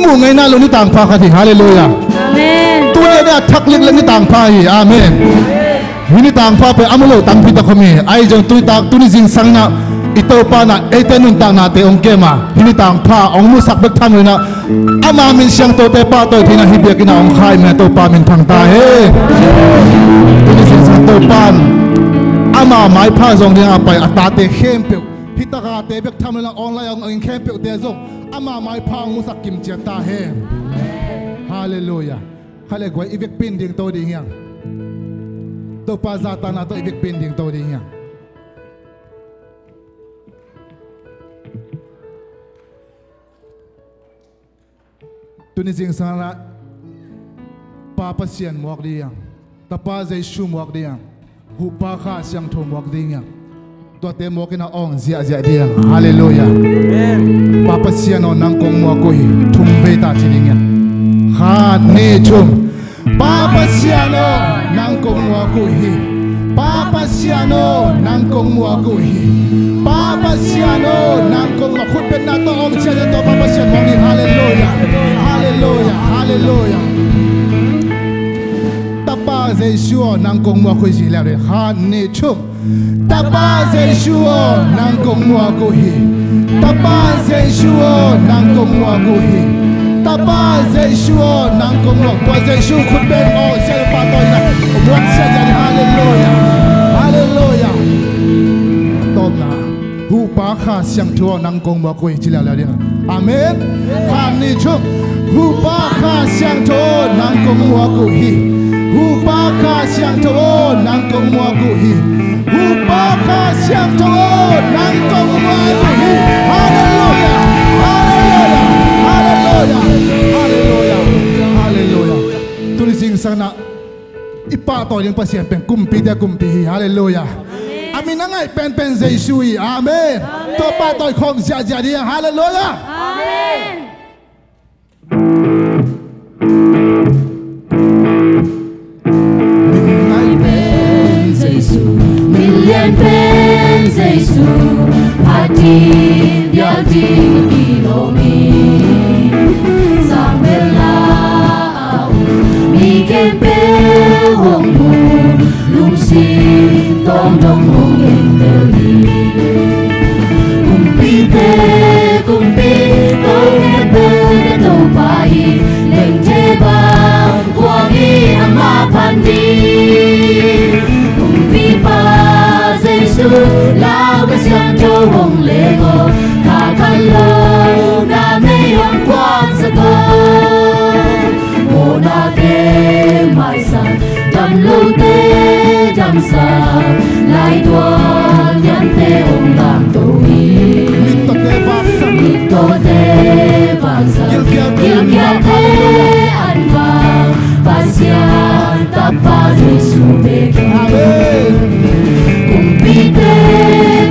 mu ngay na lo ni tang pha khati hallelujah amen tu le na thak lik lang ni tang pha hi amen ni tang pha pe amulo tang pi ta khomi ai jong tu tak tu ni jing sang na ito pa na eten nun tang na te ong kema ni tang pha ong mu sak bek tham na ama min siang to te pa to thina hi bia kina ong khai me to pa min thang ta he tu ni jing sang to pan ama mai pha jong ni apai ata te khem pe hitaka te bek tham na online ong in khem pe te jong ama mai pha mu sak kim che ta he hallelujah khale goi ivek pin ding to ding yang to pa za ta na to ivek pin ding to ding yang tu ni jing sang la pa pasien mok di yang ta pa zai shu mok di yang hu pa kha siang tho mok ding yang to te mok na ong zia zia di yang hallelujah amen pa pasien on nang kong mo ko hi thum ve ta chi ding yang kha ne chum pa pasien on nang kong mo ko hi pa pasien on nang kong mo ko hi pa pasien on nang kong mo khut pen na to ong che to pa pasien mok ni hallelujah hallelujah hallelujah tapa zai shuo nang kong mo ko ji la re kha ne chum tapa zai shuo nang kong mo ko hi tapa zai shuo nang kong mo ko hi tapa zai shuo nang kong mo ko zai shu khut ben o se pa to na what se ja hallelujah hallelujah tom na hu pa kha siang thuo nang kong mo ko hi chi la re amen kha ni chum hu pa kha siang thuo nang kong mo ko hi hu pa kha siang thuo nang kong mo ko hi hu pa kha siang thuo nang kong mo ko hi hallelujah hallelujah hallelujah hallelujah hallelujah tu ni sing sang na ipa to yung pasien pen kumpi de kumpi hallelujah amin na ngai pen pen Jesus amen to pa to khom sia sia di hallelujah amen Million pen Jesus hati dia di kilomi samela mi kempe hongmu lusi tong dong hong enteli kumpi tong kempe de to pai leng te ba wangi ama pandi lao cái sang cho hồng lệ ngô cả khăn lâu na mê hồng quang sa cơ ngô na tê mai sang đầm lâu tê đầm sa lại tuan nhắn tê hồng làm tôi mít tô tê vàng sang yêu kia tê ăn vàng và xiang ta pa Giêsu bê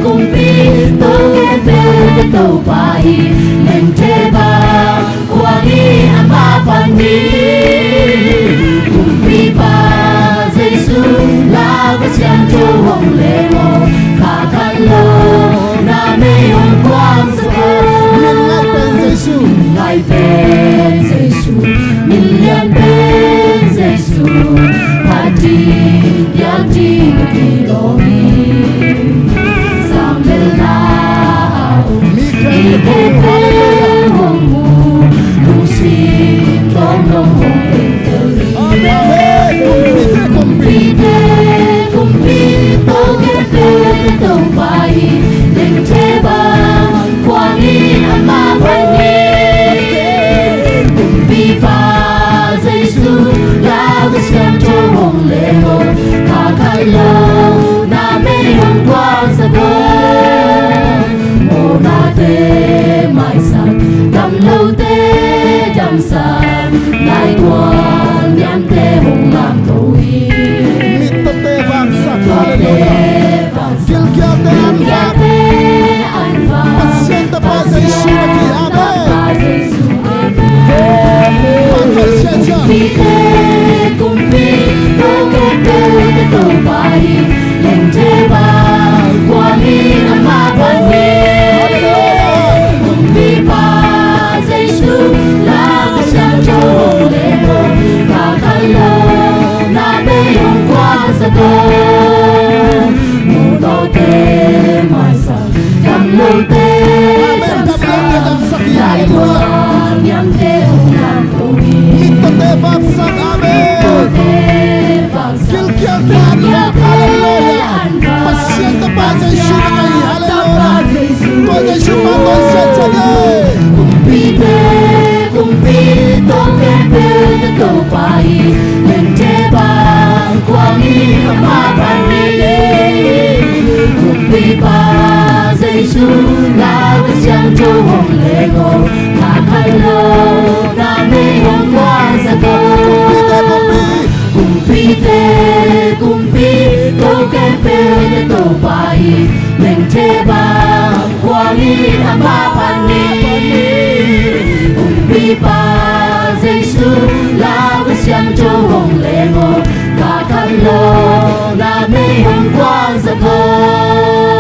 kumpi to kempe de to pai leng te ba wangi ama pandi kumpi pa Giêsu la cái siang cho hồng lệ ngô cả khăn lo na mê hồng quang sa cơ ngai pen Giêsu million pen Giêsu hati yang di kilomi lâu na mê hồng quang sa cơ mô na tê mai sang đầm lâu tê đầm sang lại tuan nhắn tê hồng làm tôi mít tê vàng sắc hallelujah siêu kia tê anh vàng paciente pa Giêsu ki amen kumpi tê to kempe de to pai leng te ba wangi ama pandi kumpi pa Giêsu la châu hồng lệ ngô ta khai lâu ta mê hồng hoa sa cô cùng phi tô kê pê để tô bài mình chê ba qua đi am ba pan đi cùng phi ba Giêsu la với xiang châu hồng lệ ngô ta khai lâu ta mê hồng hoa sa cô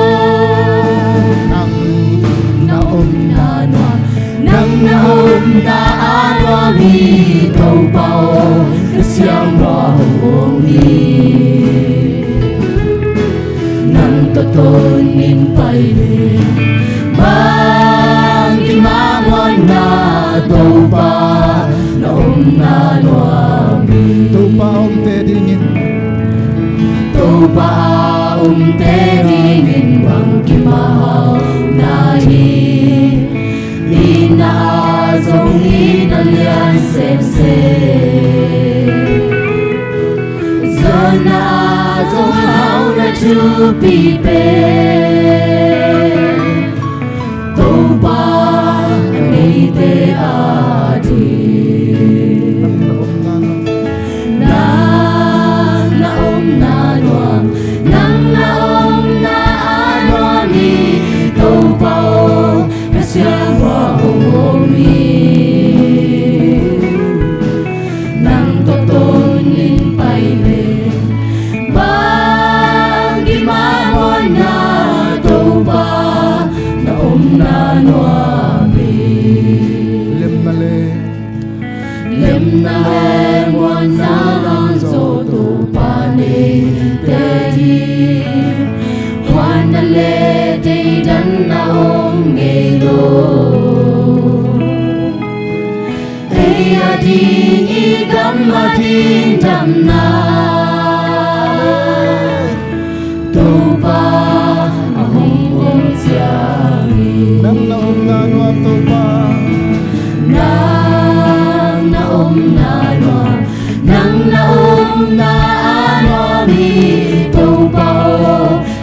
na ôm na anwa mi tàu bao cái xiang hoa hồng mi nang to tôn in pai le mang ki ma mon na tàu ba na ôm na anwa mi tàu ba om te dingin tàu ba om te dingin mang ki ma na hi na zong ina lian sem se zona zong hao na chu pi pe to ba nei te a ti na om na noam nang na om na anoa mi to ba o xiang hoa hồng nang to tôn in pai le bang ki ma mon na to ba na om na noa mi lem na le mon na long so to pa ne te di quan na le te dan na om ge lo ding I gam ma ding dam na to ba a hong sia nang na om na noa to ba nang na om na noa nang na om na noa mi to ba o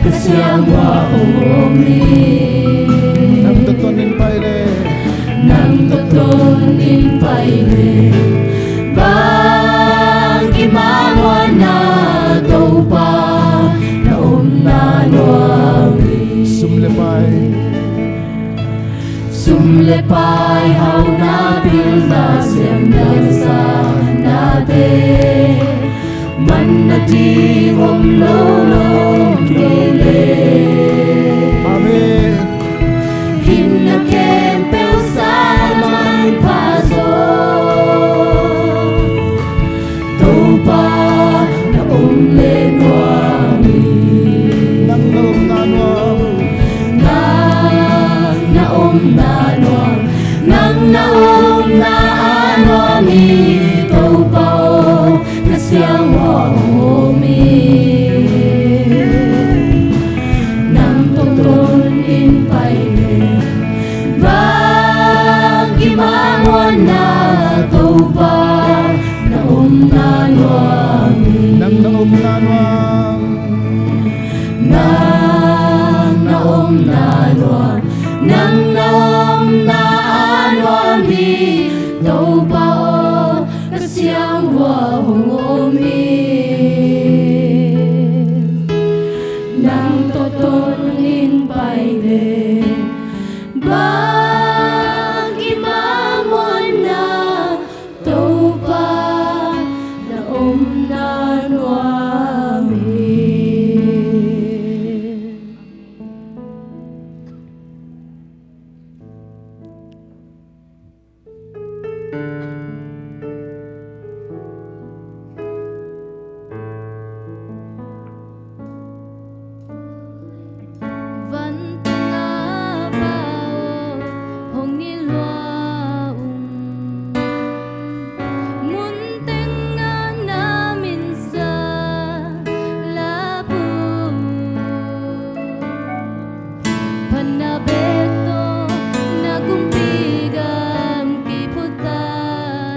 ka siang wa o mi nang to ton in pai le nang to ton in pai le bang ki ma mon na to pa na om na noa mi sum le pai hau na pil na sem na sa na te man na ti om lo lo le amen hin na kem pe sa man pa so to pa na om le noa mi nang na om na noa na om na noa nang na om na noa mi to pa o na siang hoa ho mi nang to ton in pai le bang ki ma mon na to pa na om na noa mi nang na om na noa nang na om na noa nang na om na noa mi to pa o ka siang hoa hong mi nang to ton in pai le bang ki ma mon na to pa na om na noa mi vẫn ngã bao hồng ni loa muốn tiếng na min sa la bu pana beto na kumpigan ki putan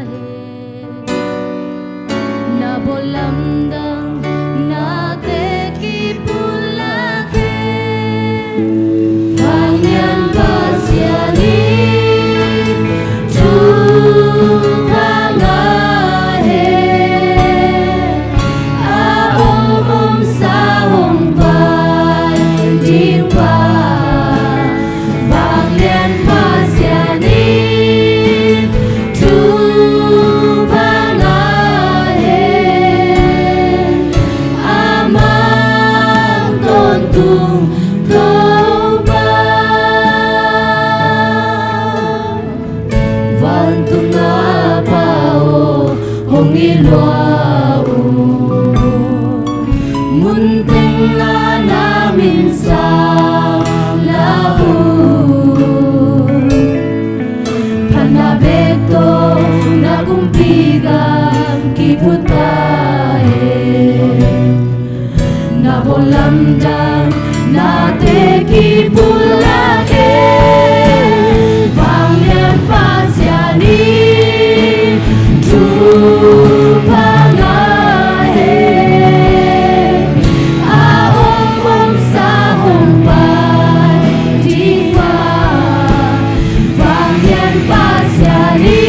tunga pao hongi loa munting na namin sa labo panabeto na kumpigang kiputae na bolamdang na te kipulake bangyan pasyani tupangahe aong mong sahong padiwa bangyan pasyani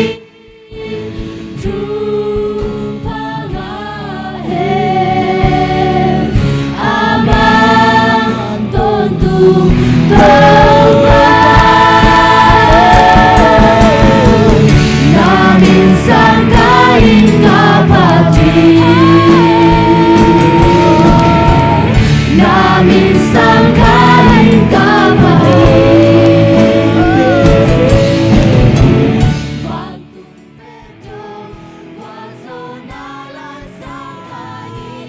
namin sangkain kapatid namin sangkain kapatid pagtumpetong waso nalang sangkain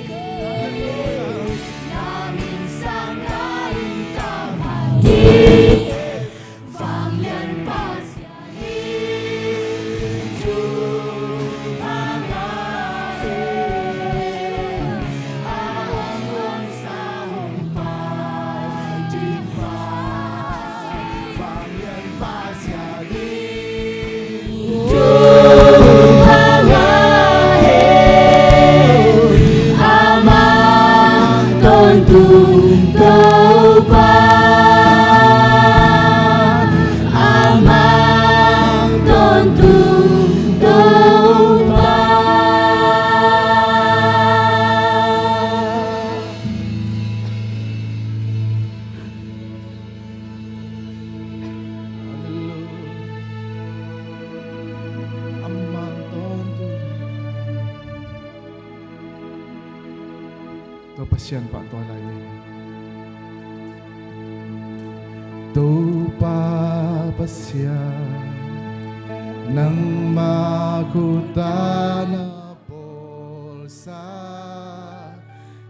namin sangkain kapatid Vangyan pasyani tupangahe aong sahong padiwa Vangyan pasyani tupangahe amang tontong topa Pasyan pa to lain. To papasyan ng makutana polsa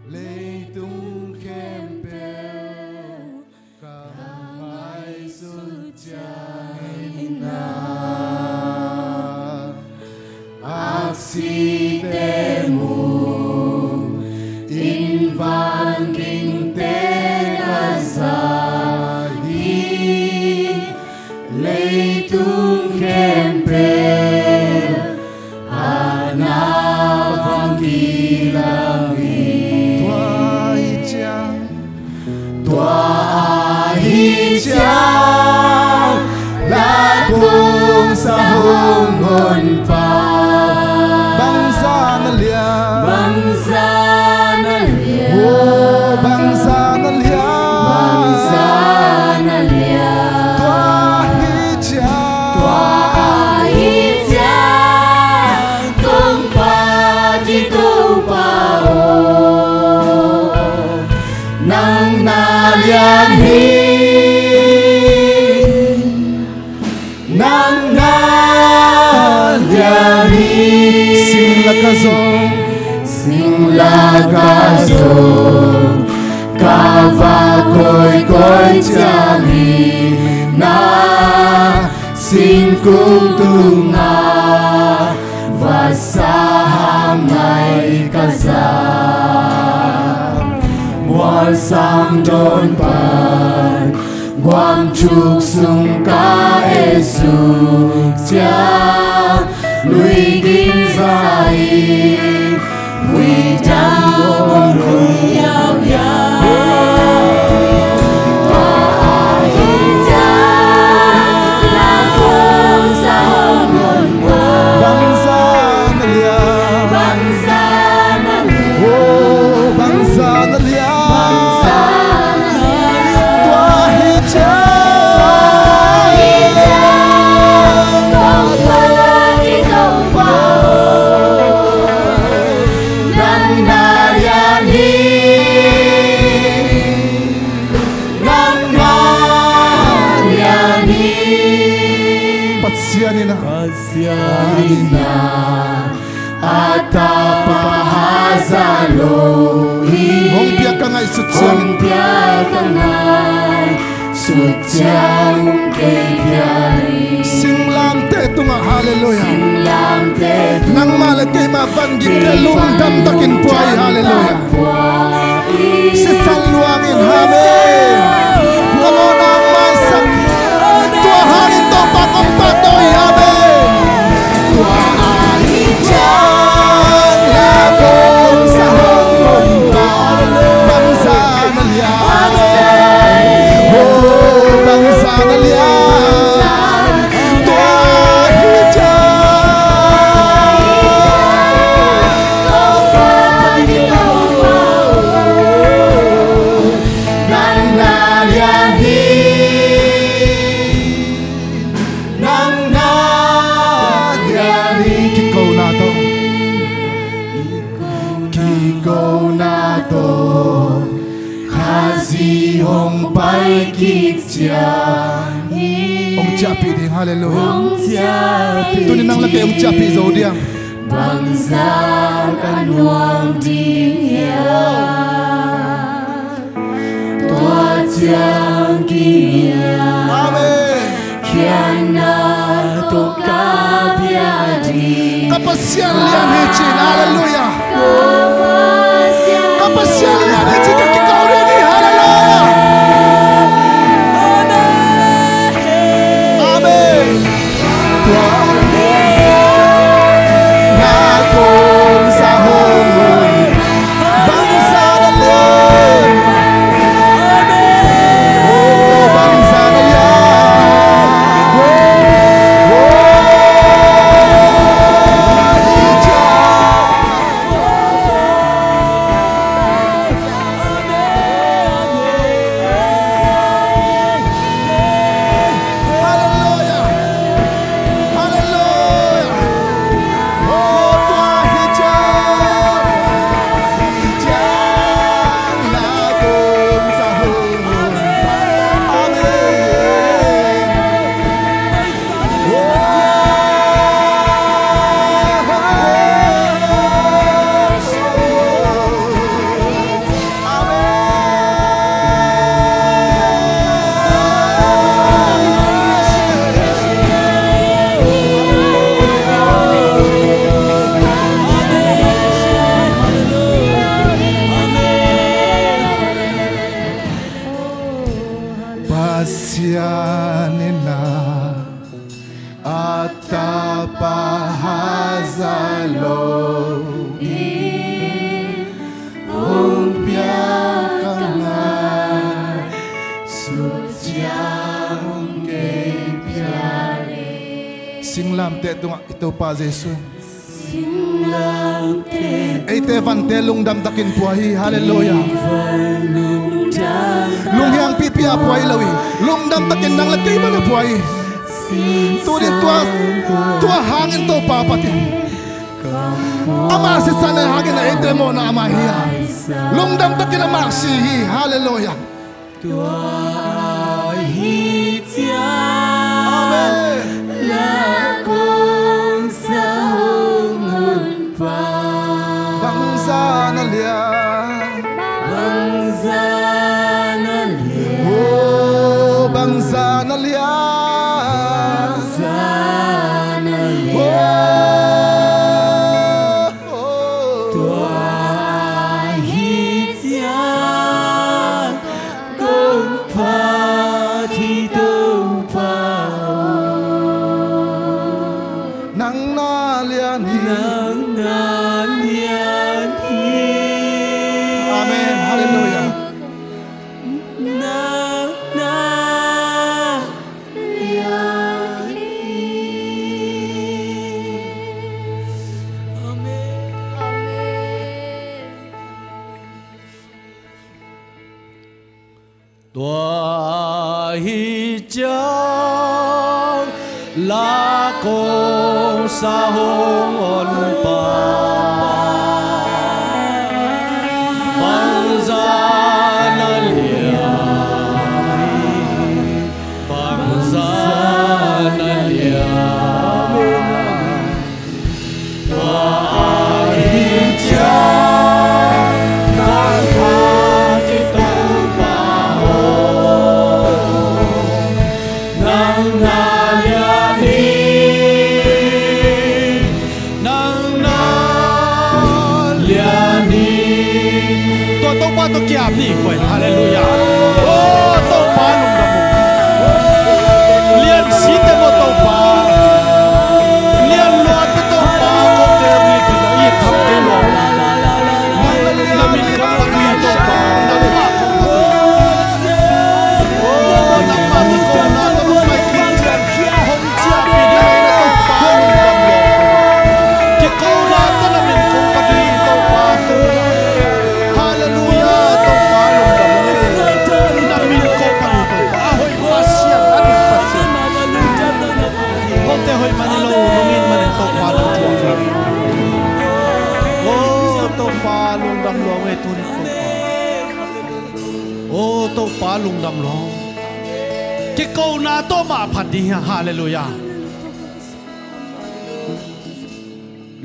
leitung kempel kamay sutyain na aksi temu Invan king tegasahi leitung kempel anavang kilangi tua hijau lagung sahungon pa bangsa nalia oh bangsa nalia tua hijau tumpa di tupao nang nalianhi sing lagazong kavakoy koy tiali na sing kung tunga vasahangay kaza mual sang don pan guam chuk sung ka esuk tia lui gin zai we down yao Bangsa Tiarina Atapahazaloi Ompia ka ngay sutyang Ompia ka ngay Sutyang kay Singlang te tunga hallelujah Singlang te Nang malat kay mabanggit ka lumdam takin puay hallelujah Sisalwangin amen Kamonang masak Tuahanin to pakong patoy amen Tuahanin dyan Lagong sa hongon Bangsa na liyan Oh bangsa na liyan Tuahanin Hong pai kitya Ông chapi đi hallelujah Tunin nang lagay ông chapi zodiang Bangsa kanuang dia Tua tiang kia Amen Kiana toka biadi Kapasyan lian hicin hallelujah Kapasyan lian hicin kakikaw rin hallelujah Amen Nakong sa hongon Bangsa na liyan Oh bangsa na liyan Hallelujah Hallelujah Oh Tuhan Lagong sa hongon Amen Pasyanin na at tapahazalo Umpya ka nga sutyang kepyari Singlam te ito pa Jesu Singlang te Ay te vantelong damdakin puahi hallelujah Lungyang pipia puay lawi Lungdam takin nang lagay mana puay Tudin tua hangin to papatin Ama si sana hangin na ete mo na amahiya Lungdam takin na maksihi hallelujah Amen Lakong sa hongon pa Bangsa na liyan Bangsa na liyan Oh bangsa na liyan Bangsa na liyan Tuahit yan Kung patitong Nang nalian Amen hallelujah Hijau lakong sa hongon pa Bangsa na liyan Bangsa na liyan นี่กวยฮาเลลูยาโอ้โตปาลุงดำมุงเลียนสีเตมโตปาเลียนลวดโตปาโคเตมีถึงอีทำเกลอนามินก็มีโตปานักมาโอ้นักมาตะโกนนาตะลุไม่คิดเจียนหงเจียปีเดียวโตปาลุงดำลงที่โกนาตะนามินคงปฏิโตปาโตฮาเลลูยาโตปาลุงดำลงนามินคงปฏิโตปาหอยมาเสียนัดปัจจัยคงแต่หอยมันโลนามินมันโตปาลุงดำลงโอ้โตปาลุงดำลงเอตุนโตปาโอ้โตปาลุงดำลงที่โกนาโตมาพัดดีฮาเลลูยา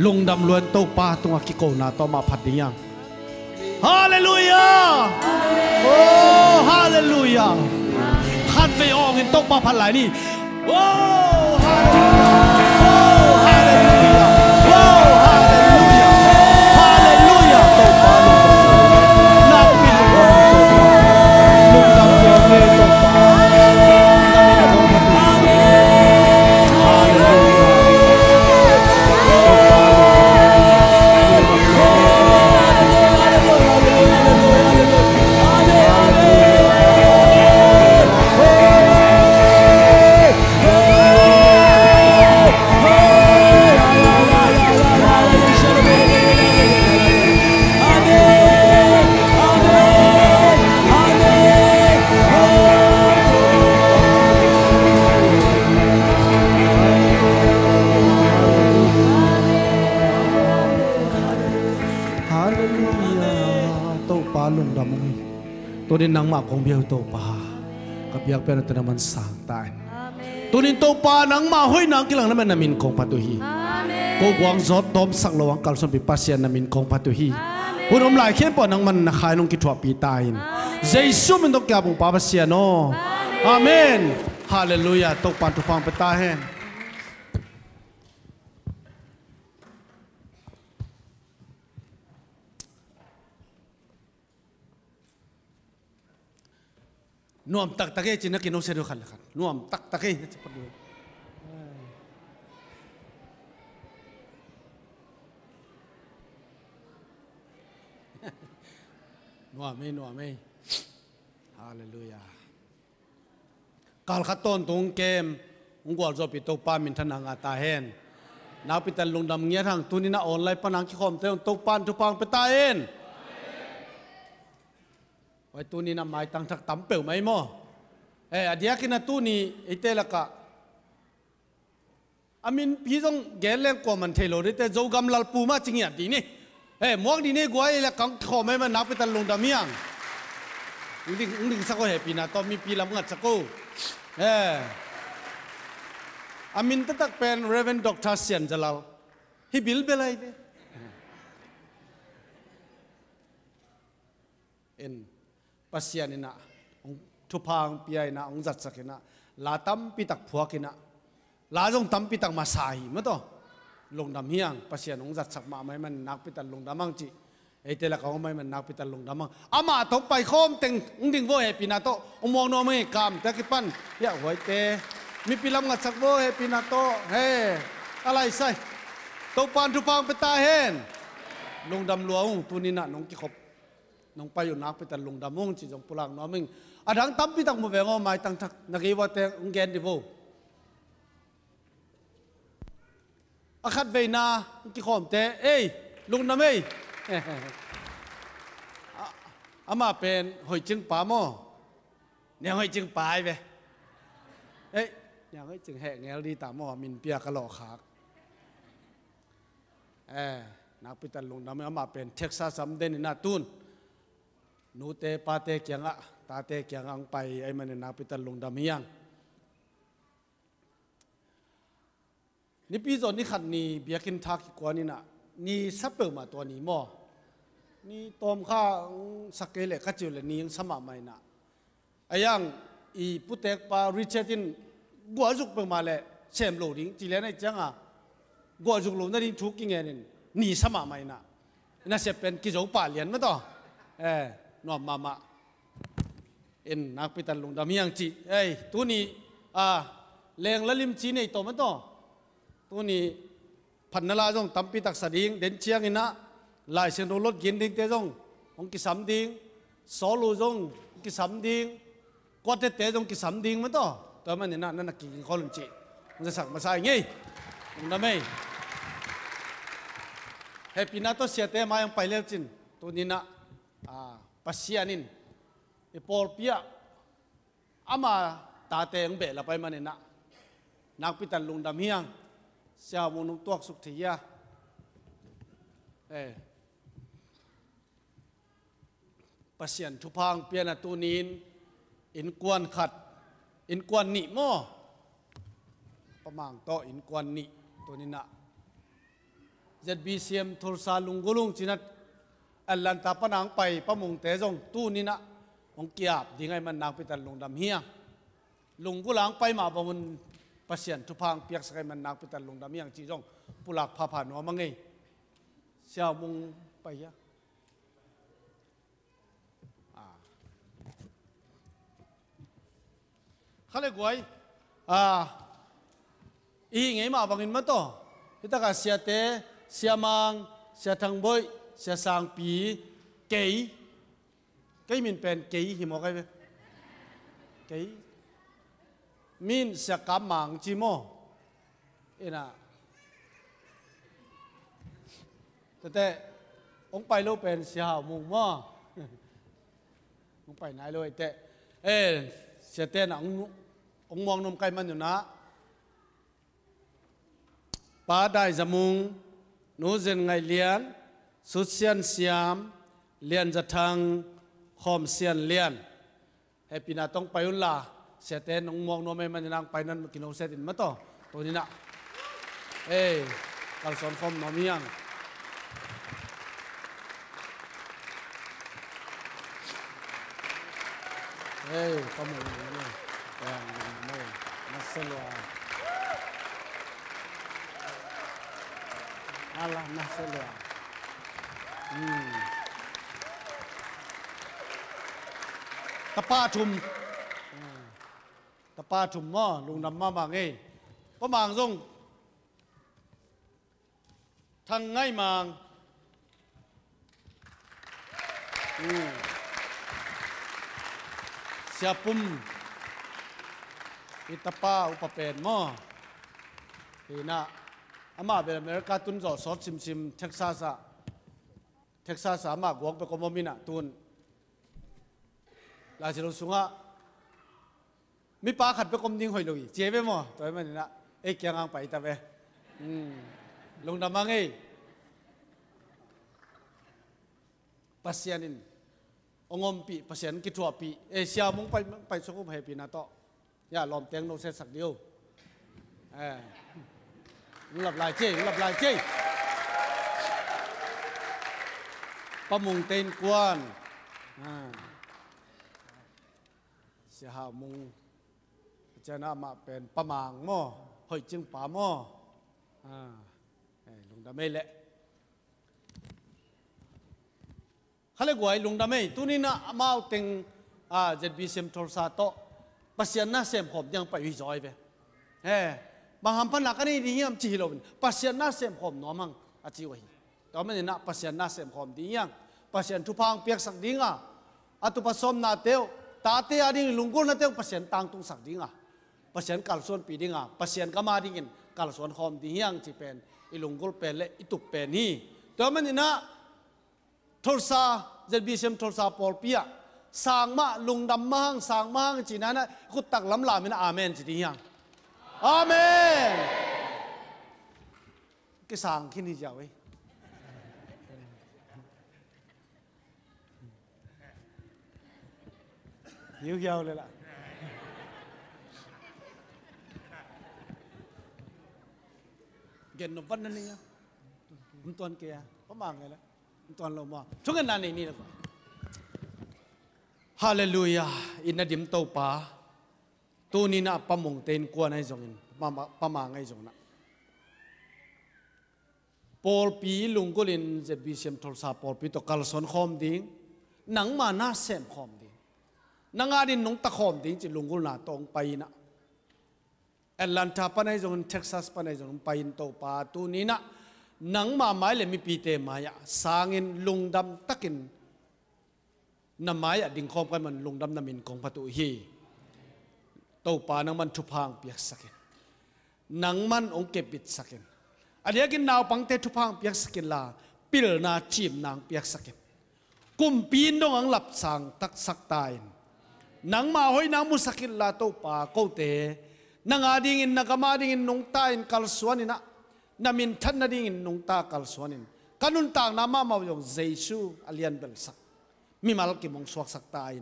ลุงดำล้วนโตปาตัวกิโกนาโตมาพัดดีฮฮาเลลูยาโอ้ฮาเลลูยาขันไปออกเงินโตปาพัดไหลนี่โอ้ฮาเลลูยาโอ้ฮาเลลูยาโอ้ฮาเลลูยาฮาเลลูยาโตปาลุงดำนักบินลุงดำล้วนเงินโตปาตัวนี้นางมาของเบียวโตปากับอยากเป็นตัวนั้นมันสางตายตัวนี้โตปานางมาห้อยนางกิลังนั้นมันนามินของพัตุฮีก็หวังจอดดอมสักระวังกัลสมปิปัสยานามินของพัตุฮีผู้นำลายเขียนปอนางมันนักขายนงกิจวัตรปีตายเจสุมันต้องแก่บุงปาปัสยาโนอาเมนฮาเลลูยาตกปานทุกฟังไปตาแห้งนวมตักตะเกจินักกินโนเสดูขันละกันนวมตักตะเกจะพอดูนวมไม่ฮาเลลูยากาลขัดต้นตรงเกมองค์กรจบปิดตัวปามินทนังอาตาเฮนนาปิตันลงดำเงี้ยทางตุนินาออนไลน์ปนังขี้คอมเตงตัวปานทุพังไปตาเฮนไว้ตัวนี้นำไม้ตั้งทักตั้มเปิลไหมมั่วอดีตกินตัวนี้ไอเตลกะอามินพี่ต้องแกเล่นกว่ามันเทโลได้แต่โจกำลังปูมาจริงอย่างดีนี่หมวกดีนี่กว่าไอ้ละกังขอไม่มันนับไปตันลงดามียงดึงสักก็เห็นปีน่ะต้องมีปีลำงัดสักกูอามินตักเป็นเรเวนด็อกเตอร์เซียนจะเล่าฮิบิลเบลัยเอ็นปัสยานินะทุพางปีไอนะองจัดสักนะลาตั้มปีตักผัวกินะลาจงตั้มปีตักมาสายมั้งต่อลงดำเฮียงปัสยานองจัดสักมาไม่มันนักปีตันลงดำมังจีไอเตละเขาไม่มันนักปีตันลงดำมังอามาต้องไปโคมเต็งดิ่งโวเฮปีนาโตองมองโนไม่กามแต่กิปันอยากไว้เตมีปีลำงัดสักโวเฮปีนาโตเฮอะไรใส่ตกปานทุพางไปตาเฮนลงดำหลวงตัวนี้น่ะน้องกิขบน้องไปอยู่นักไปแต่ลงดำมงจีจงปุรังน้องมึงอาดังตั้มปีตักมือแหวงเอาไม้ตั้งทักนักอีว่าแต่องแกนดิโวอาคัดเวน่ากี่ข้อมเตะลุงน้ำอามาเป็นหอยจึงป่าหม้อเนี่ยหอยจึงปลายไปอย่างหอยจึงแหกเงี้ยดีตาหม้อมินเปียกระหล่อขากนักไปแต่ลงน้ำอามาเป็นเท็กซัสซัมเดนน่าตุนนูเตปาเตเกียงตาเตเกียงอังไปไอ้มันนักไปแต่ลงดำเมียงนี่ปีจนนี่ขัดนี่เบียกินทักกว่านี่นะนี่ซับเปิลมาตัวนี้มั่วนี่ตอมข้าสักเกลก็จิ๋วเลยนี่ยังสมัครไม่นะไอ้ยังอีพุทธเอกปาริชาร์ดินกัวจุกเปิลมาเลยเชมโลดิ้งจีเลนไอ้จังกัวจุกโลนั่นนี่ทุกยังไงนี่สมัครไม่นะน่าจะเป็นกิจวัตรป่าเลียนมั้งต่อนอมมา เอ็นนักพิตันลุงดำเฮียงจีเอ้ยตัวนี้แรงละลิมจีนี่ตัวมันต่อตัวนี้พันนาลาจงตั้มพิตักสดิ้งเด่นเชียงอินะลายเส้นรถกินดิ้งเตจงองกิสามดิ้งสอลูจงกิสามดิ้งกวาดเตจงกิสามดิ้งมันต่อตัวมันนี่นะนั่นนักกินคนลุงจีมันจะสักมาใส่งี้ลุงดำไม่เฮปีนาตัวเสียเตมายังไปเลี้ยวจินตัวนี้นะปัสยานินปอลเปียอามาตาเตงเบลไปมันนี่นะนักพิตันลุงดำเฮียงเสียมุนุตัวสุขที่ยาปัสยันทุพังเปียนตัวนี้อินกวนขัดอินกวนนิโมประมาณโตอินกวนนิตัวนี้นะZBCM ทุลซาลุงกุลุงจินัดอัลลันตาปนังไปประมงเตจงตู้นี้นะองเกียบดีไงมันนักพิตันลุงดำเฮียลุงกุหลังไปมาประมุนปัสยันทุพังเปียกสกายมันนักพิตันลุงดำเฮียจีจงปุลักพาผ่านหัวมังไงเสียมุงไปยะเขาเลยกวยอีไงมาบังอินมาต่อที่ตะการเสียเตเสียมังเสียทังบอยเสียสางปีเกยมินเป็นเกยหิมอไกเกยมินเสียกำมังจิโมเอ็นะแต่องไปโลเป็นเสียหามุงมอองไปไหนเลยแต่เสียเตนะองมองนมไก่มันอยู่นะป้าได้จมุงนูเจนไงเลียนสุดเสียนเสียมเลียนจะทางคอมเสียนเลียนให้ปีนาต้องไปอุ่นละเสียเตนองมองนมมันจะนั่งไปนั่นกินเอาเสตินมาต่อตัวนี้นะการสอนคอมนอมียังข้อมูลนี่ไม่มาเสลวAllah nak selua, tepat mo, lung nam ma mang eh, pemang zong, thang ngai mang, siapum, itapa upapen mo, ina. อามาเป็นอเมริกาตุนจอดสอดซิมเท็กซัสอามากวกไปกมมินะตุนลาชิลุสุงะมีปลาขัดไปกมดิ้งหอยลุยเจี๊ยบไปมั้งตัวมันนี่นะเกี่ยงอ่างไปตะเวลงดำมังปัสยานินองมปีปัสยันกิทัวปีเสียมุงไปสกุปให้ปีนาโตอย่าล้อมเตียงโนเซสักเดียวหลับลายเจ้ประมงเต็นกวนเสียหามุงจะน่ามาเป็นประมางหม้อหอยจึงป่าหม้อลุงดำไม่เละเขาเรียกว่าลุงดำไม่ตัวนี้นะมาเอาเต็งZBCM โทรศัพท์โตปัสยาน่าเสมผมยังไปวิจอยไปบางคำพันนักนี่ดีอย่างจีโร่ปัสยาน่าเสมผมน้อมังอาจิวะตอนนี้นะปัสยาน่าเสมผมดีอย่างปัสยานทุพังเปียกสักดิ้งอัตุปัสสมนาเตียวตาเตียดิ้งลุงกุลนาเตียวปัสยานตังตุงสักดิ้งปัสยานกัลส่วนปีดิ้งปัสยานก็มาดิ้งกัลส่วนหอมดีอย่างจีเป็นอีลุงกุลเป็นเละอีตุกเป็นนี่ตอนนี้นะทุลซาZBCM ทุลซาปอลเปียสางมาลุงดำมังสางมังจีนั้นนะกุตักล้ำลามินะอาเมนจีดิ้งอย่างอาเมนก็สางที่นี่จะไว้หิวยาวเลยล่ะเก่งนวันนั้นนี่มันตอนเกียร์ประมาณไงล่ะมันตอนเรามาช่วงนั้นนี่แหละฮาเลลูยาอินนัดิมโตปาตัวนี้นะประมงเต็นกวนให้จงอินประมาณให้จงนะปอลปีลุงก็เล่นZBCM โทรศัพท์ปอลปีตกัลสอนคอมดิ้งหนังมาหน้าเซมคอมดิ้ง นังอาดินนงตะขอมดิ้งจิลุงกุลนาตองไปนะแอตแลนตาปนัยจงเท็กซัสปนัยจงไปโตปาตูนี้นะนังมาไม้เลยมีปีเตมายะสางินลุงดำตะกินน้ำไม้อะดิ่งคอมกันมันลุงดำน้ำมินของประตูฮีโตปานังมันทุพางเปียกสักินนังมันองเก็บบิดสักินอันนี้กินนาวปังเตทุพางเปียกสักินลาปิลนาจีมนางเปียกสักินกุมปีนดงอังหลับสังตักสักตายนังมาหอยนังมุสักินลาโตปาโกเตนังอาดิ่งนักมาดิ่งนงตายกัลสวานินะนามินทันนาดิ่งนงตากัลสวานินกันุนตางนามามาวยงเจซูอเลียนเบลสักมีมาลกิมงสวกสักตาย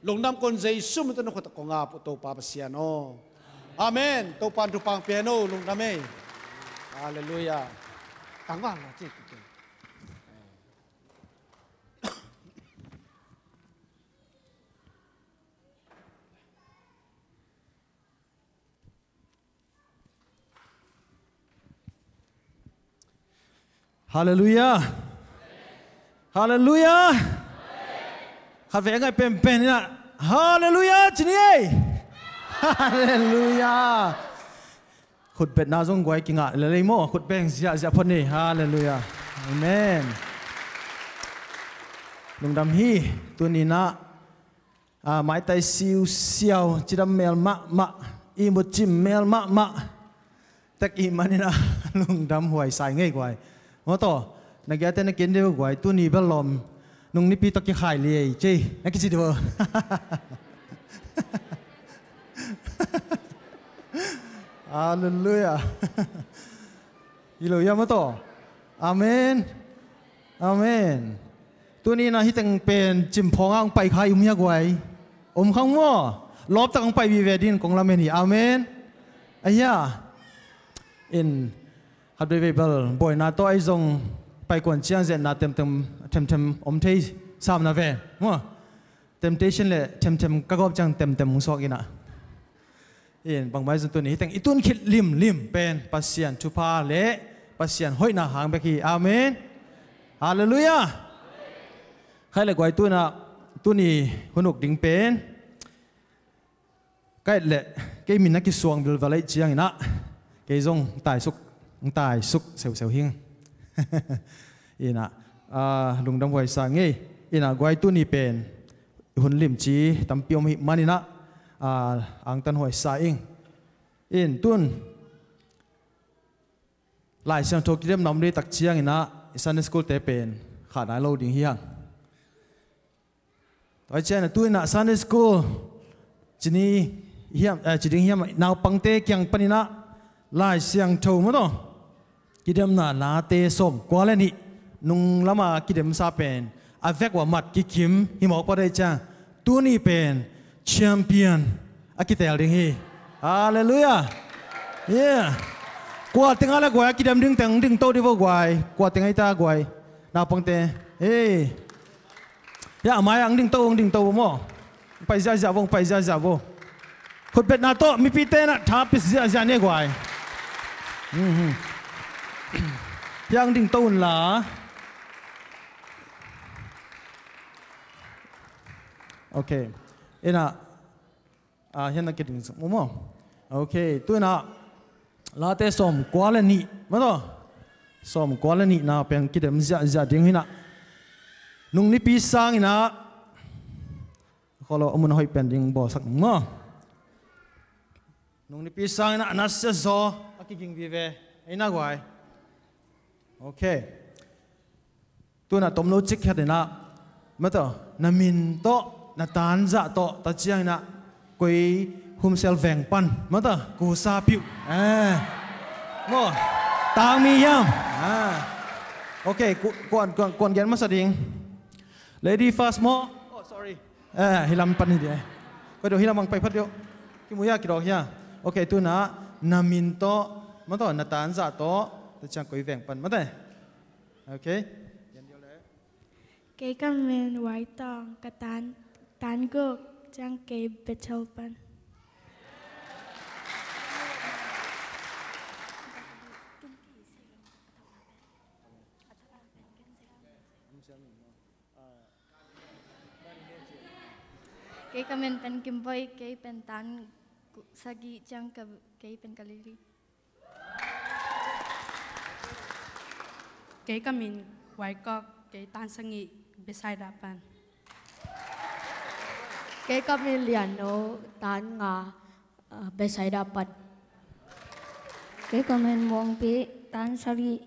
ลงนำคนเจซูมันต้องขดกงาปุโตปาเปเซียโนอาเมนโตปันทุปังเปียโนลงนำเมฮาเลลูยาตั้งว่างนะที่กินฮาเลลูยาฮาเลลูยาข้าเวงไงเป็นนี่นะฮาเลลูยาจีนี่ฮาเลลูยาขุดเป็ดนาจงไว้กิงอ่ะเลยโม่ขุดเป็นเสียพอนี่ฮาเลลูยาอาเมนลุงดำฮีตัวนี้นะไม้ไตซิวเซียวจิดำเมลมะอีมุจิมเมลมะแต่อีมันนี่นะลุงดำหวยใส่ง่ายกว่าว่าต่อนักยาเต้นนักกินเดียวกว่าตัวนี้เบลลมนุ่งนี่ปีตะกี้ขายเลยเจ้นักกินสิเดียวฮาเลลูยาฮิโลยามาต่ออาเมนอาเมนตัวนี้นะที่ตั้งเป็นจิมพองอ่างไปขายมีกว่าข้างว่าลบตั้งไปวิเวดินของเราเมนี่อาเมนอายาอินฮับเดวิเบิลบ่อยนาตัวไอ้จงไปกวนเชียงเซนนาเต็มอมเทยสามนาเวนมั่วเต็มเลยเต็มก็กอบจังเต็มมุงสอกอินะเอ็นบางใบส่วนตัวนี้แต่งอีตุนคิดลิมเป็นปัสเซียนทุพาเละปัสเซียนห้อยนาหางไปกี่อาเมนฮาเลลูยาใครเลยกว่าตัวน่ะตัวนี้หุ่นอกดิ่งเป็นใกล้เละใกล้มีนักกิจสวงบิลวาเลเจียงอินะใกล้จงตายสุกเสียวหิงอีน่ะลุงดำไว้สั่งงี้อีน่ะกวยตัวนี้เป็นหุ่นลิมจีตั้มเปียวมิมันนี่นะอังตันหวยสายอิงอินตุนหลายเสียงโทกิเดมนำด้วยตักเชียงอินะซันเดสกูลเตเป็นขาดนายโลดิ่งเฮียงตัวเช่นตัวน่ะซันเดสกูลจีนี่เฮียจีดิ่งเฮียมนาวปังเตเกียงปนินะหลายเสียงโทมั้งต่อกิเดมน่ะลาเตสมกว่าแล้วนี่นุ่งละมากิเดมซาเป็นอาเวกว่ามัดกิคิมหิมอกปะได้จ้าตัวนี้เป็นแชมเปี้ยนอากิเตลดิ่งฮีฮาเลลูยาเย่กว่าติงอะไรกว่ากิเดมดึงโตดีกว่ากว่าติงไอตากว่านาปังเตเฮ้ยยามายังดึงโตมั้งไปจ้าวงไปจ้าวงคนเป็นนาโตมีปีเตนะท้าปิษยาเนี่ยกว่ายังดึงโตนหลาโอเคเอ็น่ะเห็นนักกิจสมมติโอเคตัวน่ะลาเตสมกว่าเลยนี่มาต่อสมกว่าเลยนี่น่ะเป็นกิจมันจะดิ่งหินะนุ่งนี่ปีสังหินะเขาเราเอามันให้เป็นดิ่งบ่อสักมั้งนุ่งนี่ปีสังหินะนัสเซโซอากิกิงวิเวไอ้น่ากว่าโอเคตัวน่ะต้มโลจิกแค่เดียวนะมาต่อนามินโตนาตานจะโตตัดเชียงนะกุยหุมเซลแฝงปันมาต่อกูซาปิวโง่ตางมียามโอเคกวนเย็นมาสดิง lady first mo oh sorry hilam pan ni dia ko do hilam ang pai phat yo ki muya ki ro hya okay tu na namin to ma to na tan za to ta chang koi veng pan ma ta okay yan yo le ke kam men wai tong ka tan go chang ke betel pan Kay kamen pen Kimboy, kay pen Tan Sagi jang kay pen Kaliri. Kay kamin Waikok, kay Tan Sangi beside Apan. Kay kamin Liano Tan nga beside Apan. Kay kamen Muang Pi Tan Sari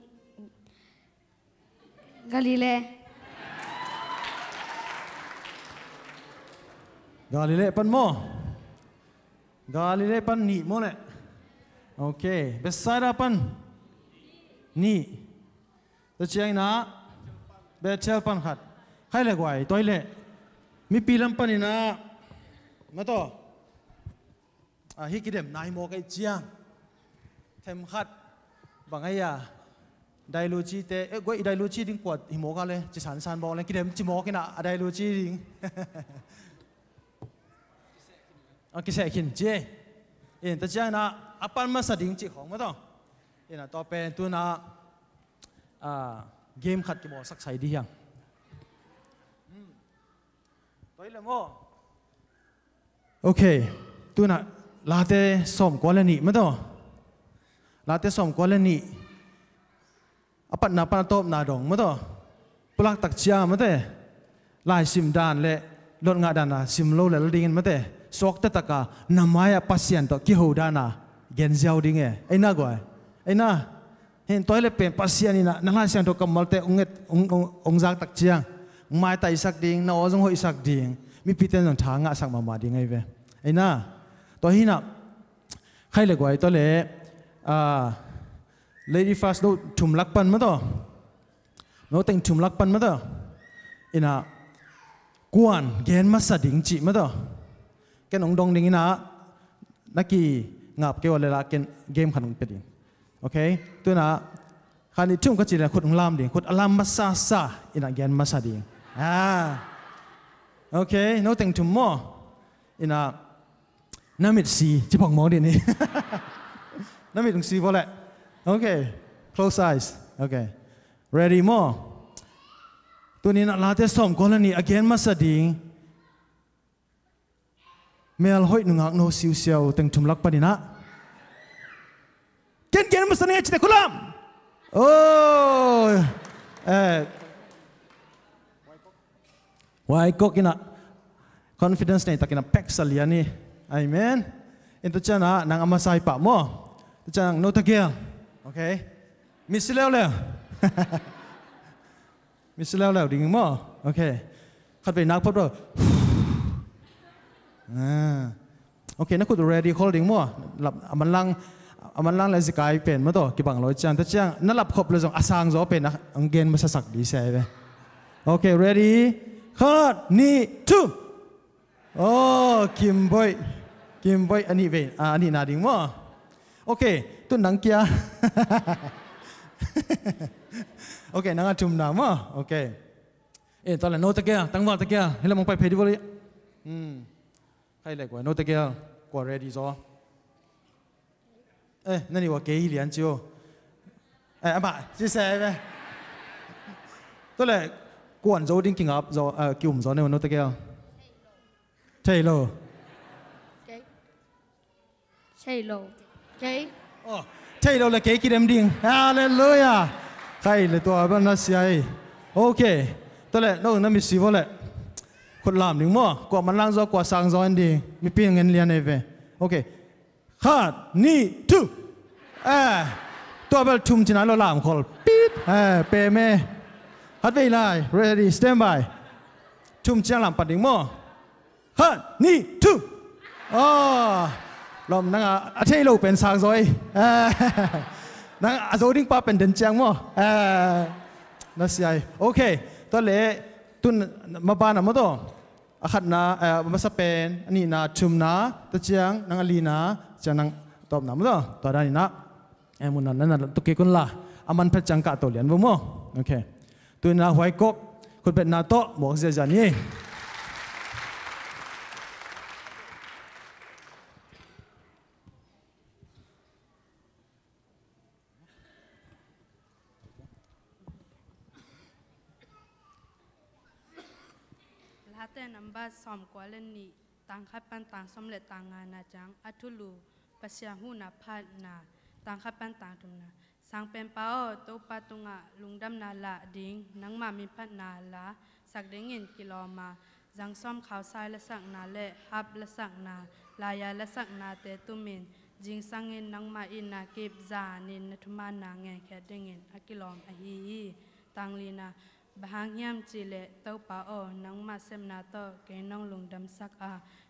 Galile. Galile pan mo. Galile pan ni mo ne. Okay, beside pan ni. Tachang na Bechel pan khat. Khai le gwai toilet. Mi pilam pan ina. Mato. Hi kidem nai mo kai chiang. Them khat bangaya. Dai lu chi te goi dai lu chi ding kwat hi mo ka le chi san san bo le kidem chi mo kina dai lu chi ding. Okay, saya kin je. Tachang na apan ma sading chi khong ma to. Ina to pen tu na game khat ki bo sak sai di yang. Toile mo. Okay, tu na late som kolani ma to. Late som kolani. Apat na pan top na dong ma to. Pulak tak chia ma te. Lai sim dan le lot nga dan na sim lo le dingin ma te. Sok te taka namaya pasien to ki ho dana gen jiao ding e. Ai na goi. Ai na hen toilet pen pasien ina nang han siang to kamal te unget ong jak tak chiang. Mai tai sak ding na ozong hoi sak ding. Mi piten jong thanga sak ma ma ding ai ve. Ai na to hi na khai le goi to le lady fast do thum lak pan ma to. No teng thum lak pan ma to. Ina kuan gen ma sa ding chi ma to. Ken ong dong ding ina naki ngap ke wala la ken game khanung pe ding. Okay, tu na khani thum ka chi la khut ong lam ding khut alam ma sa ina gen ma sa ding. Okay, no teng thum mo ina namit si chi phang mo din ni. Namit ong si vole. Okay, close eyes. Okay. Ready mo. Tu ni na la te som ko la ni again ma sa ding. Mel hoi nungak no siu siu teng thum lak padina. Ken masane chite kulam. Oh. Why kokina confidence nei takina pek saliani. Amen. Into chana nang amasai pa mo. Chang no tagel. Okay. Misileo le. Misileo le ding mo. Okay. Khat be nak photo. Okay, nak kudu ready holding mo. Aman lang la zikai pen mo to kibang loi chan ta chang nalap khop le jong asang zo pen ang gen ma sasak di se be. Okay, ready? Hot ni two. Oh, Kim boy ani ve ani na ding mo. Okay, tu nang kia. Okay, nang atum na mo. Okay. To la no ta kia, tang wa ta kia. Hela mong pai phedi boli. Hay là quả nô tê kia quả ready rồi. Nên đi quả kỹ liền chưa? Anh bạn chia sẻ về. Tôi là quản dấu đinh kinh áp rồi kiềm rồi nên nô tê kia. Taylor. Taylor. Okay. Taylor là kỹ em đinh. Hallelujah. Hay là tôi bạn nó xài. Okay. Tôi là nó mình xí vô lại.คนลามดึงมั่วกว่ามันล่างจอกว่าสางจออันดีมีเพียงเงินเรียนเอเวโอเคฮัดนี่ทูตัวเบลทุ่มจีน่าเราลามคอลปี๊ดเปย์เมฮัดไปเลย ready stand by ทุ่มเชียงลามปัดดึงมั่วฮัดนี่ทูลมนั่งอาเทโลเป็นสางจอยนั่งอาโจดิ้งป้าเป็นเดินเชียงมั่วน่าเสียโอเคตัวเล่ตุนมาบ้านอ่ะมั้งตัวอาขัดนะมาสเปนอันนี้นะชุมนะตัวเชียงนางอลีนะจะนางตอบนะมั้งตัวด้านนี้นะมุนนั้นนั่นตุกคนละอามันเพชรจังกะตัวเลียนบ่มั้งโอเคตัวน่ะหวยกกคนเป็นนาโตหมวกเสียจานี่ Lahat ng number som ko alin ni ต่างขัดปันต่างสำเร็จต่างงานนาจังอัทุลูปัสยาหูนาพัดนาต่างขัดปันต่างทุมนาสังเป็นเป้าโตปาตุงะลุงดำนาละดิ้งนังมามีพัดนาละสักเด้งเงินกิโลมาจังซ่อมข่าวทรายและสักนาเละฮับและสักนาลายาและสักนาเตตุมินจิงสังเงินนังมาอินาเก็บจานินนทุมานาเงแค่เด้งเงินอกิโลมอหีตังลีนาบางยามจีเลเต้าป่าอ้อนังมาเซมนาโตเกน้องลุงดำสัก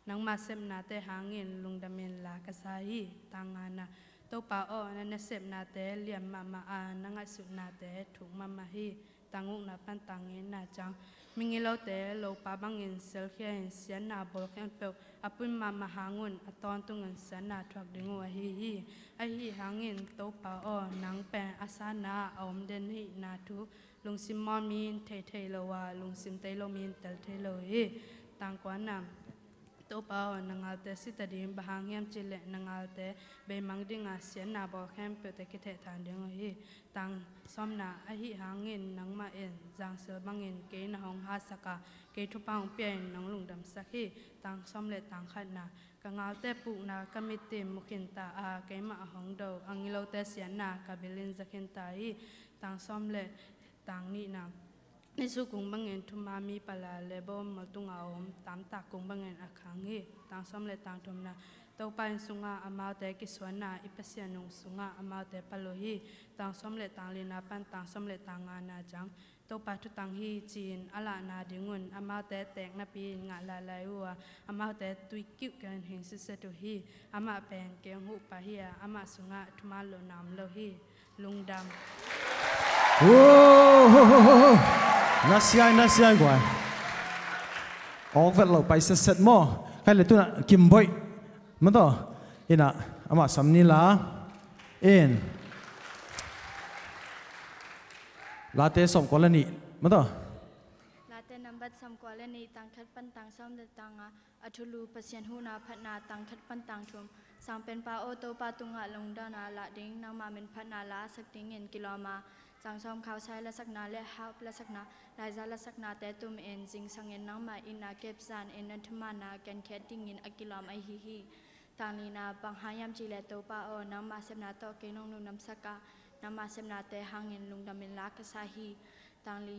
นังมาเซมนาเตหางเงินลุงดำเมนลากษาฮีตังงานาเต้าป่าอ้อนันเซมนาเตเลียมมานังสุนาเตถูกมาฮีตังอุนาปันตังเงินนาจังมิงิโลเตโลป่าบังเงินเซลเขียนเสียนาบอลเขียนเปลอปุ่นมาหางุนอตอนตุงเงินเสียนาทวักดึงวะฮีไอฮีหางเงินเต้าป่าอ้อนังแปงอาสานาอมเดนฮีนาทุลุงซิมมอนมีนเทโลวาลุงซิมเตโลมีนเตลเทโลเฮต่างกว่านำตัวเปล่านังอาเตสิตดิมบางยามจิเลนังอาเตเบมังดิงอาเสียนาบอกแคมเปิดแต่กิเทฐานเดียงเฮต่างซ้อมนาอหิหางเงินนังมาเอ็นจางเสือบังเงินเกนหงฮาสกาเกทุปังเปียนนังลุงดำสักฮีต่างซ้อมเลต่างขัดนากังอาเตปุนากามิติมุขินตาเกมาหงโดอังกิโลเตเสียนากาเบลินสักขินตาฮีต่างซ้อมเลต่างนี่นะในสุกุงบังเงินทุมามีปลาเลบมาตุงเอาตามตากุงบังเงินอาคังฮีต่างซ้อมเลต่างทุมนะเต้าไปสุงาอามาเตกิสวนาอิปัสยานุสุงาอามาเตปโลฮีต่างซ้อมเลต่างลีนาปันต่างซ้อมเลต่างงานาจังเต้าไปทุตังฮีจีนอลานาดิงุนอามาเตแตกนาปีงาลาลายัวอามาเตตุยกิ้วกันเฮงสุเซตุฮีอามาแปงเกียงหูปะฮีอามาสุงาทุมาโลนามโลฮีลุงดำโอ้น่าเสียกว่าออกเวลาไปเสร็จมั้งใครเลยตัวน่ะกิมบ่อยมันต่ออินะอามาสำนีละลาเตสมกอลนี่มันต่อลาเตนัมบัดสมกอลนี่ตังคัดปันตังซ้อมเดตังอัทุลูปัสยันหูนาพัดนาตังคัดปันตังทุมสังเป็นปาโอโตปาตุงะลงดานาละดิ้งนางมาเป็นพัดนาละสักดิ้งเงินกิโลมาจังซ้อมข่าวใช้และสักนาและฮับและสักนาลายซาและสักนาแต่ตุมเอ็นจิงสังเงินนางมาอินาเก็บซานเอ็นนันทมานากันแค่ดิ้งเงินอกิโลมาฮีทางลีนาบังหายามจีเลโตปาโอนางมาเซมนาโตเกนงนุนำสักกานางมาเซมนาแต่หางเงินลุงดำเป็นลักษาฮีทางลี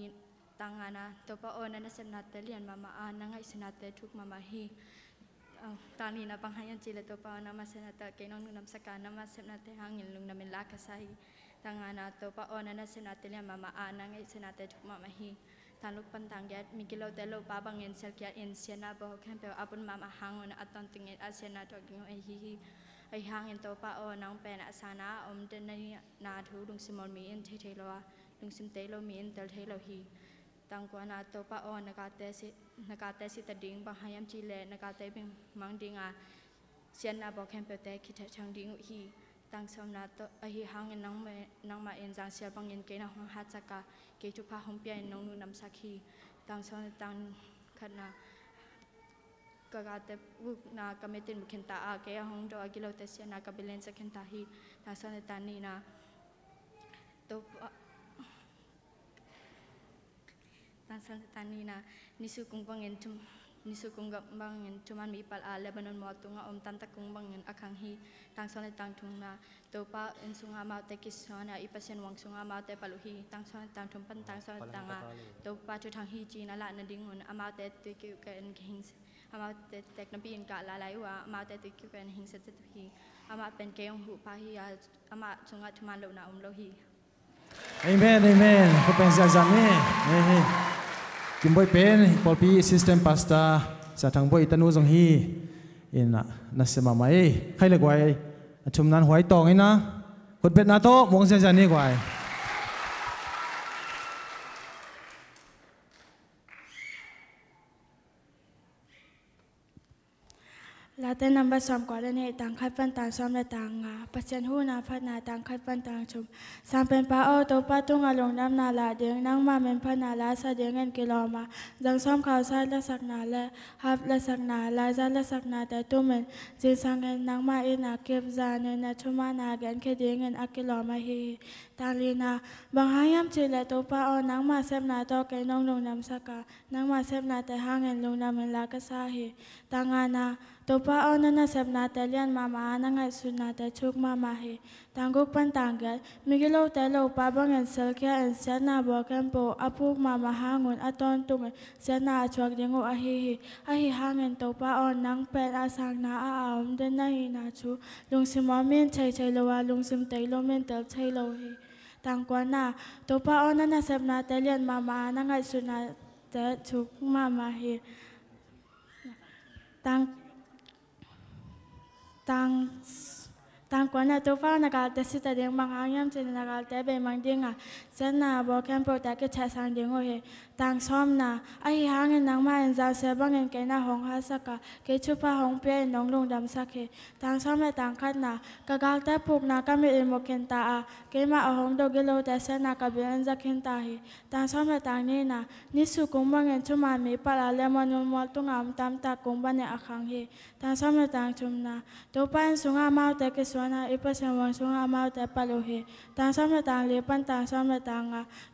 ต่างงานาโตปาโอนันเซมนาแต่เลียนมานังไอเซนาแต่ทุกมาฮีตอนนี้นะบางอย่างจีเลตัวเปล่านามาเสนาตะเกนองนุนำสการนามาเสนาเตหางเงินลุงนามิลากษาฮีต่างงานาตัวเปล่านันเสนาเตเลียนมานังไอเสนาเตทุกมาฮีทางลูกปันต่างยัดมีกิโลเตโลปาบางเงินเซลเกียอินเซียนาบอกแค่เปล่าอาบุญมาหางอนอัตตันติงเงินอาเซียนาตัวกิงไอฮีไอหางเงินตัวเปล่านางเป็นอาสานาอมเดนนาทูลุงซิมอลมีอินเทโลลุงซิมเตโลมีอินเตลเทโลฮีต่างกว่านาตัวป้าอ้อนนักเตสิตดิ่งบางหายามจีเลนักเตเป็นมังดิ่งเสียนนาบอกแคมเปอร์เตคิดทางดิ่งฮีต่างสมนาตัวไอหางเงินนังมาเอ็นจางเสียบางเงินเกณฑ์ห้องฮัตสักกะเกจุพาห้องเปียน้องนูนำสักฮีต่างสมต่างขณะกะเตบุกนากะเมตินบุขินตาเกยห้องดอกิโลเตเสียนากะเบลเลนสักขินตาฮีต่างสมต่างนี่นะตัวต่างสันตานีนะนิสุกุงบังเงินทุมันมีปัลเลบานอนมอตุงอมตันตะกุงบังเงินอคังฮีต่างสันต่างทุงนะตัวป้าอินสุงอามาเตกิสนาอิปัสเซนวังสุงอามาเตปาลุฮีต่างสันต่างทุมปันต่างสันต่างตัวป้าทุทางฮีจีนั่นละนัดดิ้งหุ่นอามาเตตุกิวกันหิงอามาเตเทคโนโลยีกะลาไลวะอามาเตตุกิวกันหิงเซตตุฮีอามาเป็นเกยงหูพาฮีอามาสุงอาทุมันโลนาโลฮีAmen. Kau pensar zaman ni. Kimboi pen, polpi system pasta, satang boy tanu zong hi. Ina nasema mai. Hai le guai. Chum nan huai tong ina. Kut bet na to mong sen ni guai.ลาเต้นนำบัดซ้อมก่อนนี่ต่างคัดปันต่างซ้อมและต่างปัจจันหูนาพัดนาต่างคัดปันต่างชมสามเป็นป้าโตป้าตุ้งลงน้ำนาลาเดียงนั่งมาเป็นพัดนาลาสะเดียงเงินกิโลมาจังซ้อมข่าวสารและสักนาและฮับและสักนาลายซาและสักนาแต่ตุ้มเหม็นจิงสังเงินนั่งมาอินาเก็บจานเงินชุมานาแกนแค่เดียงเงินอักกิโลมาฮี ตาลีนาบางหายามจีเลตัวป้าอนังมาเซบนาโตเกน้องลงน้ำสักนังมาเซบนาแต่ห้างเงินลงน้ำเงินลากษาเหตางานาตัวป้าอนันเซบนาแต่เลียนมานังไงสุนาแต่ชุกมาเหต่างกุปันต่างกันมิกิโลแต่โลป้าบางเงินเซลแค่เอ็นเซนาบอกกันโปอพูกมาหางเงินอตอนตุงเซนาชวกเดงโออาฮิหางเงินตัวป้าอนังเป็นอาสังนาอาอมเดนนาฮินาชูลุงซิมอเมนใช้โลวาลุงซิมเตยโลเมนเตลใช้โลเฮต่างกว่าน่ะตัวป้าอนันเซบนาแต่เลียนมานังไงสุนาแต่ชุกมาเหต่างกว่าน่ะตัวฟ้านักแต่สิแต่เดียงบางอันยามเจนนักแต่เป็นบางเดียงเส้นน่ะบอกแค่โปรแต่ก็ใช้สังเดียงโอเฮต่างซ้อมน่ะไอ้หางเงินนางมาเอ็นจาเสียบางเงินแกน่ะห้องหาสักเกชุป้าห้องเปียน้องลงดำสักเฮต่างซ้อมและต่างคัดน่ะกะกาลแต่ปลูกน่ะก็มีเอ็นโมเคนตาเกมาเอาห้องดอกเกโลแต่เส้นน่ะก็เบียนจักเคนตาเฮต่างซ้อมและต่างนี่น่ะนิสุกุมบางเงินชุมามีปลาเลมอนมอลตุงามตามตากุมบันเนี่ยอาคังเฮต่างซ้อมและต่างชุมน่ะตัวป้าสุงามาแต่ก็สวนน่ะอีปัสวันสุงามาแต่ปะโลเฮต่างซ้อมและต่างเลี้ยปันต่างซ้อมและต่าง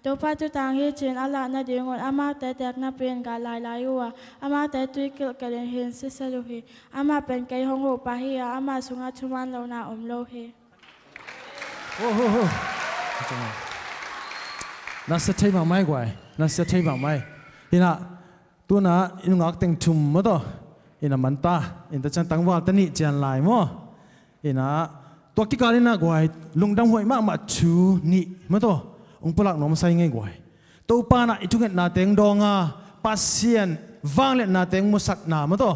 ตัวป้าตัวต่างเฮจินอัลลาน่ะเดียงอามาแต่แตกน่ะเป็นกาลายวัวอามาแต่ตุยเกลกะเลเห็นสิสโลเฮอามาเป็นไก่ห้องโหปะเฮียอามาสุงาชุมันเรานาอมโลเฮโอ้โหน่าสะเทือนมากกว่าน่าสะเทือนมากที่น่ะตัวน่ะอินงักเต็งชุมมั้งต่ออินมันตาอินตะจันตังว่าตะนี่เจียนลายมั้งอิน่ะตัวที่การิน่ะกว่าลุงดังหวยมากมาชูนี่มั้งต่อองค์พระน้อมใส่ไงกว่าตัวป้าน่ะอีทุกเงินนาเต็งดองปัสเซียนฟังเล่นนาเต็งมุสักนามั้งต่อ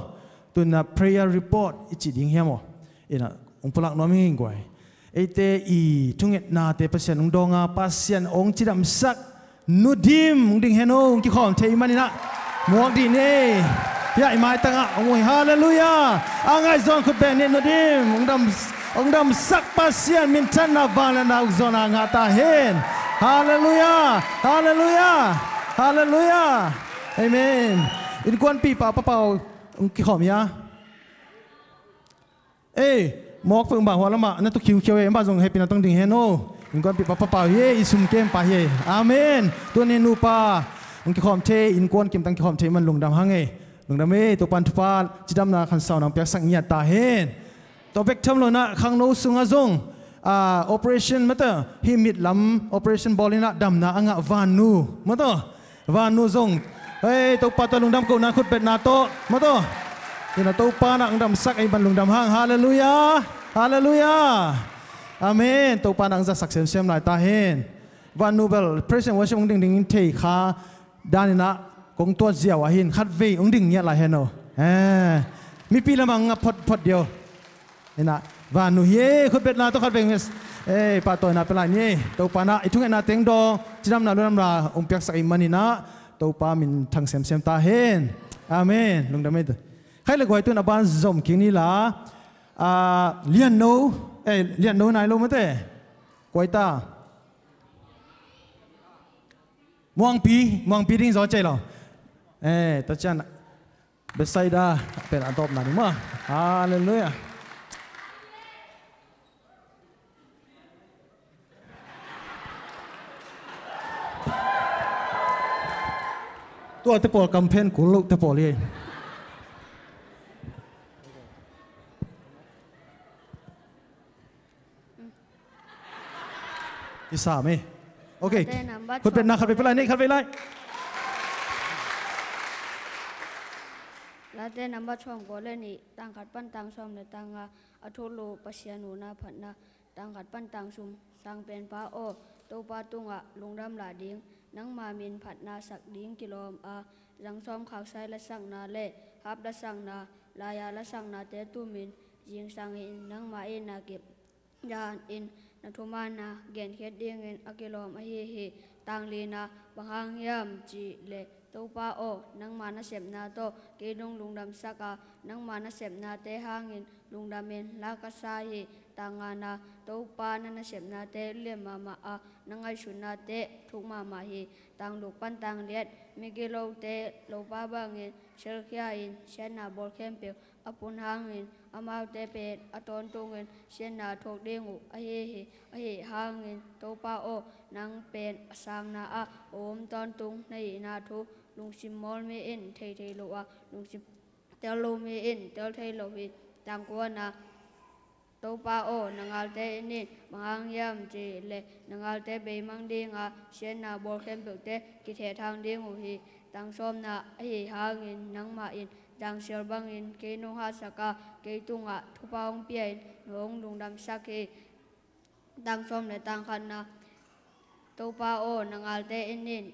ตัวน่ะ prayer report อีจิดิ่งเฮียมั้งอิน่ะองค์พระน้อมไงกว่าไอเตอีทุกเงินนาเตปัสเซียนองดองปัสเซียนองจิดำสักนูดิมองดิ่งเฮโนองกี่ข้อมเทมันนี่นะมวกดีเน่ยาอิมายตั้งองค์ฮาเลลูยาอ่างไอซอนคุดเบนเนนูดิมองดำสักปัสเซียนมินทันนาฟังเล่นนาอุซอนาง่าตาเฮนฮาเลลูยาฮาเลลูยาฮาเลลูยาเอเมนอินกวนปีป่าป่าองกี่ข้อมยาเอ้มอกเพิ่งบ่าวหัวละมานั่นตุคิวเขียวเอ็มบ้าจงให้ปีนัต้องดิ่งเฮโนอินกวนปีป่าป่าเฮอิสุมเกมป่าเฮอาเมนตัวเนนูป่าองกี่ข้อมเทอินกวนเกมตั้งกี่ข้อมเทมันลงดำหังเอลงดำเอตัวปันทุปาจิดำนาขันสาวนำเปียกสังเงียตาเฮนตัวเบกทำโลนะขังโนสุงาจงoperation มาเตอฮิมิดลำ operation บอลลินะดำนาอ่างวานูมาเตอวานูจงเฮ้ยตัวปัตตาลุงดำกูนักขุดเป็ดนาโตมาเตอที่นาตัวปานักดำสักไอ้บรรลุงดำห้างฮาเลลูยาฮาเลลูยาอาเมนตัวปานักจะสักเสียมเสียมหลายตาเห็นวานูเบล present worship องดิ่งดิ่งเทขาด้านนี้นะกงตัวเจียวหินคัดเวองดิ่งเนี่ยหลายเห็นเอามีปีละมังพดเดียวนี่นะวานูเย่ขุดเป็ดนาตัวคัดเวงปาตัวนาเป็นไรนี่ตัวปานักไอ้ทุกอย่างนาเต็งดอจิดำนาลุนำราองเปียกสักไอ้มันนี่นะตัวปามินทั้งเสียมเสียมตาเห็นอาเมนลุงดำเมตใครเลยกว่าตัวนับบ้านจอมกินนี่ล่ะเลียนโนเลียนโนนายลงมาเต้กวยตามวงปีดิ้งสอใจเราตัดจันเบสไซด้าเป็นอันตบนั่นมั้งฮาเลลูยาตัวเตปอลกัมเพนกุลุเตปอลเลยที่สามไหมโอเคคุณเป็นนักขัดไปเป็นไรนี่ขัดไปไรลาเต้นำบัดช่วงก่อนเลยนี่ต่างขัดปั้นต่างซ้อมในต่างอัทุโลปัสยานูนาพันนาต่างขัดปั้นต่างซุมสังเป็นป้าโอตัวป้าตุงลุงดำหลาดิ้งนังมามินผัดนาสักดิ้งกิโลจังซ้อมข่าวไซและสั่งนาเล่ฮับและสั่งนาลายาและสั่งนาเตตุมินยิงสังอินนังมาเอนาเก็บยานอินนัทุมานาเกนเฮ็ดเดียงเงินอกิโลมเฮต่างลีนาบางหยามจีเลตัวป้าโอนังมานาเสพนาโตเกดงลุงดำสักนังมานาเสพนาเตหางินลุงดำเมนลากษาเฮ ตางานาโตปานันเสมนาเตเลียมามาอานังไอชุนาเตทุกมามาฮีตังลูกปันตังเลียดมิกิโลเตโลปาบังเงินเชลคียอินเชนนาบอลเข้มเปียวอปุนหางเงินอามาเตเป็ดอตอนตุงเงินเชนนาทกเด้งอุอเฮอเฮหางเงินโตปาโอนังเป็นสังนาอาโอมตอนตุงในนาทุลุงซิมมอลเมอินเทเทโลอาลุงซิมเตลโลเมอินเตลเทโลฮีตังกัวนาโตปาโอนังอัลเตนิมังยามจีเลนังอัลเตเบมังดิงอาเชนนาบอลเข้มเปียวเตกิเททางดิงอุฮีตังส้มนาอเฮหางเงินนังมาอินดังเชลบังอินเกนุฮาสกาเกตุงะทุปาองเปียนหงลุงดำสักเกดังส้มและตังคันนาโตปาโอนังอัลเตอินิน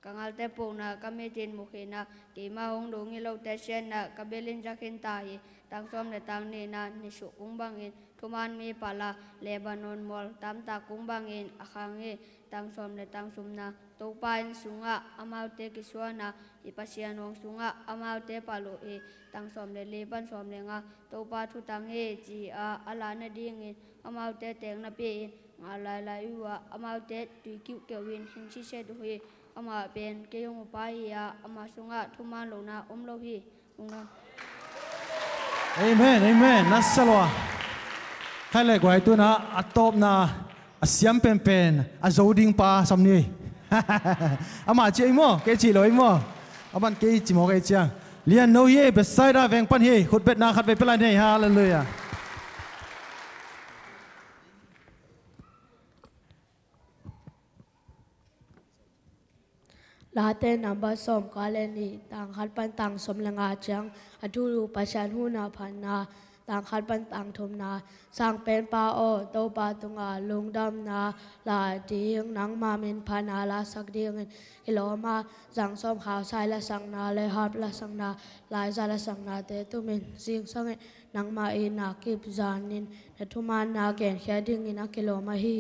กังอัลเตปูนากัมเมจินมุขีนากีมาหงลุงอิโลเตเชนนากัเบลินจักขินตาฮีตังส้มและตังนีนานิสุกุงบังอินทุมานมีปาลาเลบานอนมอลตามตากุงบังอินอาคังเอตังส้มและตังสุมนาโตปาอินสุงะอามาเตกิสวนาอิปัสยานองสุงะอามาเตปาโลเอตังส้มและเลปันส้มและงาโตปาทุตังเอจีอาอาลานาดิงอินอามาเตเตงนาเปอินงาลายลายวะอามาเตตุยกิวเกวินหิงชิเชดุฮีอามาเป็นเกยงอุปายยาอามาสุงะทุมานโลนาอมโลฮีองนาเอเมนเอเมนนัสลวะให้เลยกว่าตัวนะอัตตบนะอาเซียมเป็นอาโจดิงปาสำนีอามาเจียมั้งเกจิลอยมั้งอามันเกจิมั้งเกจิอ่ะเลียนโนเย่เบสไซด์แวงปันเฮ่ขุดเบ็ดนาขัดไปเป็นไรเนี่ยฮาเลลูยาลาเตนัมบาสมกาเลนีต่างขัดปันต่างสมลงอาจังอดูรูปัชานหูนาพันนาต่างขัดปันต่างทมนาสร้างเป็นปาโอโตปาตุงาลุงดำนาลาดีงนังมาเมนพานาลาสักดีงกิโลมาสังสมขาวชายละสังนาเลยฮับละสังนาลายจาละสังนาเตตุเมนสิงสังนังมาอินากิบจานินเนทุมานาเกนแค่ดิ่งอินากิโลมาฮี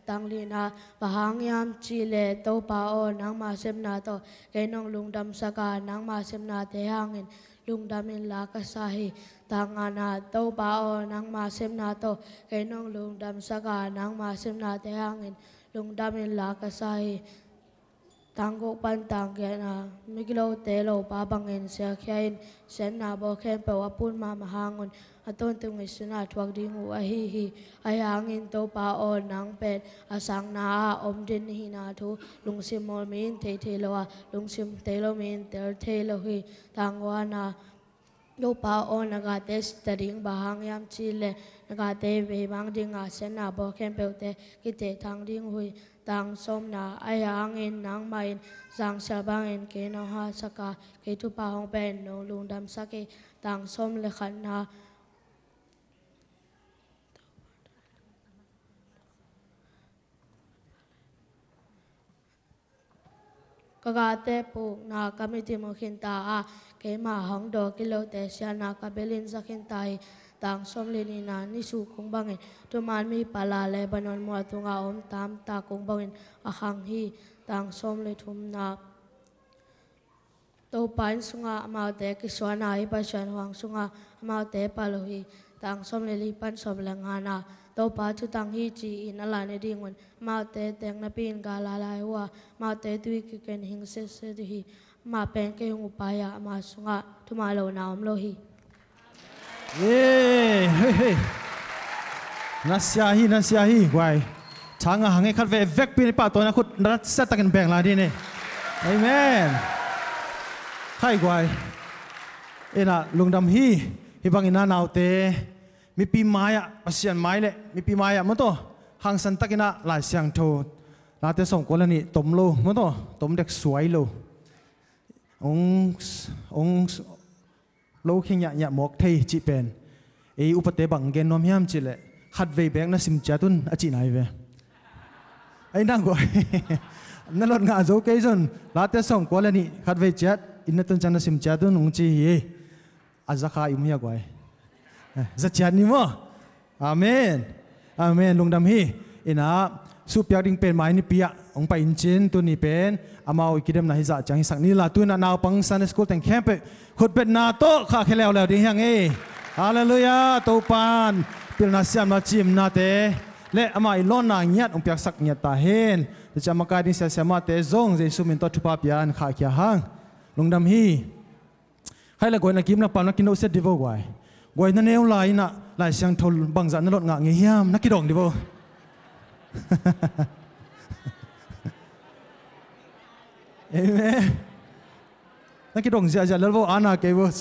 ตังลีนาปะหางยามจีเลโตปาโอนังมาเซมนาโตเกนองลุงดำสกานังมาเซมนาเตหางอินลุงดำอินลากษาฮีตังอานาโตปาโอนังมาเซมนาโตเกนองลุงดำสกานังมาเซมนาเตหางอินลุงดำอินลากษาฮีตังกุปันตังเกนามิกิโลเตโลปาบังอินเสียแค่อินเซนนาโบเคนเปวปุนมาหางุนอัตนตุงอิสนาทวักดิงูอหิฮิอายางอินโตปาโอนังเป็ดอาสังนาอมดินหินาทุลุงซิมอลมินเทเทโลวลุงซิมเทโลมินเตลเทโลฮิตังวานาโลปาโอนากาเตสตริงบาหังยามชิเลนากาเตเวบังดิงอาเซนาโบเคนเปวเตกิเตทางดิงหุยตังสมนาอายางอินนังมาอินสังเชบังอินเกนอฮาสกาเกตุปาฮองเป็นโนลุงดำสักเกตังสมเลขันนากะกาเตปูนากามิติมุขินตาอาเกมาหังดอกิโลเตเชียนากาเบลินสักขินตาต่างสมเลนินานิสุคงบังเงินตุมานมีปาลาเลบานอนมัวตุงอาอมตามตาคงบังเงินอาคังฮีต่างสมเลทุมนาโตปานสุงามาเตกิสวานาฮิปัชานหวังสุงามาเตปาโลฮีต่างสมเลลิปันสมเลงานาโตปาทุตังฮีจีอินอลาเนดิงวันมาเตเตงนปีนกาลาลายหัวมาเตตุยกิเกนหิงเซเซดิฮีมาเป็นเกยงอุปายามาสุงาทุมาโลนาอมโลฮีเย้เฮ้ยนัสยาฮีไว้ช้างหังให้ขัดเวกปีนป่าตัวนักขุดรัดเซตตะกันแบ่งลาดีเนี่ยเอเมนใครไว้เอ็น่ะลุงดำฮีฮิบังอินานาวเตมีปีไม้อะปัสยันไม้เลยมีปีไม้อะมั้งตัวหางสันตะกินะหลายเสียงโทลาเตส่งคนละนี่ต้มโลมั้งตัวต้มเด็กสวยโลองโลขิงยะหมอกเทยจีเป็นอุปเตบังเกนนอมยามจีเลยขัดเวแบงน่ะสิมจัตุนอจีนายเวไอ้นั่งก่อนนั่นรถงาโจเกยจนลาเตส่งคนละนี่ขัดเวจัดอินนัตุนจันน่ะสิมจัตุนองจีเฮอาจะขายมุยกว่าจัดจัดนี่มั้งอาเมนลุงดำฮีอินะสุปยาดิงเป็นไม้นี่ปียองไปอินจินตัวนี้เป็นอามาอิกิเดมนาฮิจัดจังฮิสักนี่ละตัวน่ะนาวปังซันสกูลแต่งแคมป์ขุดเป็ดนาโตข้าแค่แล้วดิ้งยังเอ ฮาเลลูยาตัวปานพิลนาเซียมมาจิมนาเตและอามาอิลอนนางเงียดองเปียกสักเงียดตาเห็นจะมาการดิเสียมาเตซงเจสุมินตัวทุบาเปียนขาเขียหังลงดำฮีให้ละกวยนักกิมนักปามนักกินโอเซดิโวกวยกวยนั่นเอวลายน่ะลายเสียงทลบังจันนรดงะเงียมนักกิดองดิโวเอ้ยนักกิดองเสียจะเล่าว่าอานาเกวส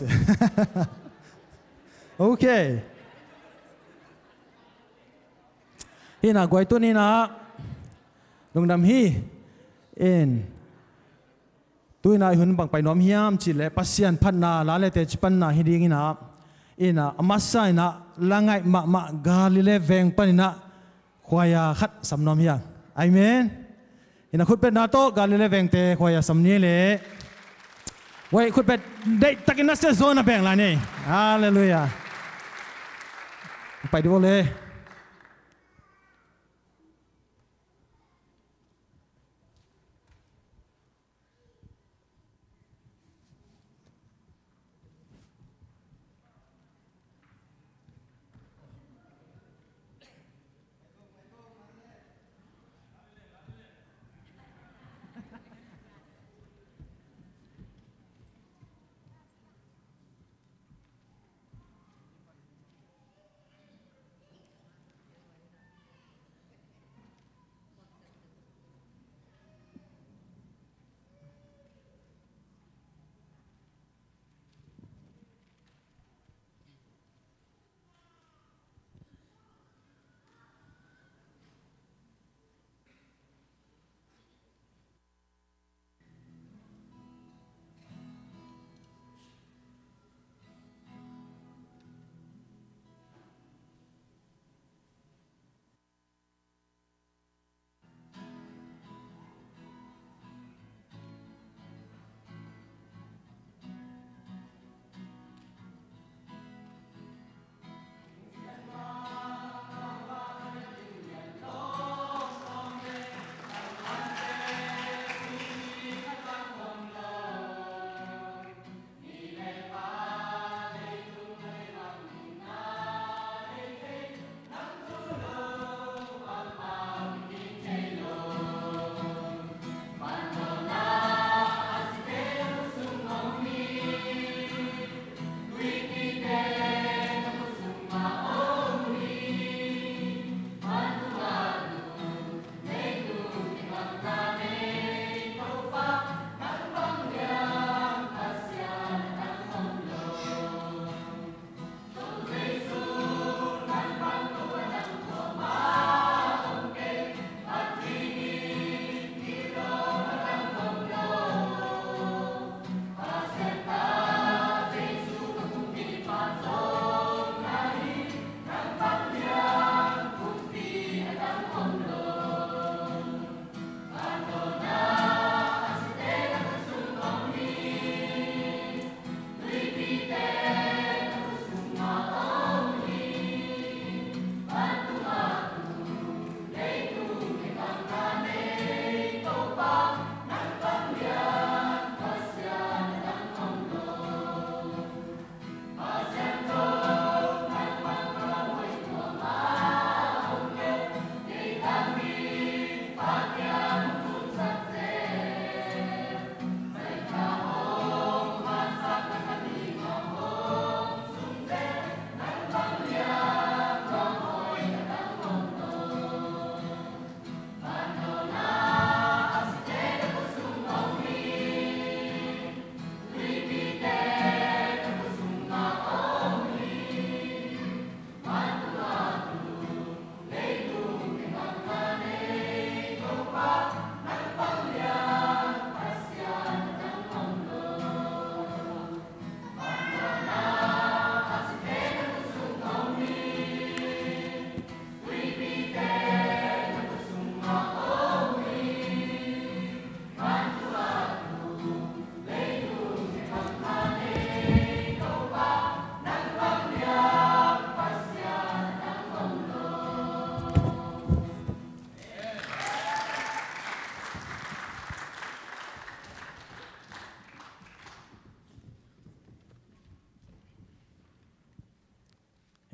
โอเคฮีน่ะกวยตัวนี้นะลงดำฮีเอ็นตัวนายหุ่นบังไปน้อมเฮียมจิเลปัสยันพันนาลาเลเตจปันนาฮิดีงินะเอ็นอามาสายนะละไงมากาลิเลเวงปันนะควายาขัดสำนอมเฮียอเมนเอ็นคุณเป็นนาโตกาลิเลเวงเตควายาสำเนียเลไว้คุณเป็นได้ตักินัสเซโซนะแบ่งละนี่ฮาเลลูยาไปดูเลย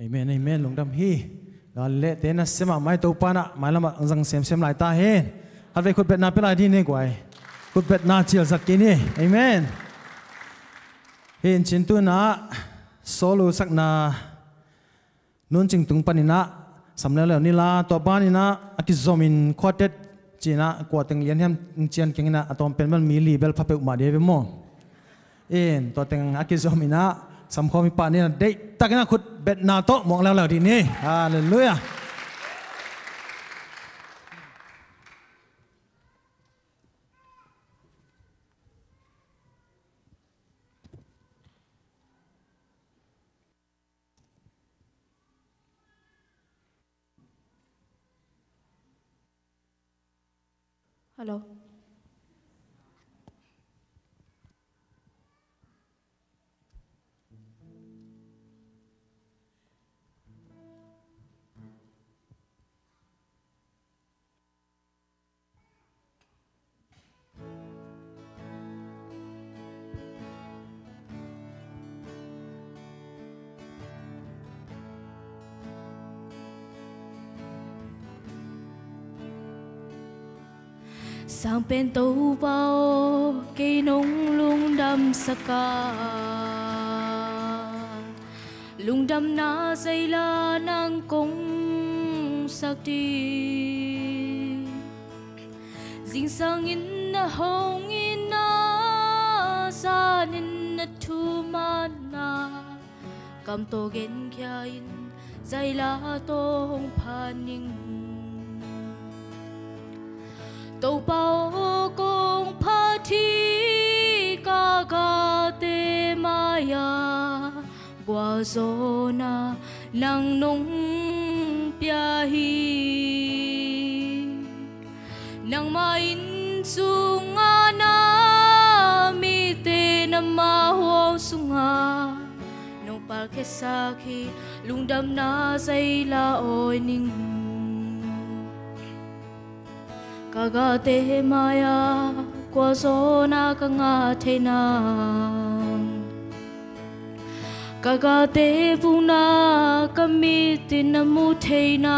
Amen Amen lung dam hi gan le te na sema mai to pa na mai lama jang sem lai ta he hat ve khut bet na pe lai di ne kwai khut bet na chial zat ke ni Amen hin chin tu na solo sak na nun ching tung panina samle le ni la to ba ni na akizomin quartet china kwa teng lian hem chian king na atom pen man mi li bel pha pe ma de be mo en to teng akizomina sam kho mi pa ni na dei takina khut bet na to mong la di ni hallelujah Hello. sang bên tàu bao cây nông lung đâm saka lung đâm na dây la nang công sắc đi dinh sang in na hong in na sa in na thu mana cầm tô gen kia in dây la tô hong paning tàu bao công pha thi ca ca te maya qua zona nang nung pia hi nang main sunga na mi te na ma ho sunga nong pal ke sakhi lung dam na zai la oi ning kaga te maya qua zona ka nga te na kaga te vuna ka mi te na mu te na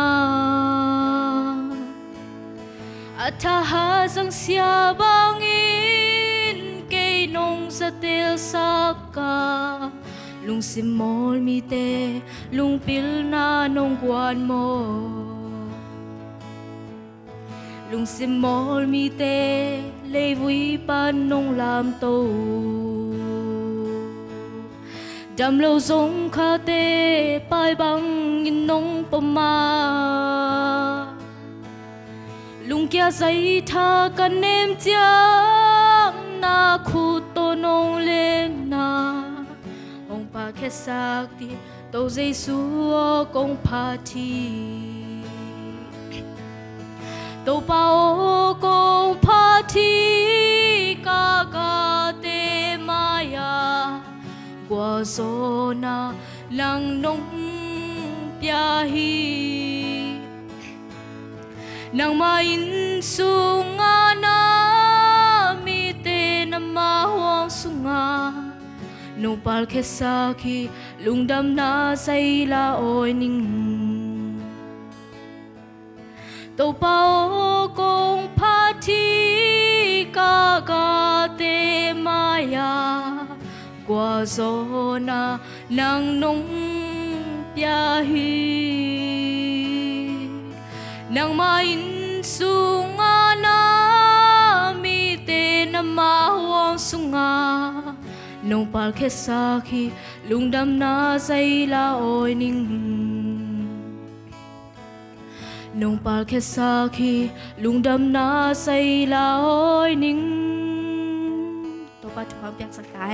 ataha sang sia bangin ke nong sa tel saka lung simol mi te lung pil na nong guan mo lung simol mi te lê vui pan nong lam tô đam lâu giống kha te pai bang in nong pama lung kia say tha kan nem chiang na khu to nong lên na ông pa khe sak ti tô dây suo công pa thi tàu bao công pha thi ca ca te maya qua zona lang nong pia hi nang main sunga na mi te na ma huang sunga no pal khe sakhi lung dam na sai la oi ning tàu bao công pha thi ca ca te maya qua zona nang nong pia hi nang main sunga na mi te na ma huang sunga nong pal khe sakhi lung dam na zai la oi ning nong pal khe sakhi lung dam na say la oi ning to pa chupang piak sakta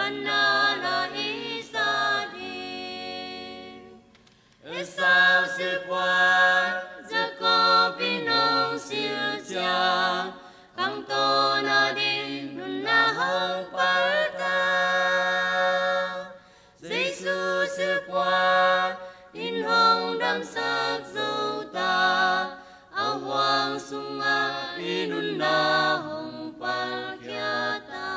panala isadi sao sự quan giờ có pinong siêu cha hang to na din nun na hong parta Giêsu sự quan in hong đam sắc dâu ta áo hoàng sung a inun na hong parkia ta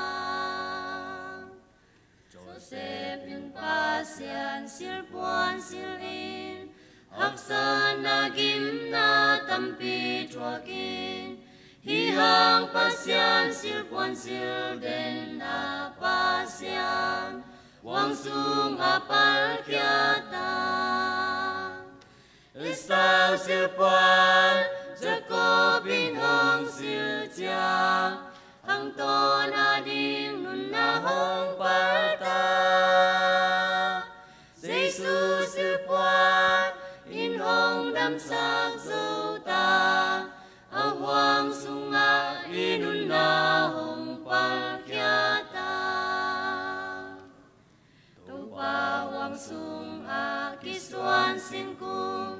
Joseph in pasian sil puan sil in Haksan na gim na tampi chuakin Hi hang pasian sil puan sil den na pasian Wang sung apal kia ta Sao sil puan Jacob in hong sil cha Hang to na ding nun na hong par ta Giêsu sil puan in hong đam sắc dâu ta áo hoàng sung a inun na hong par kia ta Tâu pa hoàng sung a kiswan sin cung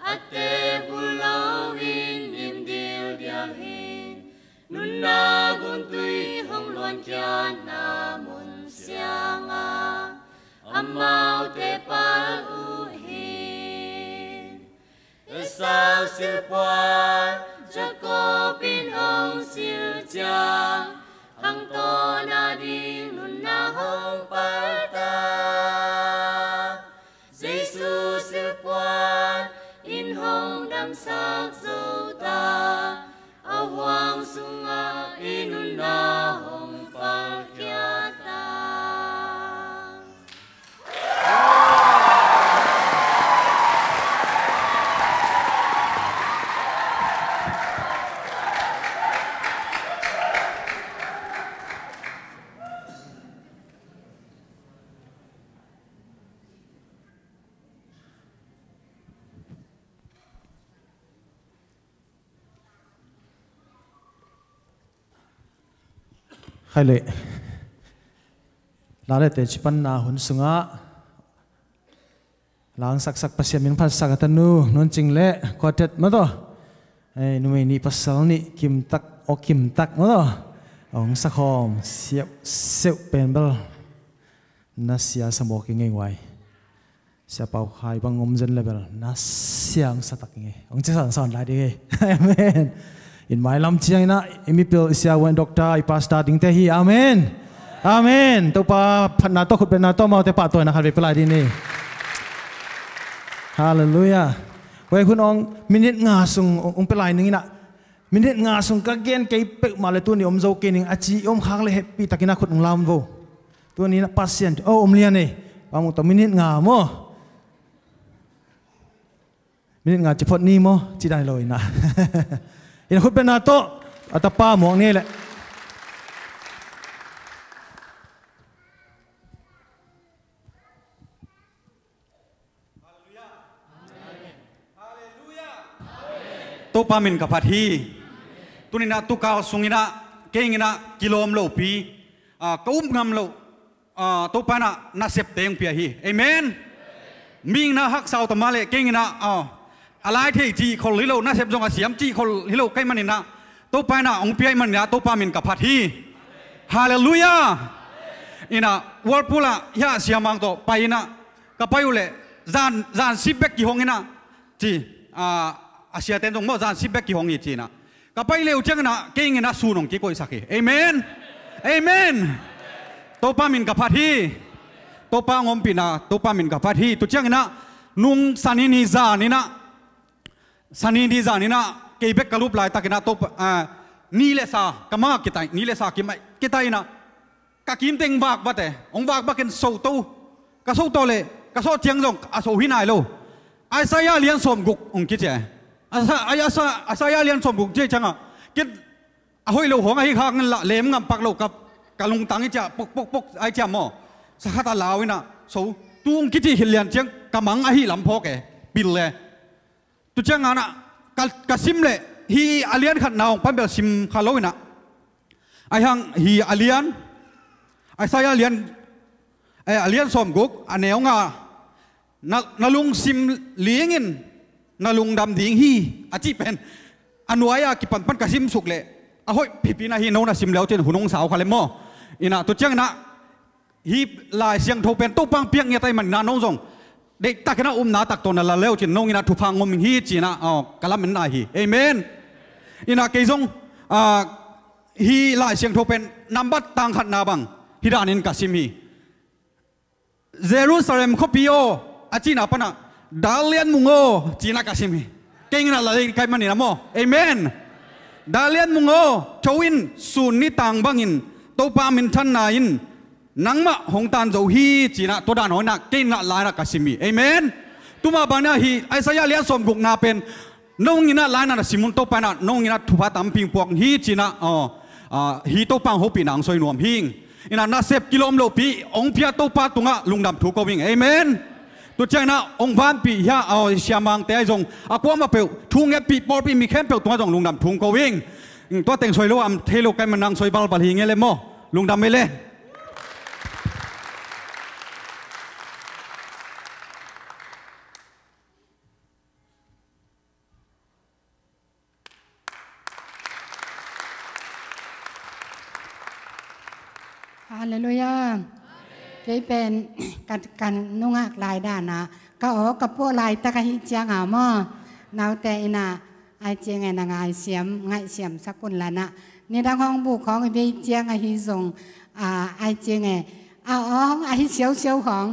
ate bulau in im dil diang hin nun na gun tui hong luan kia na mun siang a amau te pal u hin sao sil puan Jacob in hong sil cha hang to na ding nun na hong par ta Giêsu sil puan in hong đam sắc dâu ta áo hoàng sung a inun na hong par kia ta khai lệ lá lệ tệ chỉ pan na hun sunga lang sak sak pasien min phal sak atanu non ching le quartet ma to ai nu ni pasal ni kim tak ma to ong sak hom siap pen bel na sia samo ki ngai wai sia pau khai bang om zen level na siang satak ngai ong che san lai di amen in my lam chiang na imipil isya wen doctor I pastor ding te hi amen amen to pa phana to khut pe na to ma te pa to na khat ve pelai di ni hallelujah wei kun ong minute nga sung ong pelai ning na minute nga sung ka gen ke pe ma le tu ni om zo ke ning achi om khang le happy takina khut ong lam vo tu ni na patient om lian ni pa mo to minute nga mo minute nga chi phot ni mo chi dai loi na in khut pe na to atapa mong ni le to pamin ka phathi tunina tu ka sungina kengina kilom lo pi ka ngam lo to pana na sep teng pi hi amen ming na hak sau tamale kengina alai thei chi khol hilo na sep jong asiam chi khol hilo kai manina to pana ong pi man ya to pamin ka phathi hallelujah ina warpula ya siamang to paina ka payule zan sibek ki hongina chi Asia ten dong mo zan sibek ki hongi china kapai leu chang na king na sunong ki koi sakhi amen amen topa min ka phathi topa ngom pina topa min ka phathi tu chang na nung sanini za ni na ke bek kalup lai takina top ni le sa kama kitai ni le sa kimai kitai na ka kim teng wak bate ong wak baken so to ka so to le ka so chiang jong a so hinai lo ai sa ya lian som guk ong ki che Asaya lian som guk je changa kit ahoi lo hong ai khang la lem ngam pak lo kap kalung tang cha pok ai cha mo sa khata lawina so tung kiti hilian chang kamang a hi lam phok e bil le tu changa na kasim le hi alian khat naung pambel sim khaloina ai hang hi alian Asaya lian ไอ้เลียนสมกุกอันเนียงนาลุงซิมเลี้ยงินนาลุงดำดิ่งฮีอาจีเป็นอันวายกิปันปันกระซิมสุกเลยอ่ะเฮ้ยพี่นาฮีโน่นาซิมแล้วเจนหุ่นงสาวเขาเลยมั้งอินะตัวเจ้านะฮีลายเสียงโทเป็นตู้ปังเปียกเงี้ยไตมันนาน้องจงเด็กตักนะนาตักตัวนั่นละแล้วเจนน้องอินะทุพังงมิงฮีจีนะอ๋อกะละมันนาฮีเอเมนอินะเกยจงฮีลายเสียงโทเป็นนำบัตตังขัดนาบังฮิดานินกาซิมีเยรูซาเล็มคบิโออาจีน่าปนะดาเลียนมุงโอจีน่ากาซิมีเก่งนะละเลยใครมันนี่นะโมเอเมนดาเลียนมุงโอชวินสุนิตังบังอินโตปามินทันนาอินนังมะหงตันโจฮีจีน่าตัวดานหอยนักเก่งนะลายนักกาซิมีเอเมนตุมาบังเนี่ยฮีไอซายาเลียนสมกุกนาเป็นน้องอินะลายนักซิมุนโตปานะน้องอินะทุบะตัมพิงพวกฮีจีน่าฮีโตปังโฮปีนังซอยนวมฮิงอินะนาเซบกิโลมโลปีองเพียโตปาตุงะลุงดำถูกกวิ่งเอเมนตัวเจ้านะองค์วันปีฮะเอาเชียมังแต่ไอจงอากวมาเปลทุ่งเอปีปอปีมีแค่เปลตัวจงลุงดำถูกกวิ่งตัวแต่งซอยโลอัมเทโลกันมันนางซอยบาลบาลีเงี้ยเลยโมลุงดำไม่เล่ฮาเลลูยาที่เป็นการนุ่งลายด้านนะก็อ๋อกับพวกลายตะกะฮิจังอ่ะมั่นาวแต่อินะไอเจียงไงนางไอเสียมไงเสียมสักคนละนะนี่ดังห้องบุกของไอเจียงไอฮิส่งไอเจียงไงอ๋อไอเสียวเสียวของ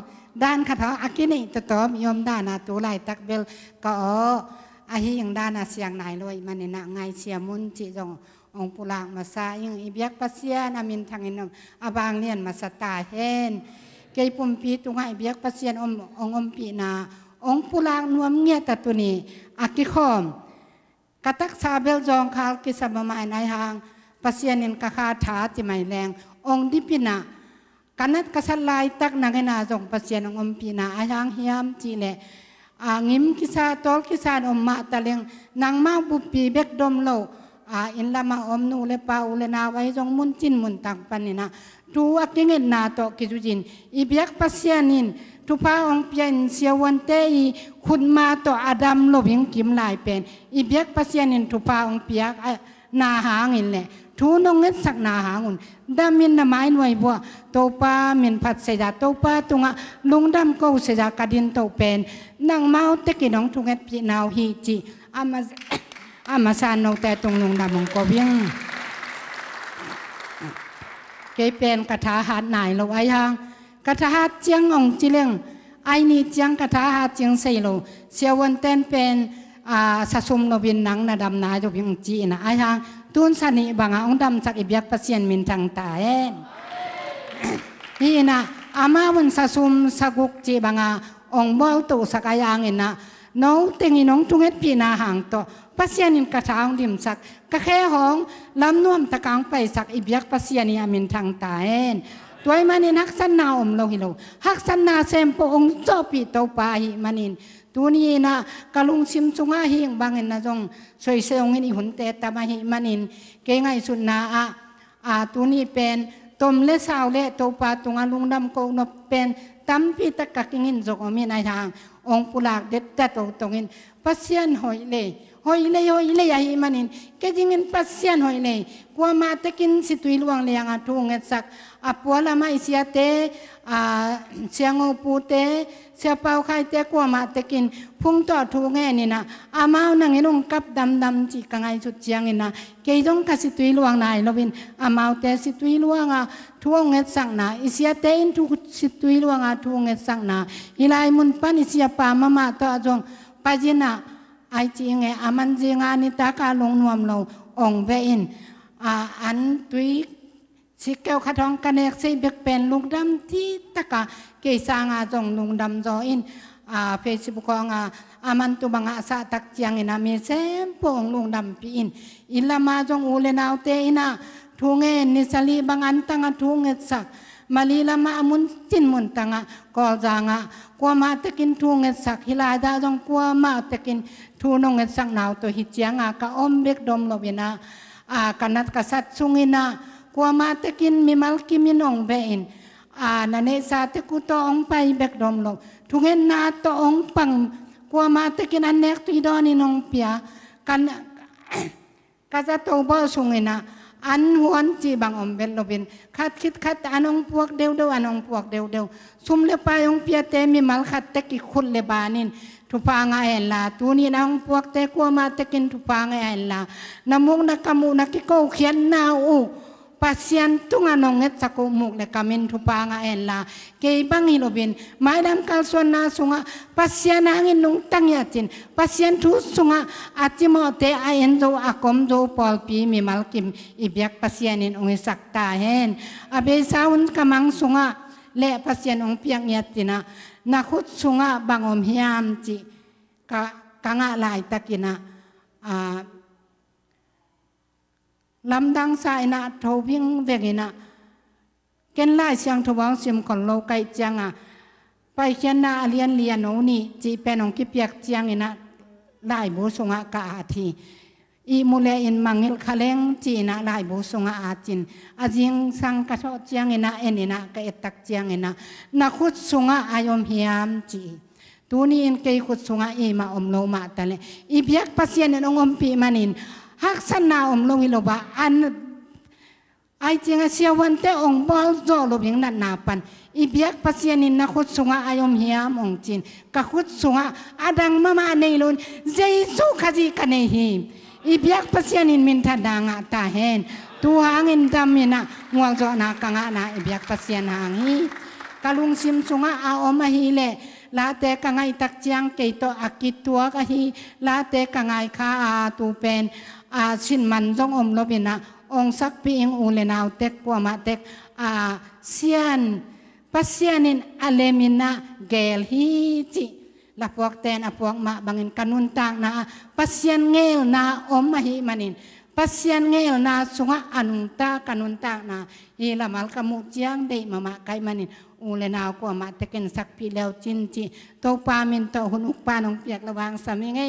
ด้านขัดเขาอากินี่ตัวมียมด้านนะตัวลายตักเบลก็อ๋อไอฮิยังด้านนะเสียงไหนเลยมันนี่นะไงเสียมุนจิจงองปุลางมาซายังอิบยักปัสยานามินทางอินอบางเลียนมาสตาเฮนเกยปุ่มปีตุงไอเบียกปัสยานองปีนาองปุลางนวมเงียตตุนีอากิคอมกตักซาเบลจองคาลกิสบมาในหางปัสยานินกะคาถาจิไม่แรงองดิปินากันนัดกษัตริย์ลายตักนางนาจงปัสยานองปีนาอายังเฮียมจีเลงิมกิซาตอลกิซาอมมาตะเลงนางมาบุปีเบกดมโลอินละมาอมนูเลปาอุเลนาไว้จงมุนจินมุนตังปันนี่นะดูอักเงินนาโตกิจุจินอิบยักปัสยานินทุพาองเปียนเสียวันเตยคุณมาโตอาดัมลบยังกิมลายเป็นอิบยักปัสยานินทุพาองเปียกนาหางินแหละทูนงเงินสักนาหางุนดามินนาไม้หน่วยบัวโตปามินผัดเสียโตปาตุงะลุงดำโกเสียกระดินโตเป็นนางเมาเตกิน้องทุงเงินปีนาวฮีจีอามาซานโนแต่ตรงลุงดำมงกเวียงเกยเป็นกระถาหัดไหนเราไอ้ยังกระถาหัดเจียงองจิเลงไอ้นี่เจียงกระถาหัดเจียงใส่เราเสียวันเต้นเป็นสะสมโนบินนังนาดำนาจบยังจีนะไอ้ยังตุนสนิบางองดำจากอิบยักปัสยานมินทางตาเอ็นนี่นะอามาวันสะสมสกุกจีบางองบอลตุสักอย่างเองนะน้องเต็งน้องทุงเอ็ดปีนาห่างต่อปัสยานินกระถางดิมสักกะแค่ห้องลำนวมตะกังไปสักอิบยักปัสยานิอามินทางตาเอ็นตัวมันนี่นักสันนาอมโลหิโลฮักสันนาเซมโปองจอปีโตปาหิมันินตัวนี้นะกะลุงซิมจุงอาหิงบางเงินนะจงสวยเซงเงินอิหุนเตตามาหิมันินเก่งไงสุดนาตัวนี้เป็นตมเลสาวเลโตปาตุงาลุงดำโกนเป็นตั้มปีตะกักงินจกอมีในทางองปุลากเด็ดแต่ตรงงินปัสยานหอยเลยya imanin kejingin pasien hoi le kwa ma tekin situi luang le yang atu ngetsak apuala ma isiate siango pute siapau khai te kwa ma tekin phung to thu nge ni na amau nang inong kap dam chi kangai sut chiang ina keijong ka situi luang nai lovin amau te situi luang thu ngetsak na isiate in thu situi luang thu ngetsak na ilai mun pan isiapa mama to ajong pajinaไอจีไงมันจีงานิตากาลงนวมเราองเวอินอันตุยสิเกลขัดองกันเอกใส่เบกเป็นลุงดำที่ตะกาเกษางาจงลุงดำจออินเฟซบุ๊กของมันตุบังอาสาตักเจียงอินามีเซมปองลุงดำปีอินละมาจงอูเลนาวเตอินาทุงเงินนิสลีบังอันตังทุงเงินสักมาลีละมามุนจินมุนตังกอจางกว่ามาตะกินทุงเงินสักฮิลาดาจงกว่ามาตะกินทูนงเงินสักนาวตัวหิจียงกะอมเบกดมโลบินากันัดกษัตริย์สุงินากว่ามาตะกินมีมัลกิมินองเบอิน นันเนซาเตกุตองไปเบกดอมโลทุกเงินนาตองปังกว่ามาเตกินันเนกตุยดอนินองเปียกันก็จะโตบ่สุงเงินะอันหวนจีบางอมเบลโลบินคัดคิดคัดอันองพวกเดียวอันองพวกเดียวซุมเลปายองเปียเตมีมัลคัดเตกิคุลเลบานินทุปางไอลาตูนี่น้องพวกเตกัวมาเตกินทุปางไอลานามุงนักkamuนักโกเขียนนาอูpasien tunga nonget sako muk le kamin thupanga ella ke bangi lobin maidam kalson na sunga pasien angin nung tangyatin pasien thu sunga atimo te aen zo akom zo polpi mi malkim ibyak pasienin ong sakta hen abe saun kamang sunga le pasien ong piang yatina nakhut sunga bangom hiam chi kanga lai takinaลำดังสายนะทวิ่งเวกินะเกณฑ์ไล่เสียงทวังซิมก่อนโลไกจังไปเขียนนาเลียนโนนี่จีเป็นองกิเปียกเจียงนะไล่บุษงะกาอาทีอีมูเลอินมังเงลคาเลงจีนะไล่บุษงะอาจินอาจิงสังกะโชเจียงนะเอ็นนะกะเอตักเจียงนะนักขุดสงะอายมเฮียมจีตัวนี้อินเกยขุดสงะอีมาอมโลมาตะเลอีเบียกปัสเซียนองอมปีมันินฮักษณาอมลงวิโลบะอันไอจริงเสียวันเตองบอลโจลบยังนัดนาปันอีเบียกปัสยานินนักขุดสงะอายมเฮียมองจินกัขุดสงะอาดังมาในลุนเจสุขจีกันเนฮีอีเบียกปัสยานินมินทัดดังตาเห็นตัวหางินดำมินะงวงโจนากังนาอีเบียกปัสยานหางฮีกะลุงซิมสงะอาอมฮีเลลาเตกังไงตักเจียงเกยโตอากิตัวกะฮีลาเตกังไงข้าตูเป็นชินมันจงอมลบินะองสักปีงอูเลนาวเต็กกัวมาเต็กเซียนปัสเซียนินอเลมินะเกลฮีจิละพวกเตนพวกมาบังอินกันุนตางนะปัสเซียนเงลนาอมมาฮีมันินปัสเซียนเงลนาสุงะอนุตากันุนตางนะฮีละมัลกมุเจียงเดมาไกมันินอูเลนาวกัวมาเต็กินสักปีแล้วจินจิโตปามินโตหุนุกปานองเปียกระวังสามีไง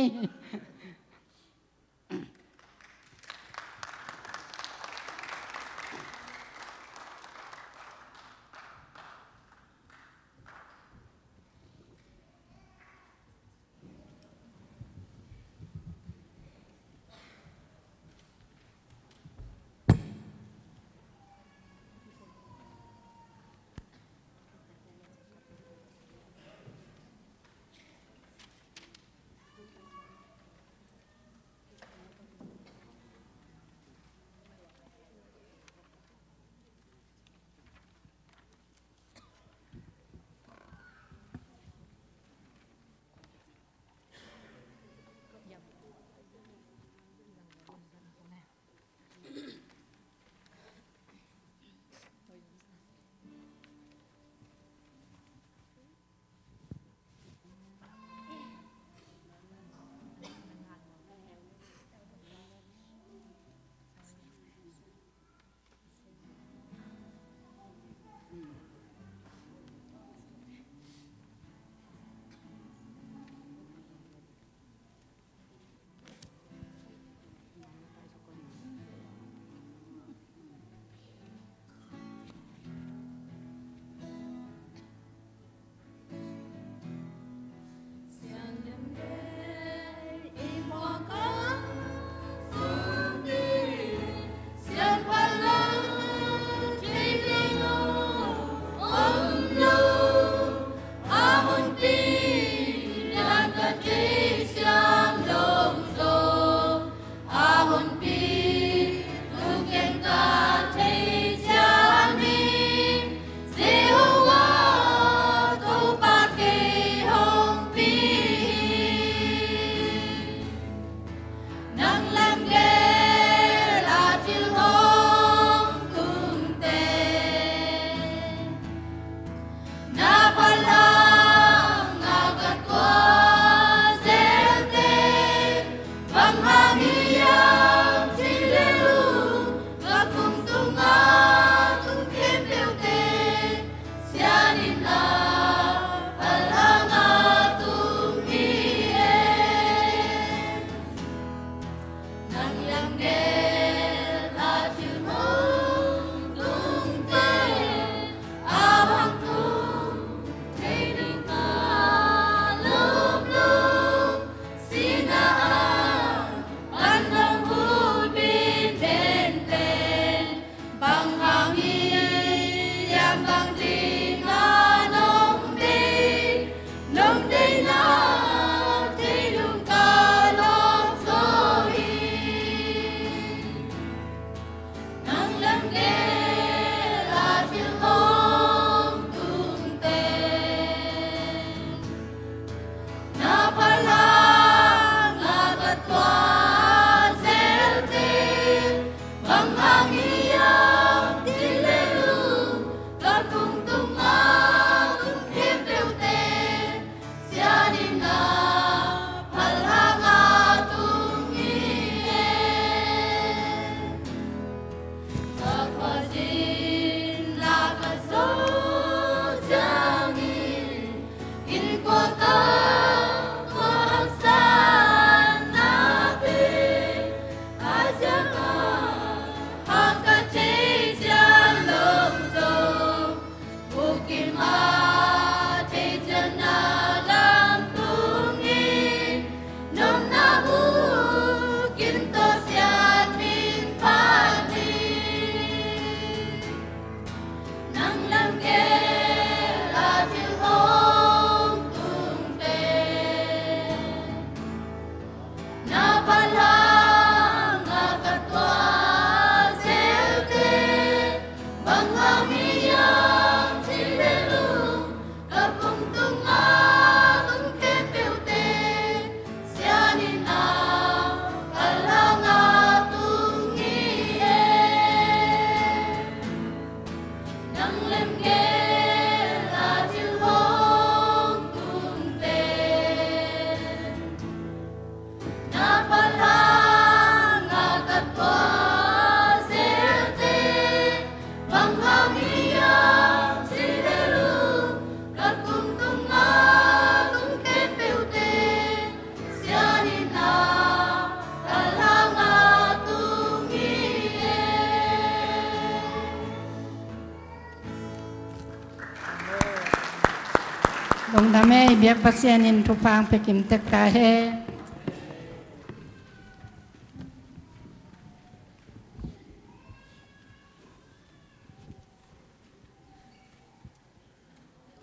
ลงดำให้เบียกปัสยานินทุพางไปกิมเตกาเฮ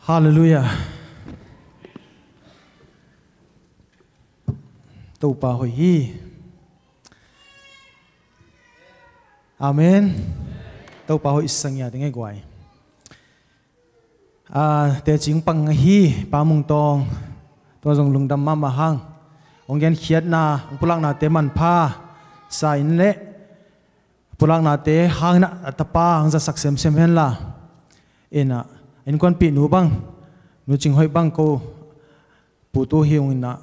ฮาเลลูยาตูปาหอยอาเมนตูปาหอยสังยาถึงไงกว่าแต่จริงปังฮีปามุงตองตัวจงลุงดำมาหังองค์ยันเขียดนาองค์ปุลักนาเตมันพาสายเละปุลักนาเตหางนะตะปาหังจะสักเซมเห็นละเอ็นควันปีนูบังนูจิงหอยบังโกปูตัวหิวนะ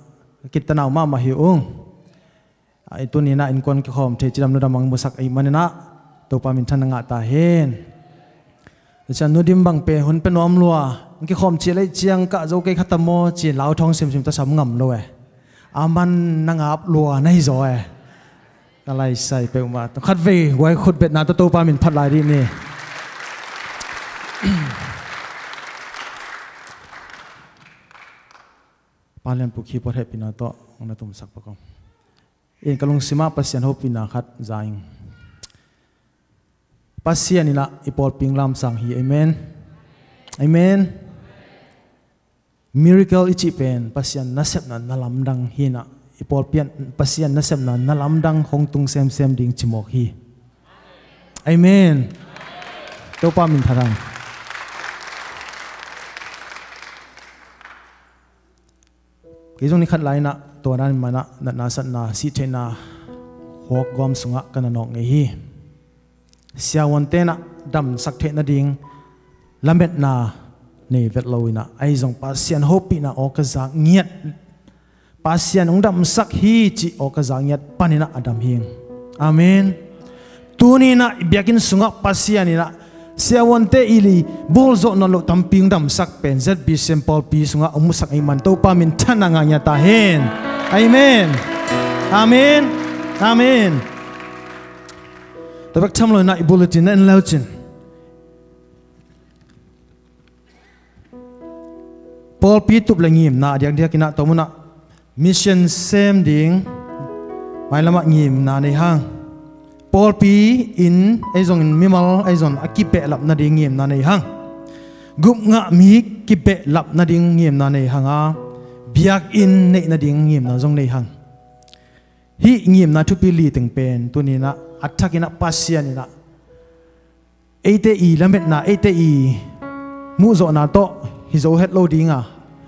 กิตนาวมาหิวองไอตัวนี้นะเอ็นควันขอมเทจิดำนูดำมังมุสักไอมันนะตัวปามินทันงะตาเห็นฉันนูดิมบังเปหุนเป็นน้อมลัวกี่ขอมเชียร์เจียงกะโจเกขัตโมจีเหลาทองซิมตะสำงำเลยอามันนางอับลัวในจอยอะไรใส่ไปมาคัดเวไว้ขุดเบ็ดนาตัวปามินพัดลายดีนี่ปาเลียนปุขีพอเทปินาโตองนาตุมสักปะกองเองกำลังสิมาปัสยันโฮปินาคัดใจปัสยันนี่ละอีปอลปิงลำสังฮีเอเมนเอเมนมิราเคิลอิจิเป็นปัสยันนัสเซบนันนัลำดังฮีนะอีปอลเปียนปัสยันนัสเซบนันนัลำดังคงตุงเซมดิ่งจิมอกฮีเอเมนตัวปามินทารังกิจงนี้ขัดไลนะตัวนั้นมานะนาสัตนาสิเทนาหอกกอมสุงะกันนอกไงฮีเสียวันเตนะดำสักเทนะดิ่งลำเบ็ดนาในเวทลอยนะไอจงปัสยันโฮปีนะออกจากเงียดปัสยันองดำสักฮีจีออกจากเงียดปานินะอดัมฮิงอาเมนตัวนี้นะเบียกินสุงะปัสยันนี่นะเสียวันเตอิลีบอลโซนนลตัมปิงดำสักเป็นเซตบีเซมพอลปีสุงะอมุสักไอมันตัวปามินท่านงานยาตาเฮนอาเมนอาเมนอาเมนแต่ว่าทำเลยนะอิบุลตินนั่นแล้วจินพอลปีตุบละงิมนะเดียกกินะตัวมุนะมิชชั่นเซมดิ่งไม่ละมักงิมนะในห้างพอลปีอินไอซอนมิมัลไอซอนอากิเปะลับนาดิ่งงิมนะในห้างกุมงะมีกิเปะลับนาดิ่งงิมนะในห้างเบียกอินในนาดิ่งงิมนะจงในห้างฮีงิมนะทุปีลีตึงเป็นตัวนี้นะอัฐกินะปัสยานี่นะเอเตอีลำเบ็ดนะเอเตอีมูโซนาโตฮิโซเฮดโลดิง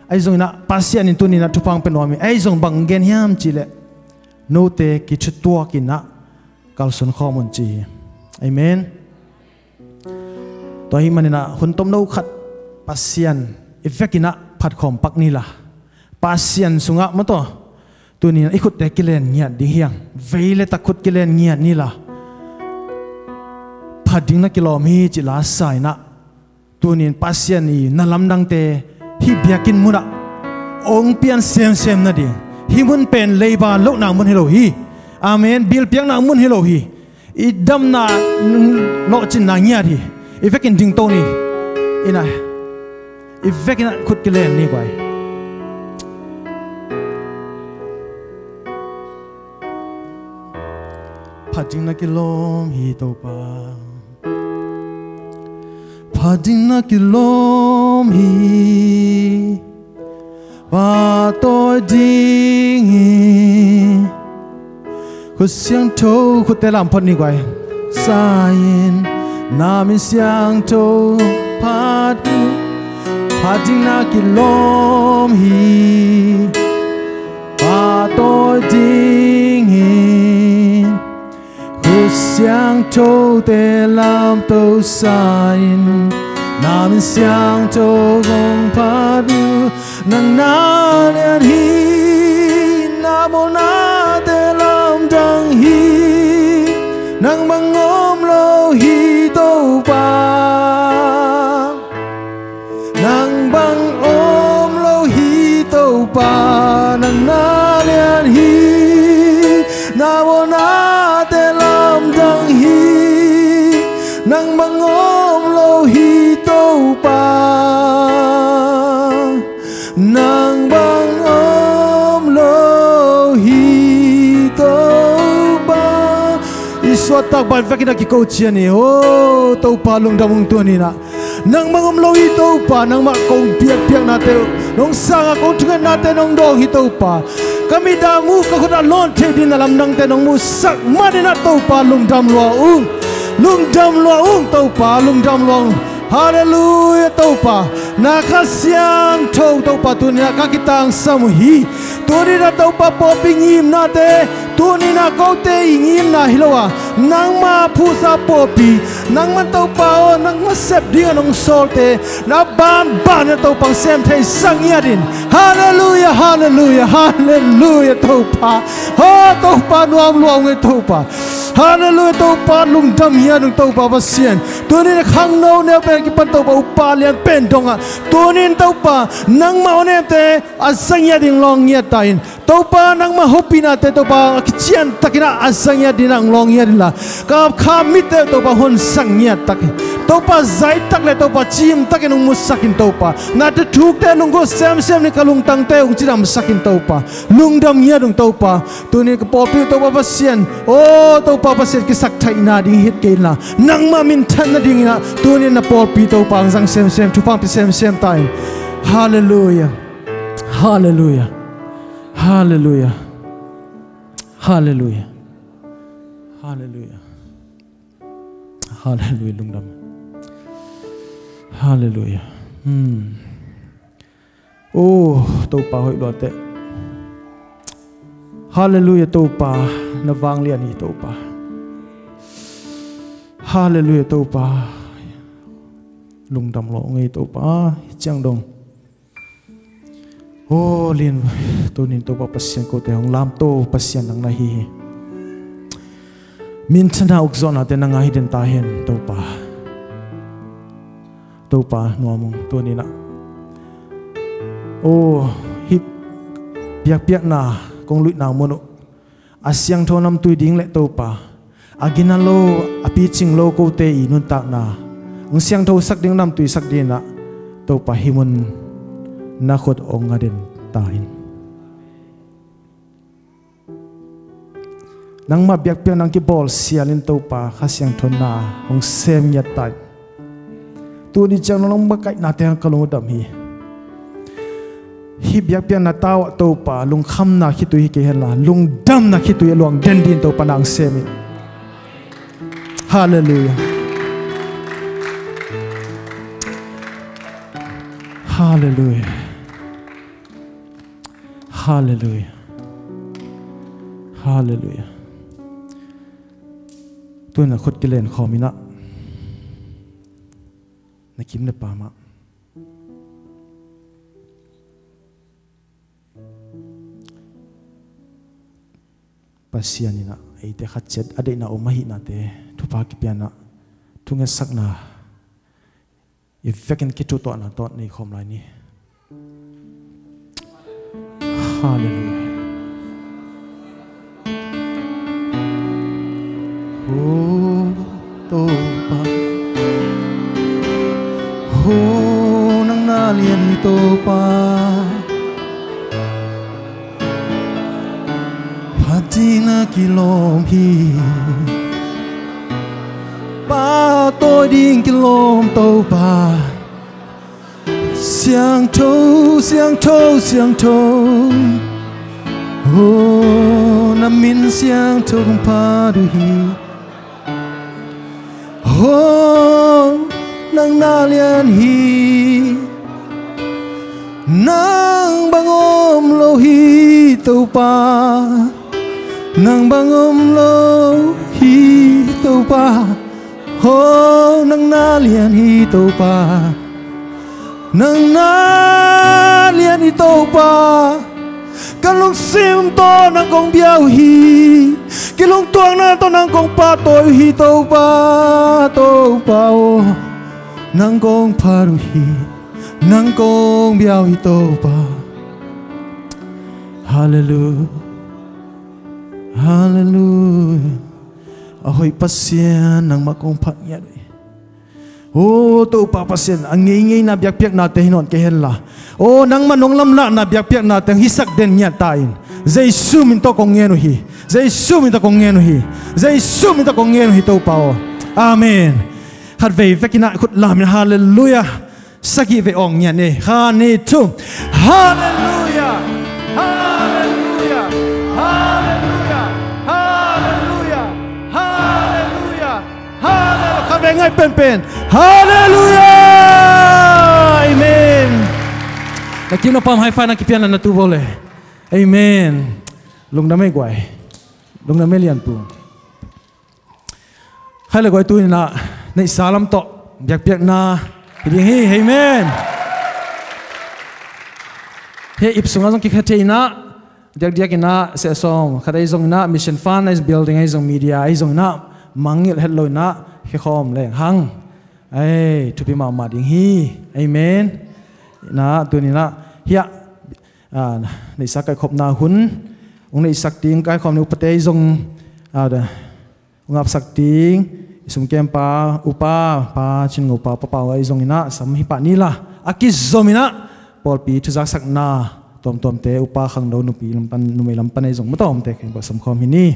ไอซงนะปัสยานี่ตัวนี้นะทุพังเป็นวามีไอซงบังเกนยามจิเลโนเตกิชุดตัวกินนะกัลสุนข้อมุนจีเอเมนตัวนี้มันนี่นะคนต้มนูขัดปัสยานอีเฟกินะผัดขมปักนี่ละปัสยานสุงะมาตัวตัวนี้อีขุดแต่กิเลนเงียดดิ่งเฮียงเวเลตะขุดกิเลนเงียดนี่ละผัดดิ่งนักกิโลมีจิลาสายนะตัวนี้ปัสยันนี่นั่นลำดังเตฮิเบียกินมุนะองเปียนเซมนะดิ่งฮิมุนเป็นเลบาโลกนางมุนเฮโลฮีอาเมนบิลเปียงนางมุนเฮโลฮีอีดำนาโลจินนางเงียดฮีอีเฟกินดิ่งโตนี่อีน่ะอีเฟกินขุดกิเลนนี่กว่าผัดดิ่งนักกิโลฮีโตปาผัดดิ่งนักกิโลฮีว่าตัวดิ่งขุดเสียงโถขุดแต่ลำพัดนี่กว่าสายน้ำมีเสียงโถผัดดิ่งนักกิโลฮีว่าตัวดิ่งเสียงโถแต่ลำตัวสายน้ำมีเสียงโถคงพัดนังนาเลียนฮีน้ำโมนาแต่ลำดังฮีนังบังงมโลฮีโตปานังบังอมโลฮีโตปานังนาเลียนฮีน้ำโมนาแต่ลำดังฮีนังบังอมโลฮีโตปา suat tak ban fakina ki ko chiani o to pa lung damung tu ni na nang mangom loi to pa nang ma kong piak na te nong sanga ko thungan na te nong do hi to pa kami dangu ka ko da lon the din dalam nang te nong mu sak madina to pa lung dam lo to pa lung dam lo haleluya to pa nakasyang to pa tu ni ka kitang samuhi tu ni na to pa po pingim na te tu ni na ko te ingim na hilowa nang ma pusa popi nang man to pa o nang ma sep dia nong solte na ban to pang sem thei sang yadin haleluya to pa ho to pa nuam luang to pa haleluya to pa lung dam ya nong to pa pasien tu ni khang no ne pe ki pan to pa upa lian pen donga tu ni to pa nang ma ne te asang yadin long ya tain to pa nang ma hopina te to pa kichian takina asang yadin ang long yadin ka khamit to pa hon sangnya tak to pa zai tak le to pa chim tak nong musakin to pa na te thuk te nong go sem ni kalung tang te ung chiram sakin to pa lung dam nya dong to pa tu ni ko popi to pa pasien o to pa pasien ki sak thai na ding hit ke na nang ma min than na ding na tu ni na popi to pa sang sem tu pang pi sem time hallelujah hallelujah hallelujah hallelujah hallelujah hallelujah lung dam hallelujah oh to pa hoi lo te hallelujah to pa na wang lian hi to pa hallelujah to pa lung dam lo ngai to pa chang dong oh lin to nin to pa pasien ko te hong lam to pasien nang na hi min chana ukzona te nang hi den ta hen to pa nuamung to ni na oh hip piak na kong luit na mono asyang thonam tui ding le to pa agina lo api ching lo ko te i nun tak na ung siang tho sak ding nam tui sak din na to pa himun na khot ong aden tain nang ma biak piak nang ki bol sialin to pa khasyang thon na ong sem nya tai tu ni chang long ma kai na te kalong dam hi biak piak na taw to pa lung kham na khitu hi ke hela lung dam na khitu luang den din to pa nang semi hallelujah hallelujah hallelujah hallelujah tu na khot ki len khomina na kim na pa ma pasianina ite khatchet ade na omahi na te thupa ki piana thunga sakna ifekin kitu to na to nei khom lai ni hallelujah oh to pa oh nang na lian to pa na kilom hi ba tôi điên kilom tô ba xiang thâu oh na min xiang thâu kong pa du hi oh nang na lian hi nang bangom lo hi tô pa nang bangom lo hi to pa ho nang na lian hi to pa nang na lian hi to pa kan long sim to nang kong biao hi ki long tuang na to nang kong pa to hi to pa o nang kong pa ru hi nang kong biao hi to pa hallelujah hallelujah ahoy pasien nang makong pangyan oh to pa pasien ang ngingay na biak-biak natin hinon kehela oh nang manong lamla na biak-biak natin hisak den niya tain Jesus minto kong yenuhi Giêsu mình ta công nghe hi Giêsu mình ta công nghe hi tàu pao Amen hát về với cái nại khut làm hallelujah saki về ong nhận nè ha nè tu hallelujah hallelujah hallelujah hallelujah hallelujah hallelujah hát về ngay pen hallelujah amen là kiếm nó pam hai pha na kipian na tu vole amen lung đam mê quậy lung đam mê liền pu hay là gọi tôi là này salam to biak na đi hi amen he ipsunga jong ki khate na diak na se som khadai jong na mission fund is building ai jong media ai jong na mangil hello na khi khom leng hang ai to be ma ding hi amen na tu ni na hia này sắc cái khop na hun ông này sắc tiếng cái khom này upate jong ngap sắc tiếng sung kem pa upa pa chin ngo pa pa ai zong ina sam hi pa ni la aki zomina pol pi thu jak sak na tom te upa khang do nu pi lampan nu mai lampan ai zong ma tom te khen ba sam khom hi ni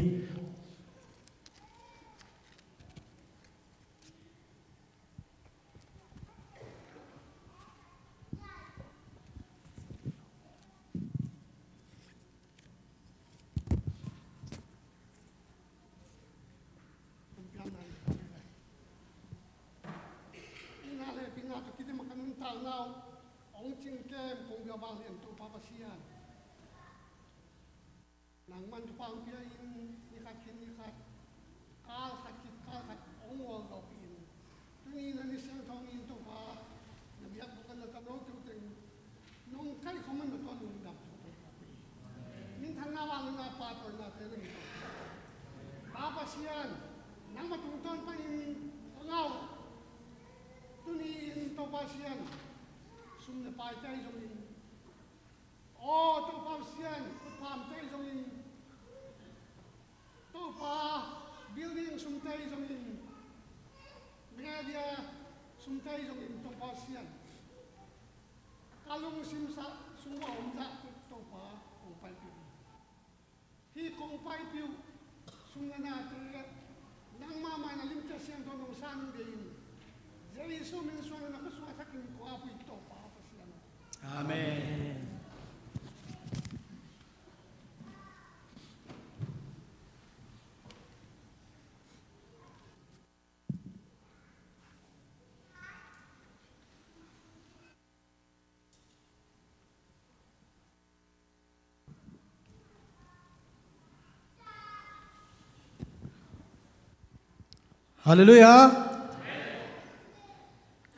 Hallelujah.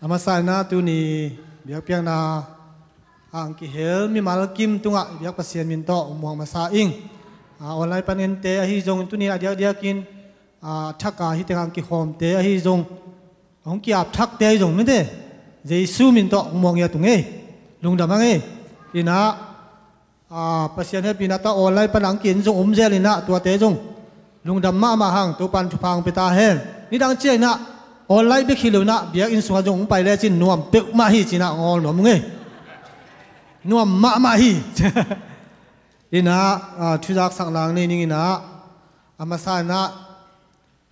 Amasana tu ni biak piang na ang kihel mi mal kim tunga biak pasien min to umuang masa ing online panen te ahi jong tu ni adia kin thaka hi teng ki khom te ahi jong ong ki ap thak te jong min te Jesu min to umuang ya tunge lungdam ange ina pasien he pina ta online panang kin jong jelina tua te jong lungdam ma hang tu pan thupang pita hen ni dang che na online be khilo na biak in sunga jong pai le chin nuam pe ma hi china ngol nom nge nuam ma hi ina thujak saklang ni ning ina amasa na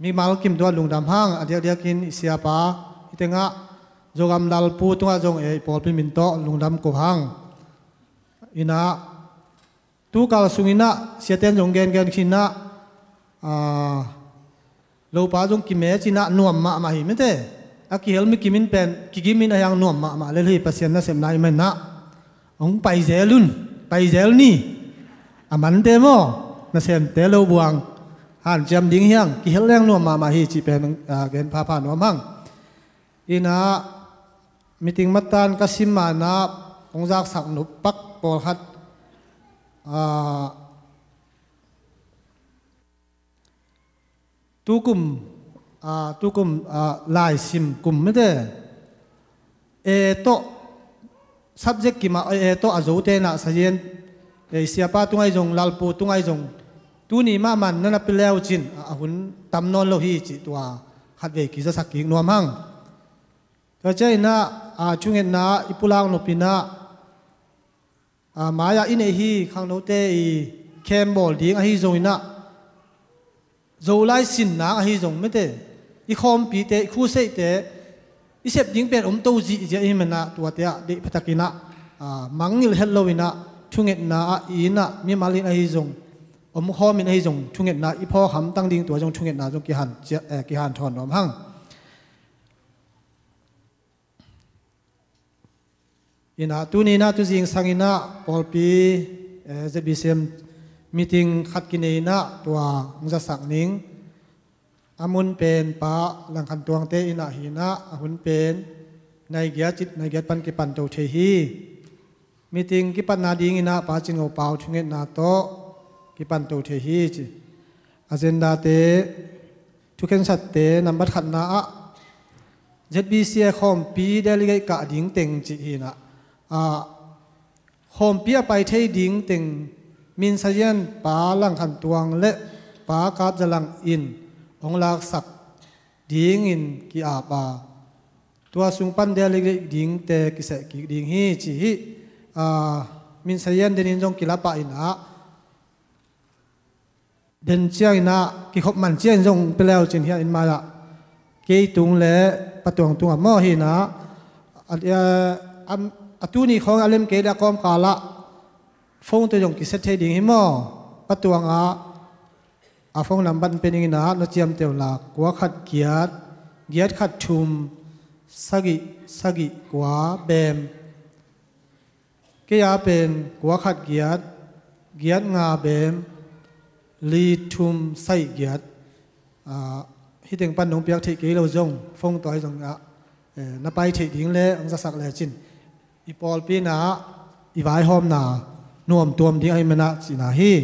mi mal kim do lungdam hang adia kin siapa itenga jogam dal pu tunga jong e pol pin min to lungdam ko hang ina tu kal sungina siaten jong gen khina lo pa jong ki me china nuam ma hi mete aki helmi kimin pen ki gimin ayang nuam ma le hi pasien na sem nai men na ong pai zelun pai zel ni aman te mo na sem te lo buang han jam ding hiang ki hel leng nuam ma hi chi pen gen pa nuam hang ina meeting matan kasim na ongjak sak nu pak pol hat tukum lai sim kum mete to subject ki ma to azote na sajen siapa tungai jong lalpu tungai jong tuni ma man na pileu chin ahun tamnon lo hi chi tua hatve ki sa sakki nuam hang ka chai na chungen na ipulang no pina maya ine hi khang no te i kem bol ding a hi zoina dầu lai xin na hi zong mete i khom pi te khu sei te i sep ding pen tâu ji je i mena tua te de phatakina mangil helloina thunget na ina mi malin hi zong khom in hi zong thunget na i pho ham tang ding tua zong thunget na zong ki han thon nom hang ina tu ni na tu jing sangina polpi ZBCM meeting khat kineina tua ngza sak ning amun pen pa lang khan tuang te ina hina ahun pen nai gya chit nai gya pan ki pan to the hi meeting ki pan na ding ina pa chingo pau thunget na to ki pan to the hi chi agenda te thuken sat te number khat na ZBC khom pi delegate ka ding teng chi hina khom pi a pai thei ding teng min sayan pa lang khan tuang le pa kap jalang in ong lak sak ding in ki a pa tua sung pan delegate ding te ki se ki ding hi chi hi min sayan den in jong ki la pa in a den chiang ina ki khop man chiang jong peleo chin hi in ma la ke tung le patuang tung mo hi na atuni khong alem ke da kom kala phong to jong ki set thei ding hi mo patuang a phong lam ban pening na no chiam tew la kwa khat giat khat thum sagi kwa bem ke ya pen kwa khat giat nga bem li thum sai giat hi teng pan nong piak thei ke lo jong phong toy jong na pai thei ding le ang sa sak le chin i pol pi na i vai hom na nuam tuam ding ai mena china hi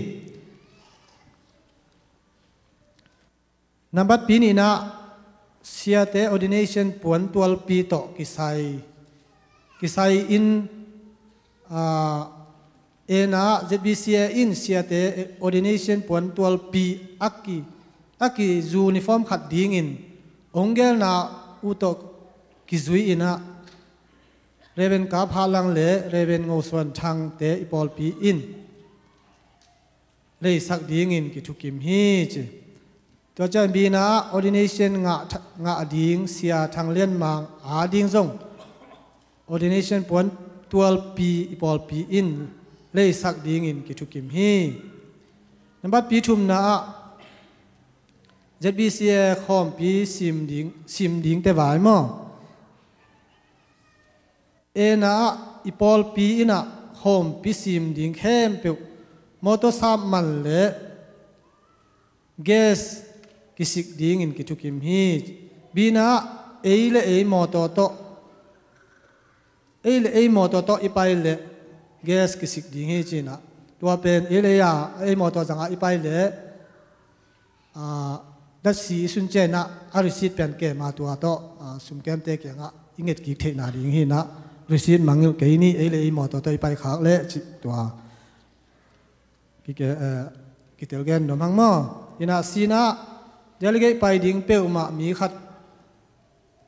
number pi ni na siate ordination puan 12 pi to kisai in ena ZBCA in siate ordination puan 12 pi aki uniform khat ding in ongel na uto kizui ina reven ka phalang le reven ngoswan thang te ipol pi in le sak ding in ki thukim hi chi to chan bi na ordination nga ding sia thang len mang a ding zong ordination pon 12 pi ipol pi in le sak ding in ki thukim hi number pi thum na ZBCA khom pi sim ding te vai mo ena ipol pi ina khom pi sim ding khem pe moto sam man le gas kisik ding in kitukim hi bina eile moto to ipai le gas kisik ding hi china tua pen eile ya moto janga ipai le da si sun che na arisit pen ke ma tua to sum kem te ke nga inget ki the na ding hi na receipt mangil ke ni ele mo to tai pai khak le chi tua ki tel gen no mang mo ina sina delegate pai ding pe uma mi khat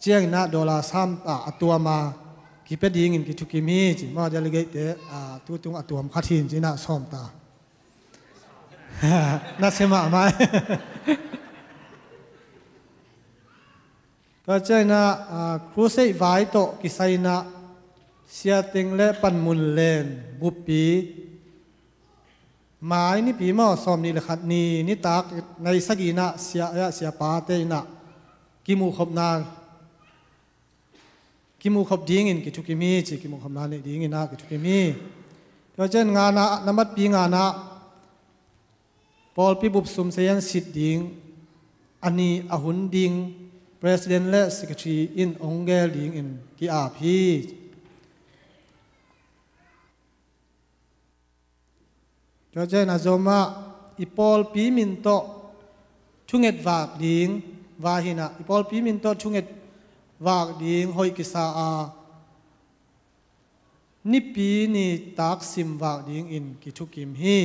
chiang na dollar sam atua ma ki pe ding in ki thuki mi chi ma delegate te tu tung atuam khathin chi na som ta na sema maiก็ใช่นะครูเซไว้โตกิไซนะเสียติงและปันมุนเลนบุปปีหมายนี่ปีมอสอมนี่ละขัดนี่นี่ตากในสกีนะเสียปาเตนะกิมูขบนากิมูขบดิ้งอินกิทุกิมีจิกิมูขบนาเนี่ยดิ้งอินนะกิทุกิมีก็เช่นงานนะน้ำมัดปีงานนะปอลปีบุบสุมเสียนสิทธิ์ดิ้งอันนี้อาหุนดิ้งPresident และ Secretary in องเกลดิงอินกีอาพีก็จะน่าจะมาอีพอลปีมินโตชุงเอ็ดวากดิงวาหินะอีพอลปีมินโตชุงเอ็ดวากดิงหอยกิสานิปีนี่ตักซิมวากดิงอินกิทุกิมฮี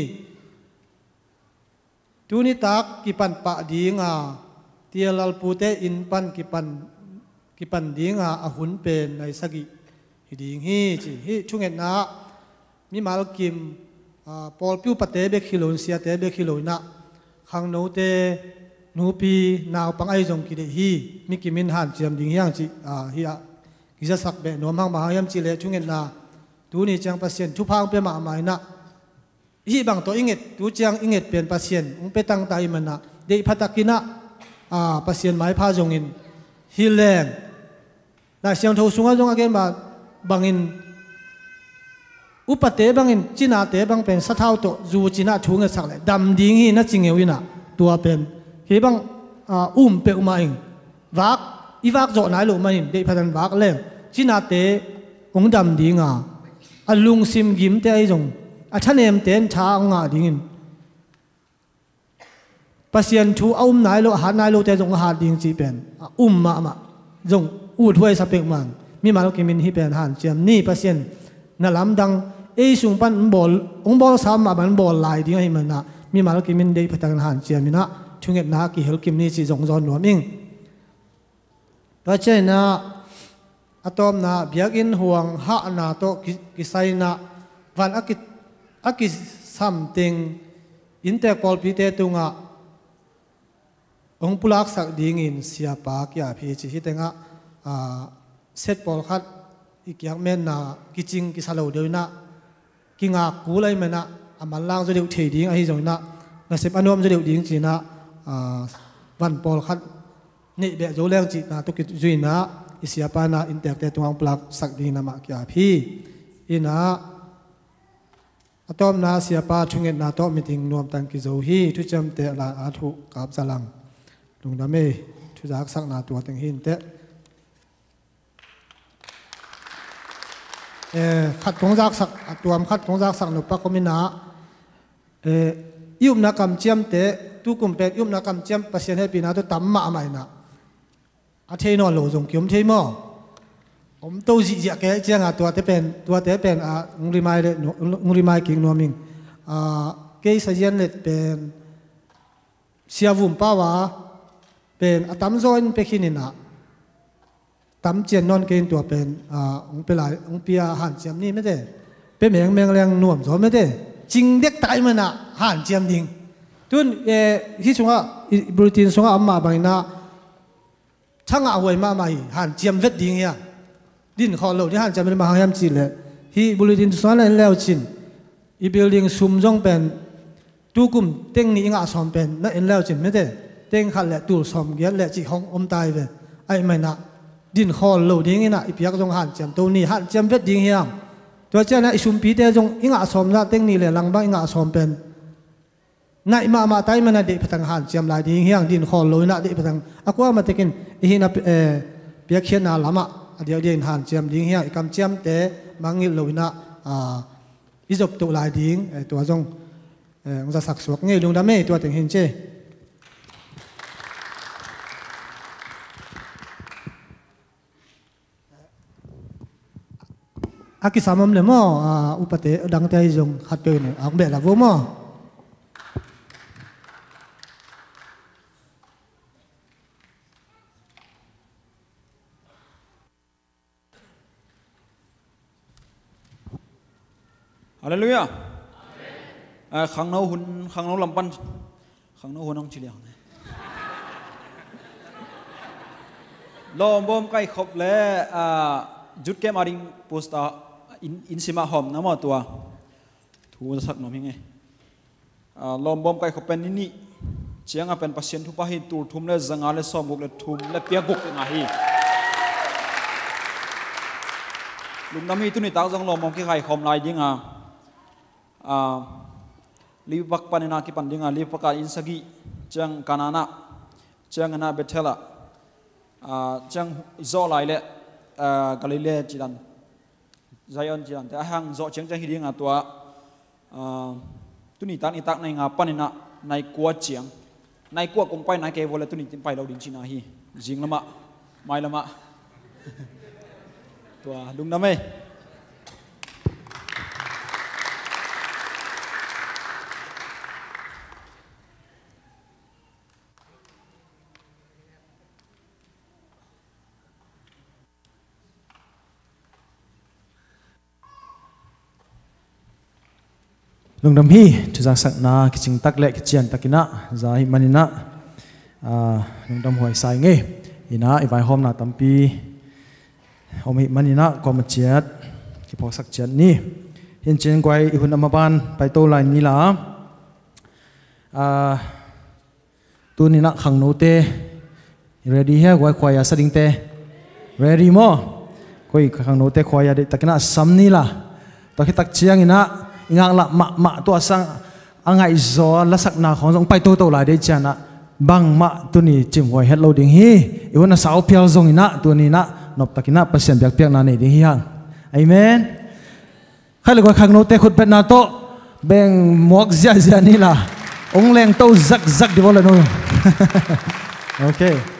ตูนี่ตักกิปันปะดิงเตียลลปูเตอินปันกิปันดิงอาหุนเป็นในสกิฮิดิงฮีจีฮิชุงเอ็ดนะมีมาลกิมปอลพิวปะเตเบคิโลนเสียเตเบคิโลนะขังโนเต นูปีนาวปังไอจงกิเลฮีมิกิมินหันเจียมดิ่งยังจีฮีอะกิจะสักเบนนวมหังมหายามจีเลชุงเงินนาตูนี่จังปัสเซียนทุพังเปมาไม่นะฮีบางตัวอิงเงตูจังอิงเงเป็นปัสเซียนองเปตังตายมันนะเดพัตกินะปัสเซียนไม้พาจงอินฮีแรงได้เสียงทูสุงจงอาเกนมาบางอินอุปเตบางอินจีน่าเตบางเป็นสัทธาวโตจูจีน่าชุงเงินสักเลยดำดิ่งฮีนั่นจริงเอวินะตัวเป็นฮีบางเปอุมาอิงวักอีวักโจนายลูกมันอินเดพัตันวักเล่มจีน่าเตองดำดิ่งลุงซิมกิมเตไอจงฉันเองเต้นช้างดิ่งปัสเซียนชูอุ้มนายโลหานายโลเตจงหาดิ่งจีเป็นมาจงอูดห้วยสเปกมันมีมาลกิมินฮิเป็นหันเจียมนี่ปัสเซียนนั่นลำดังสุงปันบอลองบอลสามมาบันบอลลายดิ่งให้มันนะมีมาลกิมินเดย์พัฒนาหันเจียมินะช่วงเงินนากิเฮลกิมนี่จีจงจอนหนวมิงปัจจัยนะอะตอมนะเบียกินห่วงหะนาโตกิไซนะวันอากิซัมติงอินเตอร์พอลพิเตตุงะองปุลักสักดิ่งอินเสียปากยาพีจิฮิตงะเซตพอลขัดอีกอย่างเมนนะกิจิงกิสาลูเดียวนะกิงากูเลยมันนะอามันล่างจะเดียวเทดิ่งไอ้จงนะนะเสพอนุมจะเดียวดิ่งจีนะวันพอลขัดนี่เบะโจเลงจีนะตุกิจุยนะอิสยาปานาอินเตอร์เตตุงปลักสักดิ่งนะมากี่พีอินะอะตอมนาเสียปาชุงเงินนาโตมิติงนวมตังกิโซฮีทุจำเตลาอาทุกับจลังลุงดามีทุจักสักนาตัวตังหินเตขัดของจักสักตัวขัดของจักสักนุปะก็มินายุบนักกำเจียมเตตุกุมเป็ดยุบนักกำเจียมปัสเซียนให้ปีนาตัวตั้มมาใหม่นะอาเทนอนโลจงเกี่ยมเทมอผมตัวจีเกเจียงตัวเตเป็นงริมากิ่งนัวมิงเกยสเจียนเล็ดเป็นเสียวุ่มป้าวะเป็นตั้มโซนเปคินินะตั้มเจียนนอนเกยตัวเป็นองเปลายองเปียหันเจียมนี่ไม่ได้เป็นแมงแรงนวมโซไม่ได้จริงเด็กตายมันนะหันเจียมดิ่งตุนที่สงบรูตินสงอัมมาบางนะช่างเอาไว้มาใหม่หันเจียมเวดดิ่งเนี่ยดินขอเราที่หันจะเป็นมหายามจีเลยฮีบุรุษดินส่วนนั้นแล้วจินอีบิลดิ้งซุ่มจงเป็นตู้กุมเต็งนี้งาสอมเป็นนั่นแล้วจินไม่ได้เต็งขัดแหละตูสอมเกียร์แหละจีห้องอมตายไปไอ้ไม่นะดินขอเราดิ้งนี่นะอีพิยักจงหันจำตัวนี้หันจำเวดดิ้งเฮียงตัวเจ้าน่ะซุ่มปีเตจงงาสอมนะเต็งนี้เลยหลังบ้านงาสอมเป็นนายมาตายมันน่ะเด็กพัฒนาหันจำลายดิ้งเฮียงดินขอเราน่ะเด็กพัฒนาอากูว่ามาเต็กินอีน่ะเปียกเขียนน่ะละมาเดี๋ยวเดินหันเจียมดิ่งเฮียกำเจียมเตะมังงิลอยนะอิจบตัวลายดิ่งตัวจงมันจะสักสวกงี้ลุงดามีตัวถึงเห็นเจอากิสามเลยมั้งอุปเตะดังใจจงขัดเกินเอาเบลล่าวัวมั้งฮาเลลูยาขังน้องหุ่นขังน้องลำปันขังน้องหุ่นน้องชิเลียงลมบอมใกล้ขบเลยจุดเกมอาริงโพสต์อินซิมาหอมน้ำมันตัวถูกสักหน่อยยังไงลมบอมใกล้ขบเป็นนี่เชียงเป็นปัสเซียนทุบหินตูทุ่มเลยจังอาเลยซ้อมบุกเลยทุ่มเลยเปียกบุกยังไงลุงน้ำมีตุนี่ตากจังลมบอมกี่ใครขอมลายยิ่งลิบปักปันนาคิปันดิ่งลิบปักอินสกีจังกานานะจังนาเบเทล่าจังโซไลเล่กาลิเลจีดันไซออนจีดันแต่ห่างโซจังฮิดิ่งตัวตุนี่ตักในงาปันนาในกัวเจียงในกัวกงไปในเกวเลยตุนี่ไปเราดิ่งชินาฮีจิงละมะไม่ละมะตัวลุงน้ำเมลงดำฮีทุจักสักนาคิจิงตักเละคิเจียนตักินะใจมันนะ nung dam hoi sai nge ina ibai hom na tampi hom hi manina kom chiat ki phok sak chiat ni hin chen kwai ihun amaban pai to line ni la tu ni na khang no te ready he kwai kwai ya sading te ready mo koi khang no te kwai ya de takina sam ni la to ki tak chiang ina ingang la ma to asang angai zo la sak na khong jong pai to to la de chana bang ma tu ni chim hoi het loading hi ihun na sao pial zong ina tu ni na nop takina pasien biak piak na nei ding hi hang amen khai lo khang no te khut bet na to beng mok zia zia ni la ong leng to zak zak di bola no okay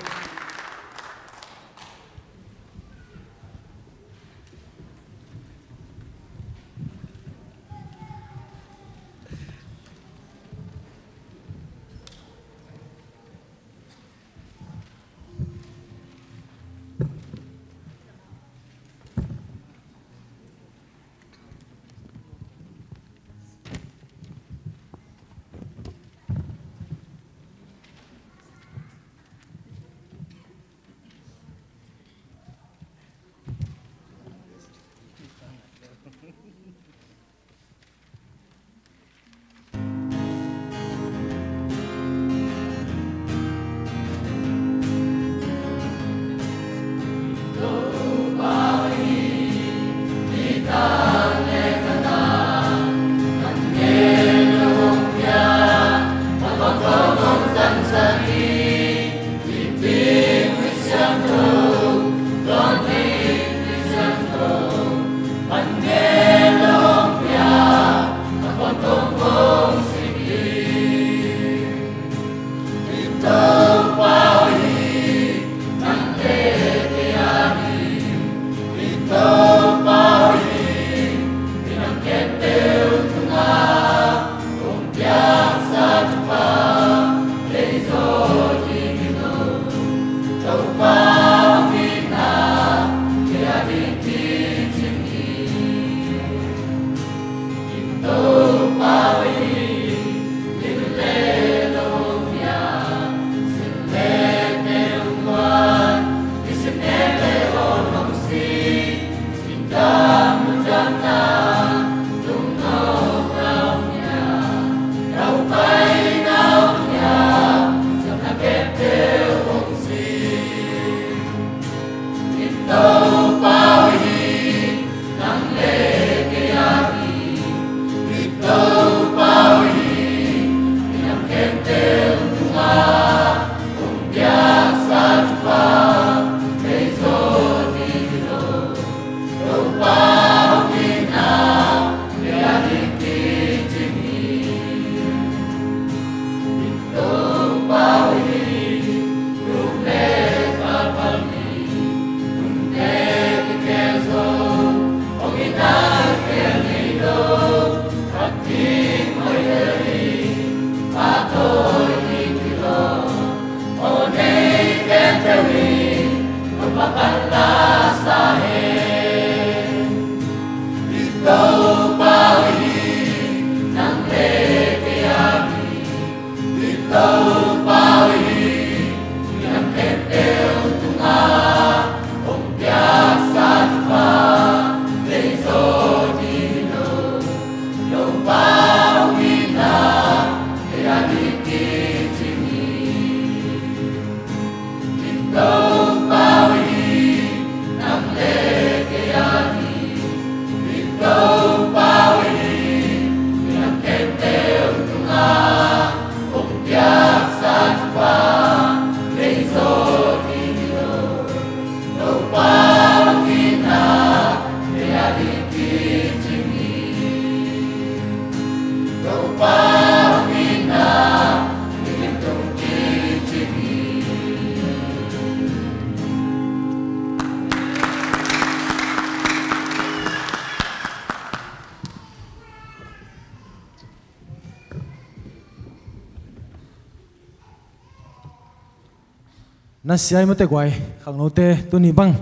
na siai mate kwai khang no te tu ni bang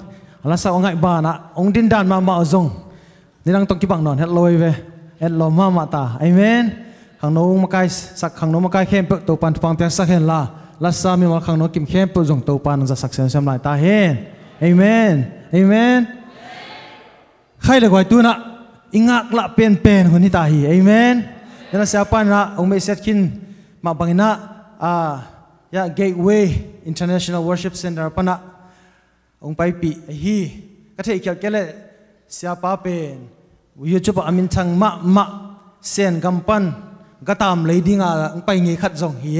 ala sa ongai ba na ong din dan ma ma zong ni nang tong ki bang non het loi ve et lo ma ma ta amen khang no ma kai sak khang no ma kai khem pe to pan pang pek sak hen la ลัสซามีมาขังนกิมเข้มปุ่งตัวปานจะสักเซนสำหรับตาเฮนเอเมนเอเมนใครเลยกว่าตัวน่ะอิงากละเป็นคนที่ตาฮีเอเมนนั่นsiapa nakองไม่เสร็จกินมาบังนะya Gateway International Worship Center ปะนะองไปปีฮีก็เที่ยวกันเลยsiapa penวิวจุบอามินชังมะเซนกัมปันก็ตามเลยดิ้งองไปงี้ขัดส่งฮี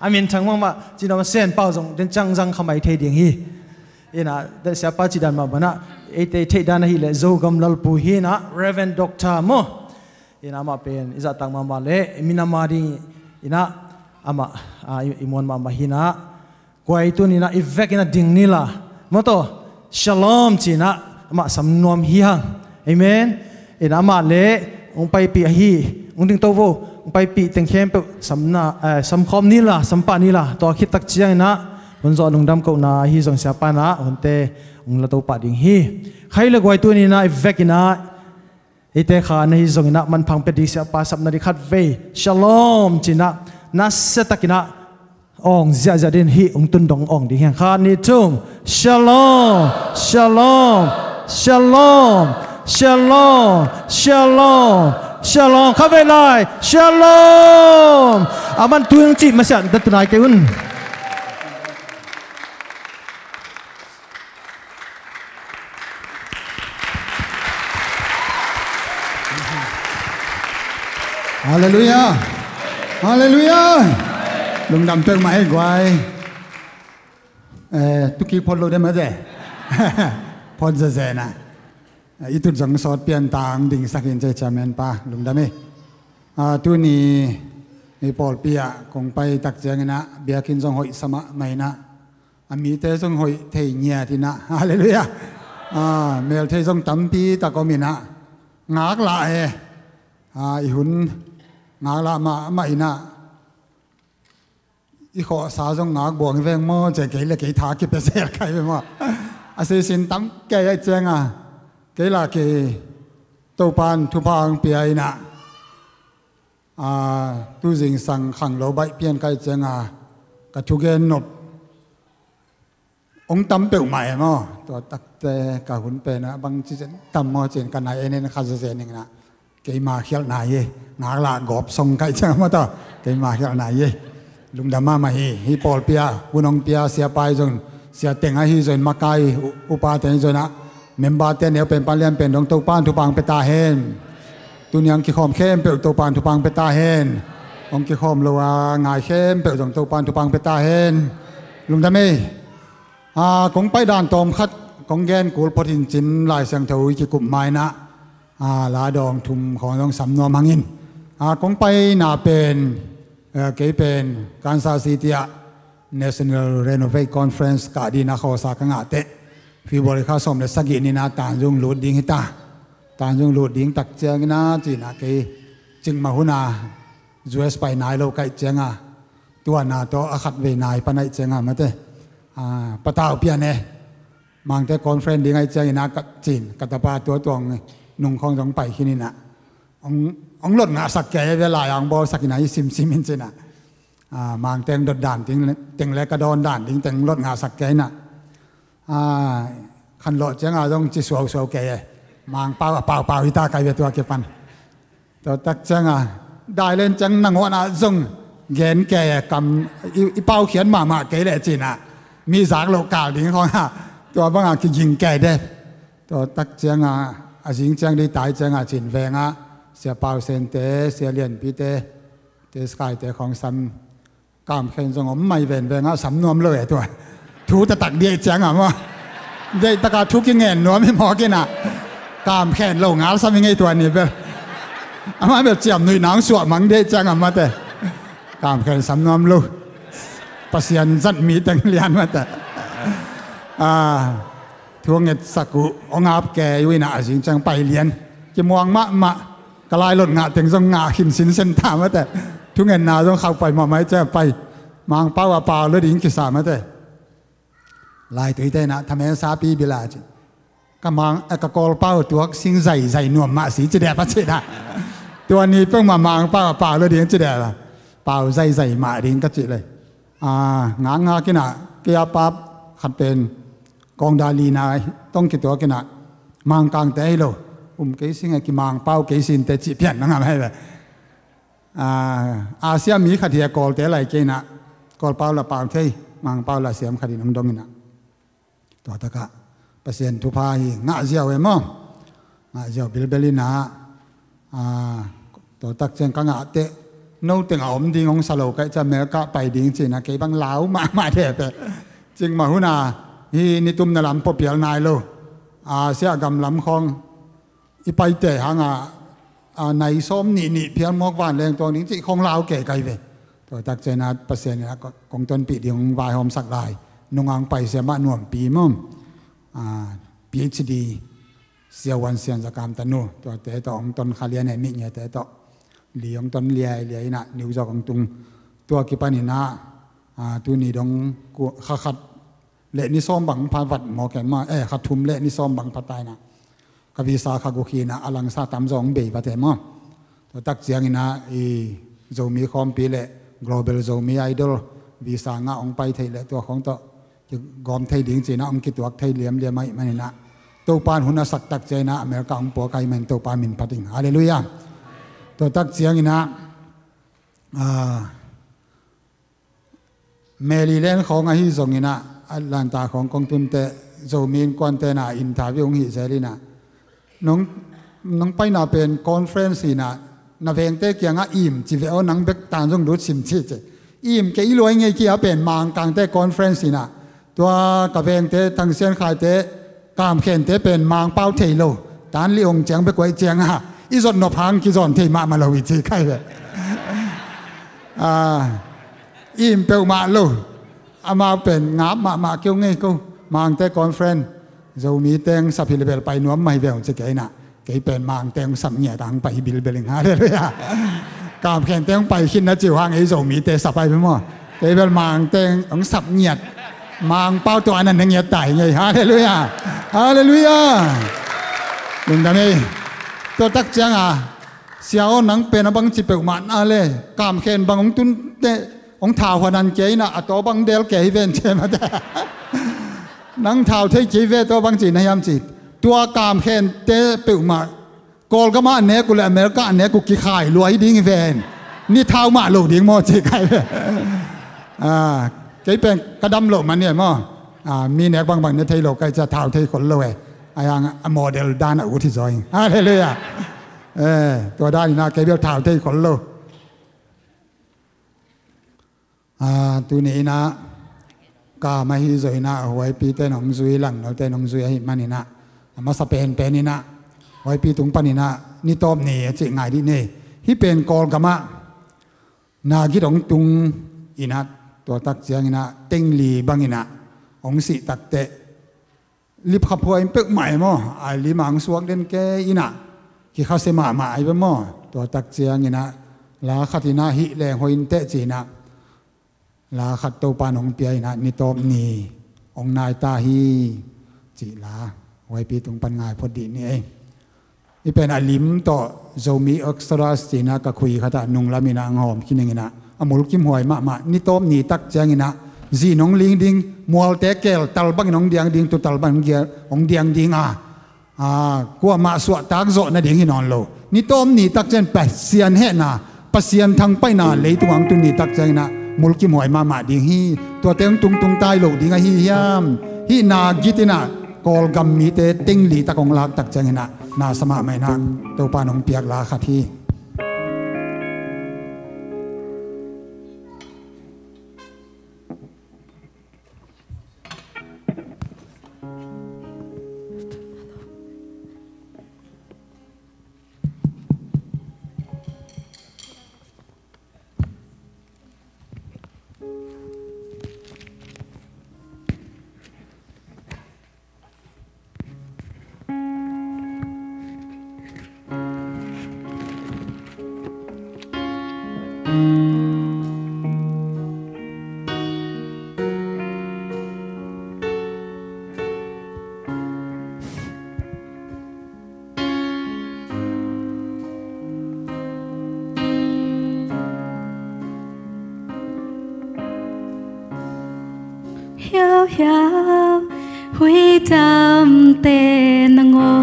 อามินชังมาจีนมาเซนเป้าส่งเดินจังขมายเทียงฮีนะแต่siapaจีดันมาบ้านะเอเตดานฮีเลโซกัมลลปูฮีนะ Reverend Doctor โมนะมาเป็นอิจตังมาเลมินามาดีนะอามาอิมอนมาฮีนะกวยตัวนี้นะอีเวกนะดิ่งนี่ล่ะมอโตShalom จีนะมาสำนวนฮีฮังเอเมนเอ็นอามาเล่องไปปีฮีองถึงโตโวองไปปีตึงเข้มเปสำคอมนี่ล่ะสำปานี่ล่ะตัวคิดตักเจียงนะวันจอนุ่งดำกูนะฮีส่งเสียปานะคนเตองละตัวปาดิ่งฮีใครเลือกไว้ตัวนี้นะอีเวกนะเอเตขาในฮีส่งนะมันพังเป็ดดีเสียปาสับนาดิขัดเว Shalom จีนะนัสเซตักินะองเสียจะเดินฮีองตุนดงองดีแห่งข้านิจุม Shalom Shalom Shalom Shalom Shalom Shalom ข้าเวลา Shalom อามันตัวยังจีมาเสียดัตตุนายเกอุนฮาเลลูยาฮาเลลูยาลุงดำเติมมาให้กวายตุกี้พอลได้ไหมเจ๊พอจะเจนะอีตุจังสอดเปลี่ยนต่างดิ่งสักอินเจจามันปะลุงดำเอตัวนี้ไอ้ปอลเปียคงไปตักเจงนะเบียกินจงหอยสมะไม่นะมีเตจงหอยเทียเนียที่นะฮาเลลูยาเมลเทจงตั้มปีตะก็มีนะงากละอีหุ่นงากละมาอีนะอีขอสาวจงงากบวงเวงมอจะเกลี่ยเกลี่ยทากิเปเสียใครไปมั่วอาศัยสินตั้มแก่เจงเกลี่ยเกลี่ยตัวปานทุพังเปียนะตู้จิงสังขังโลใบเปลี่ยนใครเจงกระทุกเกนนบองตั้มเปล่าใหม่มั่วตัวตักแต่กับหุ่นเป็นนะบางทีตั้มมั่วเจนกันไหนเอ็นข้าจะเจนเองนะเกี่ยมาเขียนไหนงากละกอบส่งใครเจงมั่วต่อเกี่ยมาเขียนไหนลุงดำมาฮีปอลเปียวุนองเปียเสียไปจนเสียเต็งให้จนมาไกอุปาเต็งจนนะเมมบาเต็นเดียวเป็นปันเลียนเป็นดงตัวปานทุปังเปตาเฮนตุนยังกิคอมเข้มเปิดตัวปานทุปังเปตาเฮนองกิคอมลัวงายเข้มเปิดดงตัวปานทุปังเปตาเฮนลุงดำคงไปด่านตอมคัดกงแกนกูพอทินจินลายเสียงเทวิกิกุมไม้นะลาดองทุมของต้องสำนวนมังอินคงไปนาเป็นเกี่ยเป็นการสาธิต National Renovate Conference กาดีนักข่าวสากังอาเตฟิบริคาสมเด็จสกินินาตานจงหลุดดิ้งฮิตาตานจงหลุดดิ้งตักเจียงนะจีนักเกจึงมาหุนาจูเอสไปนายโลกไกเจียงตัวนาโตอาขัดเวนายปนัยเจียงมาเตปะตาอุปยานะมังเตคอนเฟรนซ์ดิ้งไอเจียงนักจีนกัตปาตัวตวงนุ่งของจงไปที่นี่นะองหลดงาสักแก่เวลาอย่างบอสักไหนซิมอินเจนะมังเต็งดดด่านติงเล็กกระโดนด่านติงเต็งลดงาสักแก่น่ะขันหลดเจ้าต้องจิสวแก่มังเปล่าวิตาไกเวตัวเก็บปันตัวตักเจ้าได้เล่นจังนังวันจงเย็นแก่กำอีเป้าเขียนมาแก่เลยจีน่ะมีสากโลกาดิ้งของตัวบางคือยิงแก่ได้ตัวตักเจ้าสิงเจ้าได้ตายเจ้าจีนแวงเสียเปล่าเซนเตเสียเลียนพีเตสกายเตของซ้ำกามเข็นจงผมไม่เว้นเวงสำนวนเลยตัวทูตะตักเดียจังว่าได้ตะการทุกยังเงินหนูไม่พอกินกามเข็นลงงาซ้ำยังไงตัวนี้เป็นมาแบบเจียมหนุ่ยหนังสวดมังเดียจังมาแต่กามเข็นสำนวนลูกปัสยันจัดมีตังเลียนมาแต่ทัวเงินสักุองอาบแกอยู่น่ะสิงจังไปเลียนจะมองมะกลายหล่นงาถึงต้องงาหินสินเส้นทางมาแต่ทุกเงินนาต้องเข้าไปมาไม่จะไปมังเป้าเปล่าแล้วดิ้งกิสามาแต่ลายตัวเต้นะทำให้ซาปีบิลาจิก็มังกกอลเป้าตัวสิงใส่หนวมมาสีจะแดดพัชเดาตัวนี้เพิ่งมามังเป้าแล้วดิ้งจะแดด เป่าใจมาดิ้งก็จิเลยงากินะเกียปับขัดเป็นกองดาลีนายต้องคิดตัวกินะมังกางเตะโลเกสิงกิมังเป่าเกสินเตจิเพียนนั่งอะไรแบบอาเซียมีขัดเทียกอลเตะไหลเกนะกอลเป่าละเป่าเทมังเป่าละเสียมขัดน้ำดงนะตัวตะกะเปอร์เซ็นต์ทุพายงาเจียวเอมงาเจียวบิลเบลินะตัวตักเจงกังอาเตะนู่นเต็งอมดิ้งของสโลกจะเมลกะไปดิ้งจีนะเก็บังเหลามาเถอะจริงมาหุนาฮีนิตุมนลำพอเปียลนายโลเสียกำลำของอีไปเตะหางในส้มนี่เพียงมอกวานแรงตัวนี้จีของเราเก๋ไกลไปตัวตักเจนะเปอร์เซ็นต์นะกองต้นปีเดียงวายหอมสักลายนุ่งอังไปเสียมาหน่วมปีมั่มPhD เสียวันเสียนสกามตันนูตัวเตะต่อของต้นขาเลียนมิเนี่ยเตะต่อเหลียงต้นเลียนะนิวจอกของตุงตัวกิปานินะตัวนี้ดงกูขัดเละนิซอมบังพันวัดหมอแกมาขัดทุมเละนิซอมบังพัดตายนะกบีสาขกุขีนะอลังซาตามจองเบย์พัดเตมตัวตักเสียงนะโจมีคอมปีเละ global โจมีไอดอลวีซ่างาองไปไทยเละตัวของตัวกอมไทยดิ้งจีนะองคิดตัวไทยเลี้ยมไม่มันนะตัวปานหุนสักตักเจนะอเมริกาองปัวไกมันตัวปานมินพัดิงฮาเลลูยาตัวตักเสียงนะเมลีเลนของไอ้ที่ส่งนะอัลแลนตาของกองทุนเตะโจมีนกวนเตนะอินทาวิองหิเซรีนะน้องไปน่าเป็นคอนเฟรนซ์นะนาเวงเตะเกียงอิ่มจีเวอนังเบกตานจงดูสิมชิเจอิ่มเกี่ยรวยเงี้ยเกี่ยเป็นมังกางเตะคอนเฟรนซ์นะตัวกับเวงเตะทั้งเสียนขายเตะกามเข็นเตะเป็นมังเป้าเทโลตานลิองเจียงไปกวยเจียงอีส่วนนพังกิจอนเทมาลาวิจีใครเลยอิ่มเปลมาโลอามาเป็นงาบมาเกี่ยวเงี้ยกูมังเตะคอนเฟรนซ์จะมีเตงสับพิลเบลไปนัวไม่เบลจะเกี่ยนะเกี่ยเป็นมังเตงสับเงียตังไปบิลเบลิงฮะเลยกามเข็นเตงไปคิดนะจิ๋วหางไอ้จะมีเตะสับไปเป็นมั่วเกี่ยเป็นมังเตงของสับเงียมังเป้าตัวนั้นเงียตายไงฮะเลยฮะเลยลุงดามีตัวตักเจียงเสียวนังเป็นบังจิเปกมันอะไรกามเข็นบังของตุนเตองท้าวพนันเกยนะตัวบังเดลเกยเป็นเช่ไหมแต่นังท้าวเทยเกยเวตัวบังจีนายามจีตัวกามเข็นเตเปกมากอลก็มาเนกุเลอเมริกาเนกุกิขายรวยดิ้งเวนนี่ท้าวมาโลดิ้งมอจีไก่เกยเป็นกระดำโลมันเนี่ยมั้งมีเนกบางในไทยโลกจะท้าวไทยคนรวยอย่างโมเดลด้านอุทิศจอยเลยตัวด้านนี้นะเกยเป็นท้าวไทยคนรวยตัวนี้นะกามาฮิโซยนะหวยปีเตนองซุยหลังเราเตนองซุยให้มันนี่นะมาสเปนเป็นนี่นะหวยปีตุงปานี่นะนี่ตอมนี่จะง่ายดีนี่ที่เป็นกอลกามะนาคิดองตุงอินะตัวตักเสียงอินะเต็งลีบังอินะองสิตักเตะลิบขับพวยเป็กใหม่มั้งไอ้ลิมังสวกเด่นแกอินะที่เขาเสมาไอ้เป็นมั้งตัวตักเสียงอินะลาขัดอินะฮิแรงหอยเตะจีนะลาขัดตัวปานองเปียนะนิตอมนีองนายตาฮีจีลาไว้ปีตรงปันงายพอดีนี่เองนี่เป็นอาลิมต่อโจมีอักษรจีนะก็คุยขัดนุงลามินางหอมคิดอย่างนี้นะอมุลกิมหอยมานิตอมนีตักเจียงนะจีน้องลิงดิงมัวเตเกลตัลบังน้องเดียงดิงตุตัลบังเกียองเดียงดิงกัวมาสวดตักโจนะเดียงหินอนโลนิตอมนีตักเจนไปเสียนเฮนะปัสเซียนทางไปนาเลยตัวงตุนีตักเจงนะมุลกิมหอยมาดิงฮีตัวเต็งตุงใต้โลดิงฮียามฮีนากิตินะกอลกัมมีเตติงลีตะกงลักตักเจงนะนาสมาไม่นักตัวปานองเปียกลาขัดที่ huy đam tê nang ngô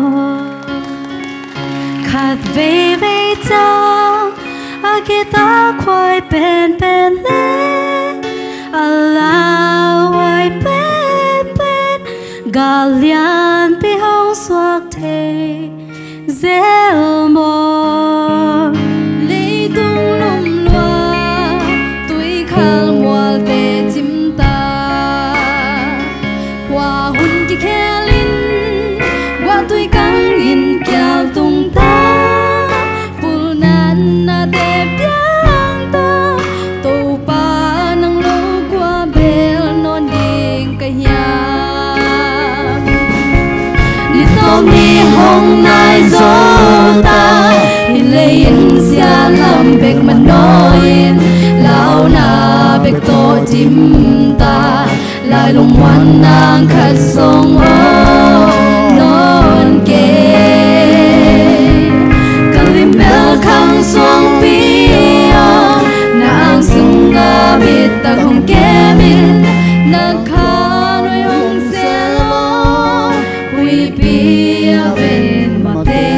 khát về về cha a kia ta khoai bên bên lê a la khoai bên bên galian pi hong suak thề dễ mò lấy tung lum loa tuổi khal mual tê chim ta qua hun ki khelin qua tuổi căng in kiao tung ta pul nan na te piang ta tu pa nang lo qua bel non ding ka ya ni to mi hong nai zo ta hi lein sia lam bek manoin lao na bek to tim ta lai lung wan nang khat song o non ke kalim bel khang song pi o nang sung ga bit ta không ke min na kha noi hong se lo hui pi a ven ma te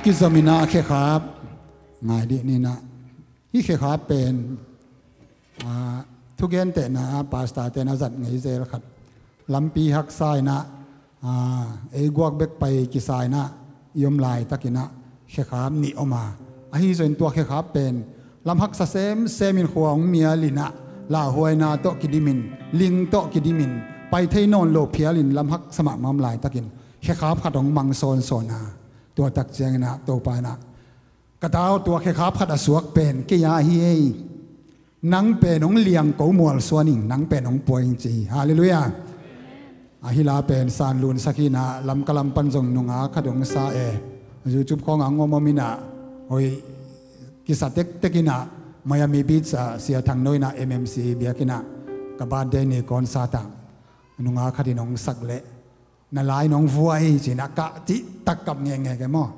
กิจมินาแค่ครับงายดีนี่นะที่แค่ครับเป็นทุกอย่างแต่นะปาสตาแต่นะจัดไงเจลขัดลำปีหักไซนะไอ้กวกเบกไปกิไซนะยมลายตะกินะแค่ครับนี่ออกมาไอ้ส่วนตัวแค่ครับเป็นลำหักเซมินขวงเมียลินะลาหวยนาโตกิดิมินลิงโตกิดิมินไปเทนอนโลเพียลินลำหักสมัครมัมลายตะกินแค่ครับขัดของมังโซนโซนาตัวตักเจียงนะตัวปานะกระดาวตัวแค่ขาพัดสวกเป็นกิยาฮีนังเป็นน้องเลียงกูมัวส่วนหนึ่งนังเป็นน้องป่วยจริงฮาเลลูยาอาฮิลาเป็นซานลุนสักินะลำกลำปันจงนุงอาขดงซาเอจูจุบของอังโมมินะโอ้ยกิสัตเต็กกินะมายามีบีชเสียทางน้อยนะ MMC เบียกินะกับบาดเดนี่ก่อนซาตังนุงอาขดิน้องสักเละนั่นลายน้องวัวจีนักกะจิตักกับเงี้ยกันมั้ง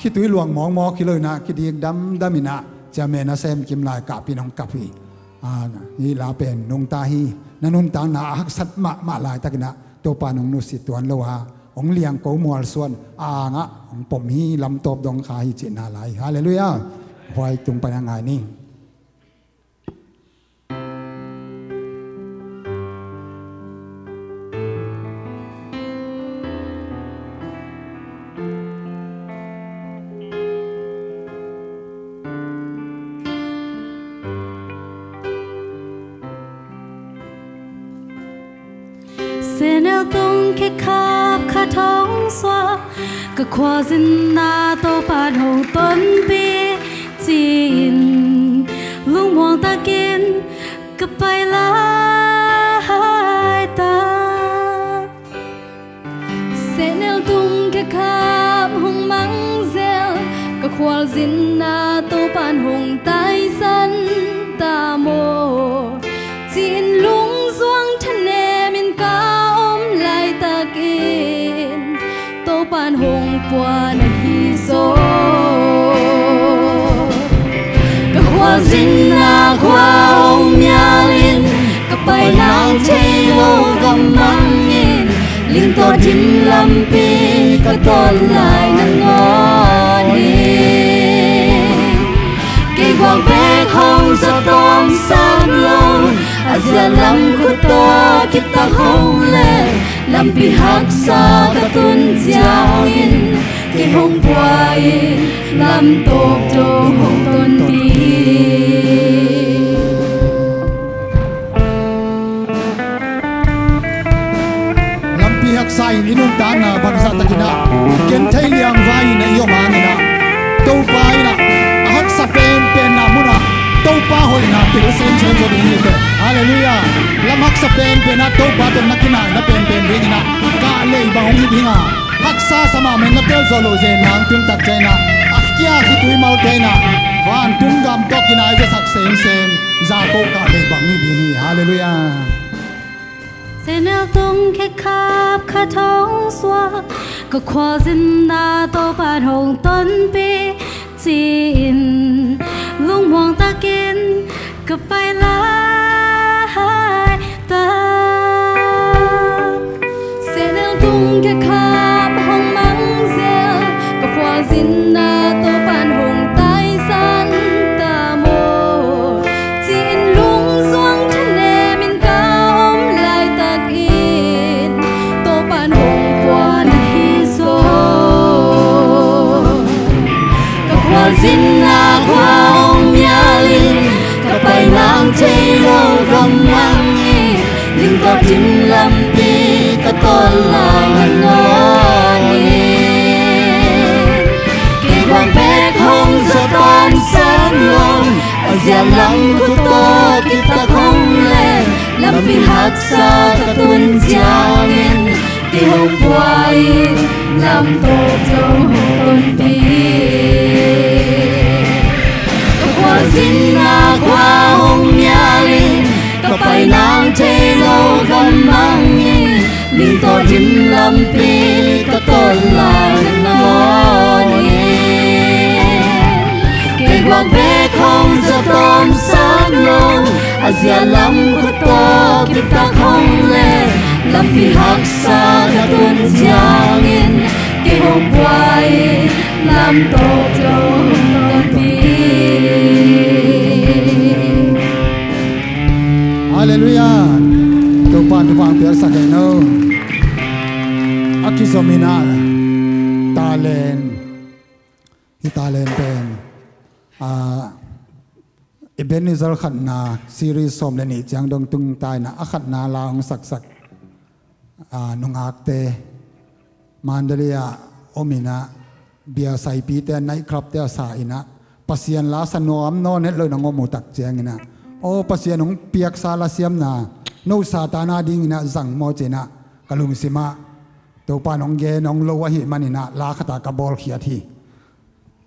คิดตัวหลวงมองคิดเลยนะคิดดีดำมินะ จะเมนะเซมกิมลายกะพี่น้องกับพี่ฮีลาเป็นนงตาฮีนันนตาหนาหักสัตมาลายตะกินะตัวปานงนุสิตวนโลหะองเลียงโกมัวส่วนงะองปมฮีลำตบดองขาฮิจินาลายฮาเลลูยาไว้ตรงไปยังไงนี่Senel tung ke khap kha thong swa ka khwa zin na to pan hong ton pi chin lung mong ta kin ka pai lai ta Senel tung ke khap hong mang zel ka khwa zin na to pan hong tai san ta mo chin lung zuang thane min ka pan hong qua na hi so ka hoa zin na hoa hong mya lin ka pai nang chei lo gam mang in ling to jin lam pi ka ton lai na ngon ni ke quang pe hong sa tom sam lo a zia lam khu to kip ta hong le lam pi hak sa ka tun chiao in ke hong puai lam tok to hong ton ti lam pi hak sa in inun ta na ban sa ta kina ken thai liang vai na yo ma na to pai na hak sa pen na muna to pa hoi na til sen sen so ni te hallelujah lam hak sa pen na to pa to na kina na pen ring na ka le ba hong hi dinga hak sa sama men na tel zo lo zen nang tum tak chai na akia hi tui mal te na van tum gam to kina je sak sem za ko ka le bang ni ding hallelujah Senel tung ke khap kha thong swa ka khwa zin na to pan hong ton pi chin lung mong ta kin ka pai lai ta Senel tung ke khap hong mang zel ka khwa zin na to pan hong tai san ta mo chin lung zuang thane min ka om lai tak in to pan hong kwa na hi so ka khwa zin na kwa hong mya lin ka pai nang chei lo gam mang ni ling to jin lam pi ka ton lai na ngon ni ke quang pe hong sa tom san long a zia lam khu to ki ta khong le lam pi hak sa ka tun chiang in ke hong puai lam to to hong ton pi ka khwa zin na kwa hong mya lin ka pai nang chei lo gam mang ni ling to jin lam pi ka ton lai na ngon ni ke quang pe khong sa tom sam long a zia lam khu to ki ta khong le lam pi hak sa ka tun chiang in ke hong puai lam to to ton pi hallelujah to pan per sa kai no akizomina talent pen Ebenezer khat na series som le ni chang dong tung tai na akhat na laong sak nungak te mandalia omina bia sai pi te nai club te sa ina pasian la sanom no net lo nang omu tak chang ina o pasian ong piak sa la siam na no satana ding ina zang mo chena kalung sima to pa nong ge nong lo wa hi manina la khata ka bol khia thi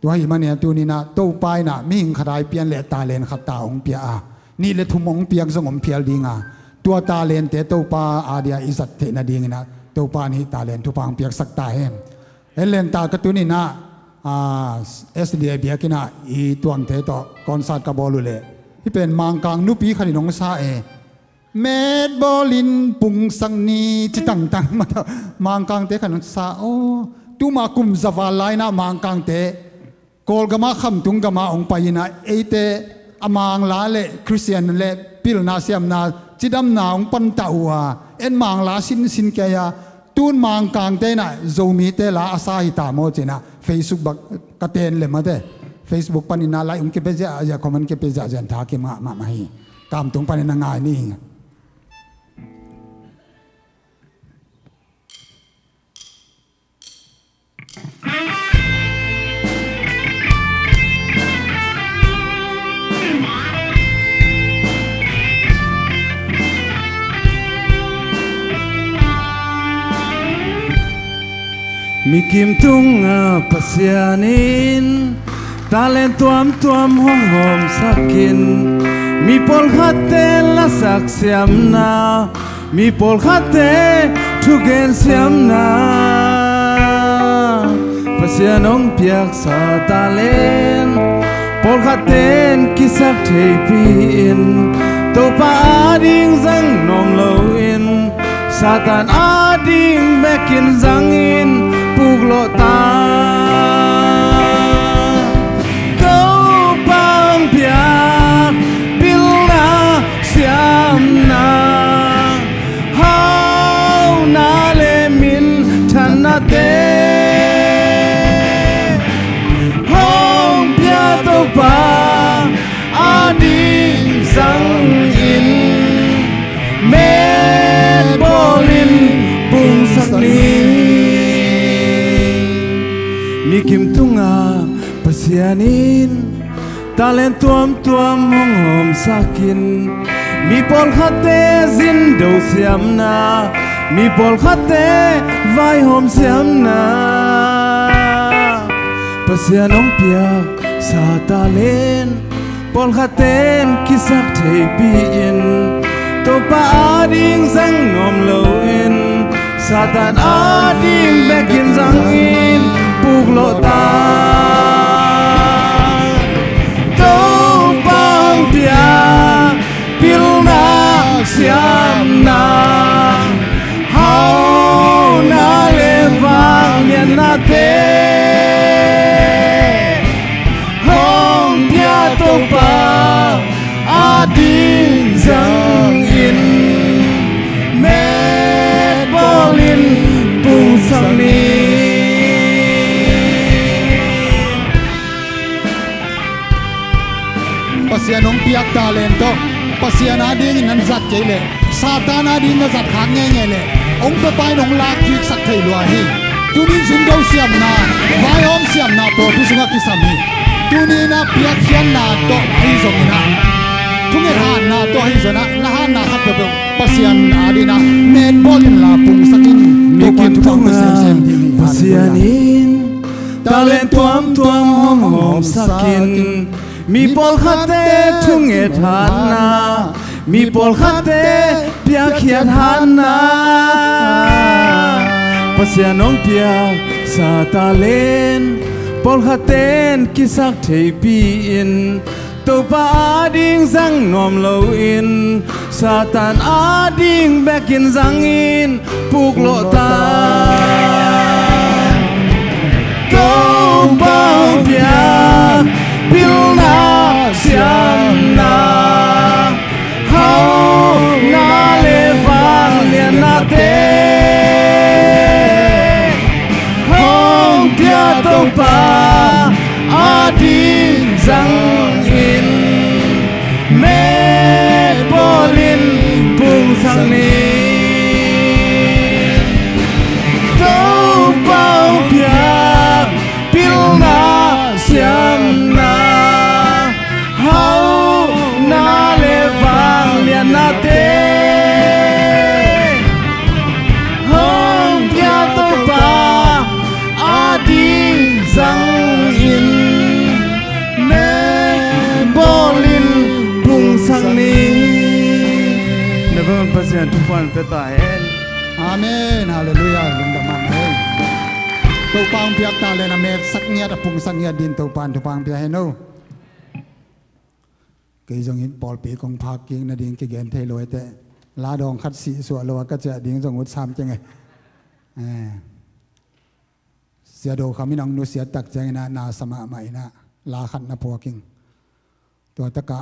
ตัวหิมันเนี่ยตัวนี้นะตัวไปนะมิ่งขดายเปลี่ยนเลตาเลนขัดตาองเปียนี่เลทุมองเปียกสงมเพียลดิงตัวตาเลนแต่ตัวปาอาเดียอิสัตเทนดิงนะตัวปานี่ตาเลนทุพังเปียกสักตาเห็นเลนตากระตุนี่นะ SDA เบียกินะอีตัวงเทต่อคอนเสิร์ตกับบอลูเล่ที่เป็นมังกังนุปีขันน้องซาเมดบอลินปุงสังนีจิตังมามังกังเตขันน้องซาโอ้ตูมาคุมซาวาไลนะมังกังเตกอลกามาคำตุงกามาองไปนะเอเตอมังลาเล่คริสเตียนเล่ปิลนาเซียมนาจิดำนาองปันตาหัวเอ็นมังลาสินแกยาตูนมังกังเตนะโจมีเตลาอาซาฮิตาโมเจนะFacebook บักกระเตนเลยมาเต Facebook ปันนาไลอุ้งเก็บไปจะอย่าคอมเมนต์เก็บไปจะจันทาเก็บมาให้ตามตรงปันนางายนี่มีกิมตุงปัสยานินตาเลนตัวมหอมสักกินมีปอลขัดเตละสักเสียมนามีปอลขัดเตทุกเกนเสียมนาปัสยานองเปียกสาตาเลนปอลขัดเตนกิสักเทปีอินตัวปาดิ่งจังนอมโลอินซาตานอาดิ่งแบกินจังอินปุกโลตาเก้าปังเปียกบิลนาเสียมนาเฮานาเลมินทันนาเตห้องเปียตัวปาอาดิสังอินเมดบอลินปุงสักนีมีกิมตุงปัสยานินตาเลนตัวมหอมสักกินมีปอลขัดเตจินดูเสียมนามีปอลขัดเตไวหอมเสียมนาปัสยานองเปียกสาตาเลนปอลขัดเตนกิสักเทปีอินตัวปาดิ่งสังนอมโลอินซาตานอาดิ่งแบกินสังอินปุกโลตาเก้าปังเปียปิลนาเสียมนาเฮานาเลวังเนียนาเตห้องเปียตัวปาอาดิ่งสังอินเมดบอลินปุงสังนีปัสยานองเปียกตาเลนโตปัสยานาดีนันจัดใจเลยซาตานาดีนันจัดขางเงี้ยเลยองค์ไปนองลากยิกสักเทลวาฮีตุนินซุนเดาเสียมนาไวอมเสียมนาโปรพิสุงกิสามีตุนินาเปียกเสียนนาโตฮิซงนาทุกเรื่องนาโตฮิซนะนาฮานาขับเปล่าปัสยานาดีนะเมนบอลินลาปุงสักินมีกินทุกเซมปัสยานินตาเลนตัวมหอมสักกินมีปอลขัดเตทุ่งเอทานนามีปอลขัดเตเปียกเขียทานนาปัสยานองเปียกสาตาเลนปอลขัดเตนกิสักเทปีอินตัวปาดิ่งสังนอมโลอินซาตานอาดิ่งแบกินสังอินปุกโลตาเก้าปังเปียกปิลนาเสียมนาเฮานาเลวังเนียนาเตห้องเปียตัวปาอาดิงสังอินเมดบอลินปุงสังนีเก้าปังเปียกปิลนาเสียมนาเฮานาเลวังเนียนาเตห้องเปียตัวปาอาดิงสังอินเมบอลินปุงสังนีในพระองค์ประเสริฐทุกวันเปตาเฮน อาเมนฮาเลลูยาลุงดามันเฮ tàu pang piak ta lên à mẹ sắc nhát à phung sắc nhát din tàu pang piak hay no cái dòng in ball pi công phá kinh na din cái gen thay lối te lá đong khát sĩ sủa lối cái chợ din dòng út sam chăng ấy sia đồ kami nang nu sia tak chang na sama mai na la khat na po king to ta ka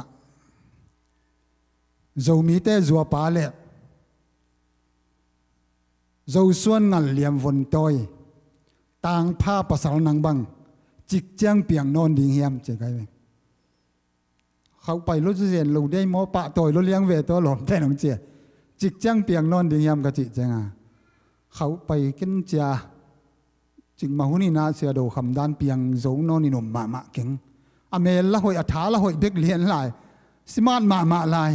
zo mi te zua pa le zo suan ngal liam von toy tang pha pasal nang bang chik chang piang non ding hiam che kai khau pai lo zen lo dei mo pa toy lo liang ve to lom te nong che chik chang piang non ding hiam ka chi changa khau pai kin cha ching ma huni na sia do kham dan piang zo no ni nom ma keng amel la hoi atha la hoi bek lian lai siman ma lai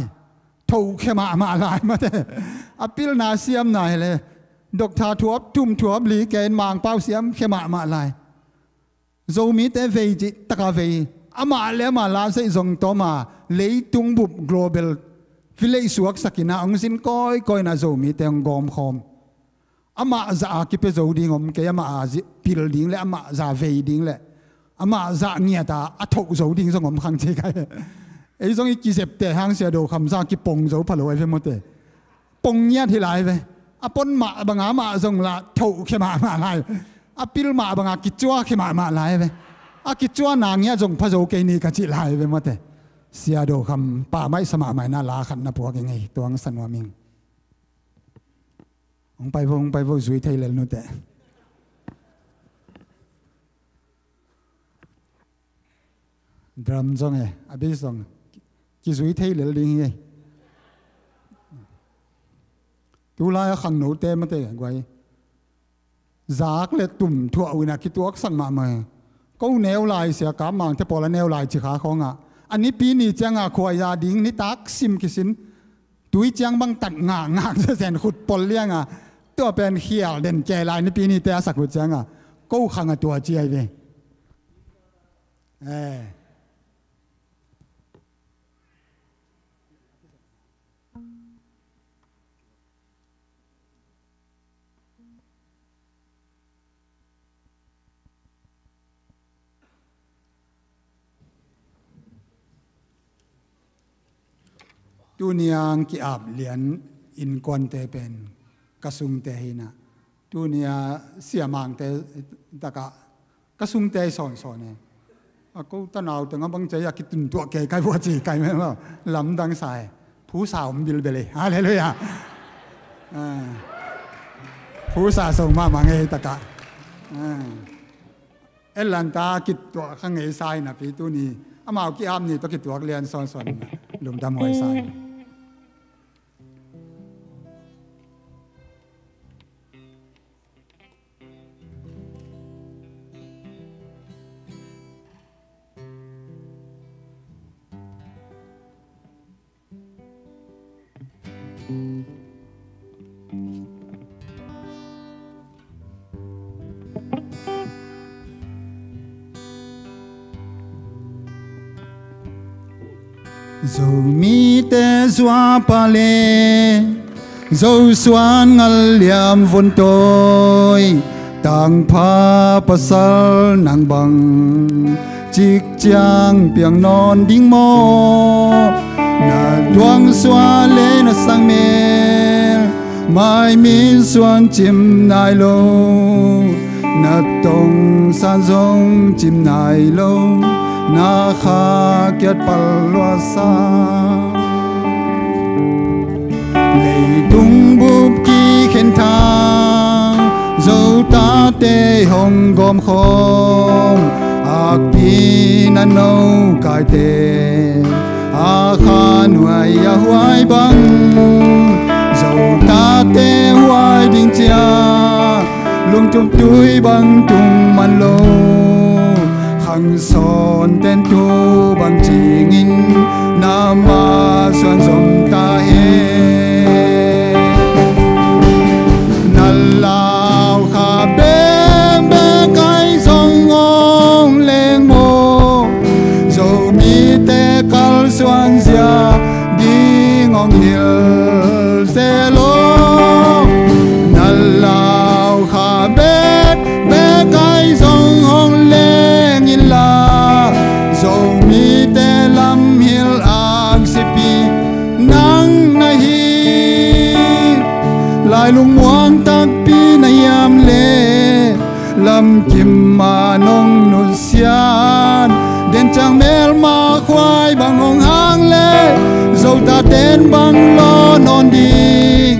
thâu khe ma lai ma te apil na siam nai le dok tha thuop tum thuop li ken mang pau siam khe ma lai zo mi te ve ji taka ve ama le ma la sei zong to ma leitung bup global village suak sakina ong sin koi na zo mi te ngom khom ama za ki pe zo ding om ke ama pil ding le ama za ve ding le ama za nia ta a thok zo ding zong om khang che kai ei zong ki sep te hang sia do kham za ki pong zo phalo ai ve mo te pong nia thi lai ve a pon ma banga ma zong la thok ke ma lai a pil ma banga ki chua ke ma lai ve a ki chua na nia zong pha zo ke ni ka chi lai ve mo te sia do kham pa mai sama mai na la khan na po ke ngai tuang san wa ming ông bay vô dưới thay lên luôn tệ drum song ấy à biết song chỉ dưới thay lên đi nghe tu lai khăng nấu tê mà tê quay giác lệ tụm thua uy na cái tuốc sang mà câu nêu lại sẽ cả mang thế bỏ là nêu lại chỉ khá không à anh ấy pin đi chăng à khoai gia đình ní tác sim cái xin túi chăng băng tận ngả cho rèn khụt bỏ liang àตัวเป็นเขียวเด่นแก่ลายในปีนี้แต่สักหุ่นจังอ่ะกู้ขังตัวเจียเลยดูเนียงกีอาบเหรียญอินกวนเตเป็นกระสุงเตหินะตัวเนี้ยเสียมังเตตะกระสุงเตสอนเนี่ยก็ตะนาวแต่งั้นบางใจอยากกินตัวแก่ไก่บัวจีไก่ไหมว่าลำดังสายผู้สาวมันบิลเบลเลยอะไรเลยอ่ะผู้สาวส่งมาบางเอตะกะเอลันตากิดตัวข้างเอสายนะพี่ตัวนี้อามาเอากี่อ้ามนี่ตัวกิดตัวเรียนสอนหลุมดำหอยสายdầu mi te doa pa le dầu xoan ngal liam von tôi tang pha pasal nang bang chik chang piang non ding mo na duang xoa le na sang mel mai min xoan chim nai lo na tong san zong chim nai lo na kha kiat pal lo sa lei tung bup ki khen thang dâu ta te hong gom khom ak pi na nâu kai te a kha nuai ya huai bang dâu ta te huai ding chia lung chung tui bang tung man lo hằng son tên tu bằng chỉ in nam ma xuân dòng ta he nal lao kha bem be kai song ong leng mo dầu mi te kal xuân zia đi ngong hil se lo nal lao kha be kai lại lung muang tak pi na yam le lam kim ma nong nu sian den chang mel ma khoai bang ong hang le dâu ta tên bang lo non đi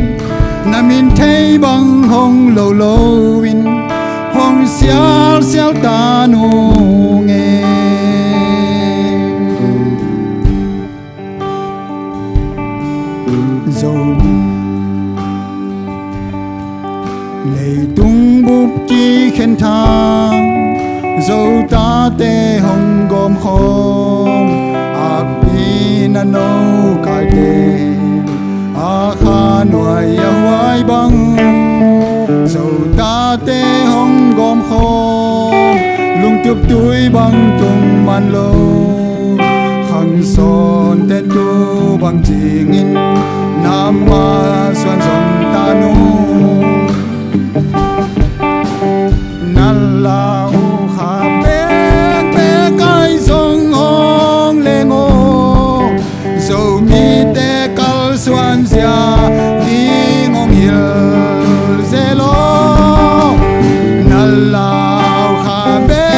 namin thấy bang hong lâu lâu in hong xiao xiao ta nu nghe dâu lệ tung búp chi khen thang dâu ta tê hong gom khom ác pi na nâu cài tê a kha nuôi ya hoài băng dâu ta tê hong gom khom lung tiếp túi băng tung man lô khang son tên tu băng ching in nam ma xuân dòng ta nu nan lao kham bé bé cái dòng hong lê ngô dầu mi tê cal xuân zia đi ngong hil dê lô nan lao kham bé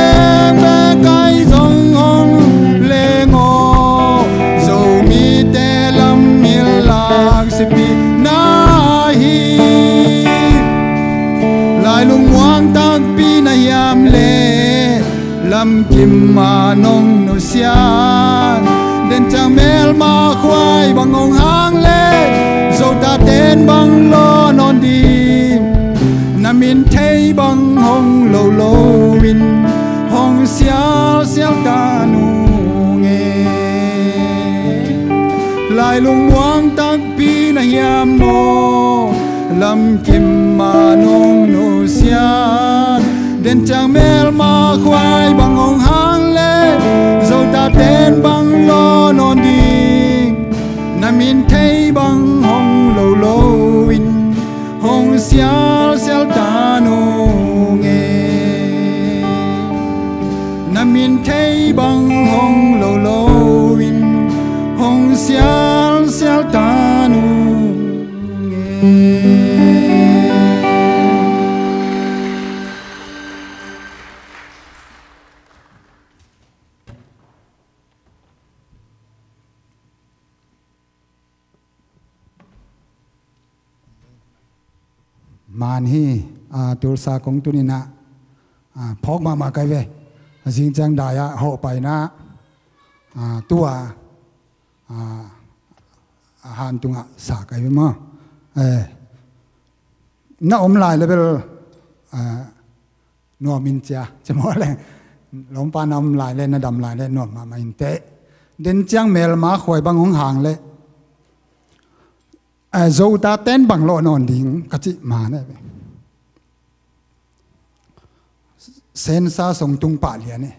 bé cái dòng hong lê ngô dầu mi tê lam hil lạc sipi na hi lại lung muang tak pi na yam le lam kim ma nong nu sian den chang mel ma khoai bang ong hang le dâu ta tên bang lo non đi namin thấy bang hong lâu lâu in hong xiao xiao ta nu nghe lại lung muang tak pi na yam no lam kim ma nong nu sian den chang mel ma khoai bang ong hang le dâu ta tên bang lo non đi namin thấy bang hong lâu lâu in hong xiao xiao ta nu nghe namin thấy bang hong lâu lâu in hong xiao xiao ta nu nghe man hi tulsa kong tunina phok ma kai ve jing chang da ya ho pai na tua han tunga sa kai ve ma na om lai level no min cha chmo le lom pa nam lai le na dam lai le no ma in te den chang mel ma khoi bang hong hang le dâu ta tên bằng lo non đỉnh cái chị mà này sen sa song tung pa liền này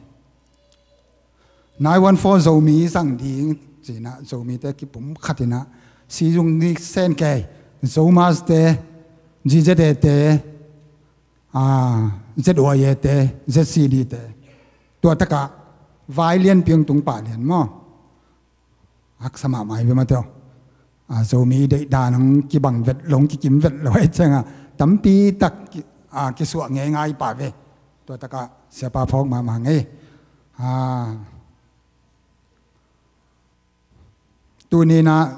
914 dâu mi sang đỉnh chỉ na dâu mi te kí bấm khát na sử dụng đi sen kề dâu mas te GZ te ZOE te ZCD te tua tất cả vài liên pieng tung pa liền mo hắc sama mai với mà theo dâu mi để đà nông cái bằng vật lông cái kiếm vật loại chăng tấm pi tắc cái sụa nghe ngay bà về tôi tất cả sẽ bà phong mà nghe tu ni na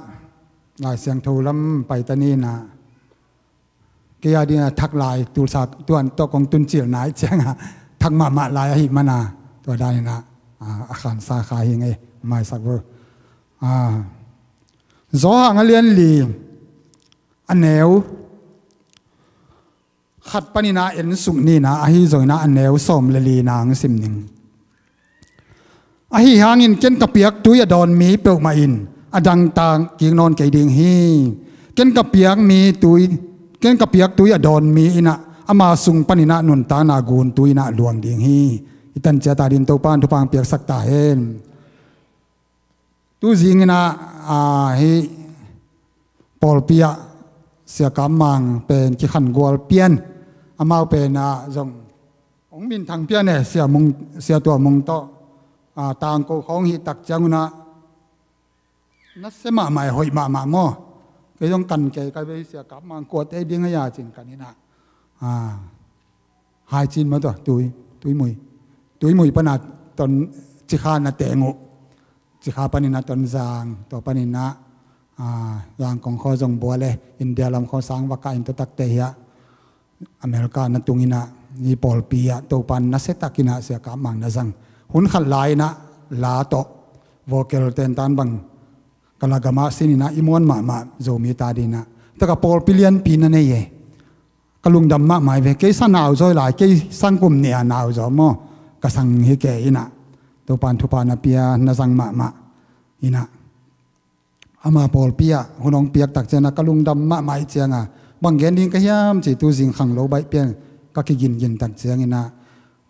lại sang thâu lắm bài ta ni na cái đi thắc lại tu sa tuan to công tuân chiều nãy chăng thắc mà lại hi mà na tôi đây na khán sa khai nghe mai sắc vơ gió hàng liên lì anh néo khát pani na en sung ni na ahi rồi na anh néo som lê lì nàng sim ning ahi hàng in ken kapiak tu ya don mi pel ma in adang tang king non ke ding hi ken kapiak mi tui ken kapiak tu ya don mi ina ama sung pani na nun ta na gun tu ina luang ding hi itan cha ta din to pan tu pang piak sak ta hen tu jing na hi Paul Pia sia kamang pen ki khan gol pian amau pen zong ong min thang pian ne sia to mong to tang ko khong hi tak changuna na sema mai hoi ma mo cái dòng cần cái bây giờ cắm mang cột ấy điên hay chỉnh cái này nè hai chín mà thôi túi mùi bên nào tuần chỉ khá là tệ ngộ chỉ khá bên nào tuần giang tổ bên nào giang còn khó dùng bùa lệ India làm khó sáng và cả in tắc tệ ya America nó tung ina ni Paul Pia tổ pan nó sẽ tắc ina sẽ cắm mang nó rằng hun khát lại na lá to vocal ten tan bằng kalagama sinina imon ma zomi ta dina taka Paul Pillian pin na ye kalung dam ma mai ve ke sa naw zoi lai ke sangkum ne naw zo mo ka sang hi ke ina to pan thu pa na pia na sang ma ina ama Paul Pia hunong piak tak chena kalung dam ma mai chianga bang gen ding ka hiam chi tu jing khang lo bai pen ka ki gin tak chiang ina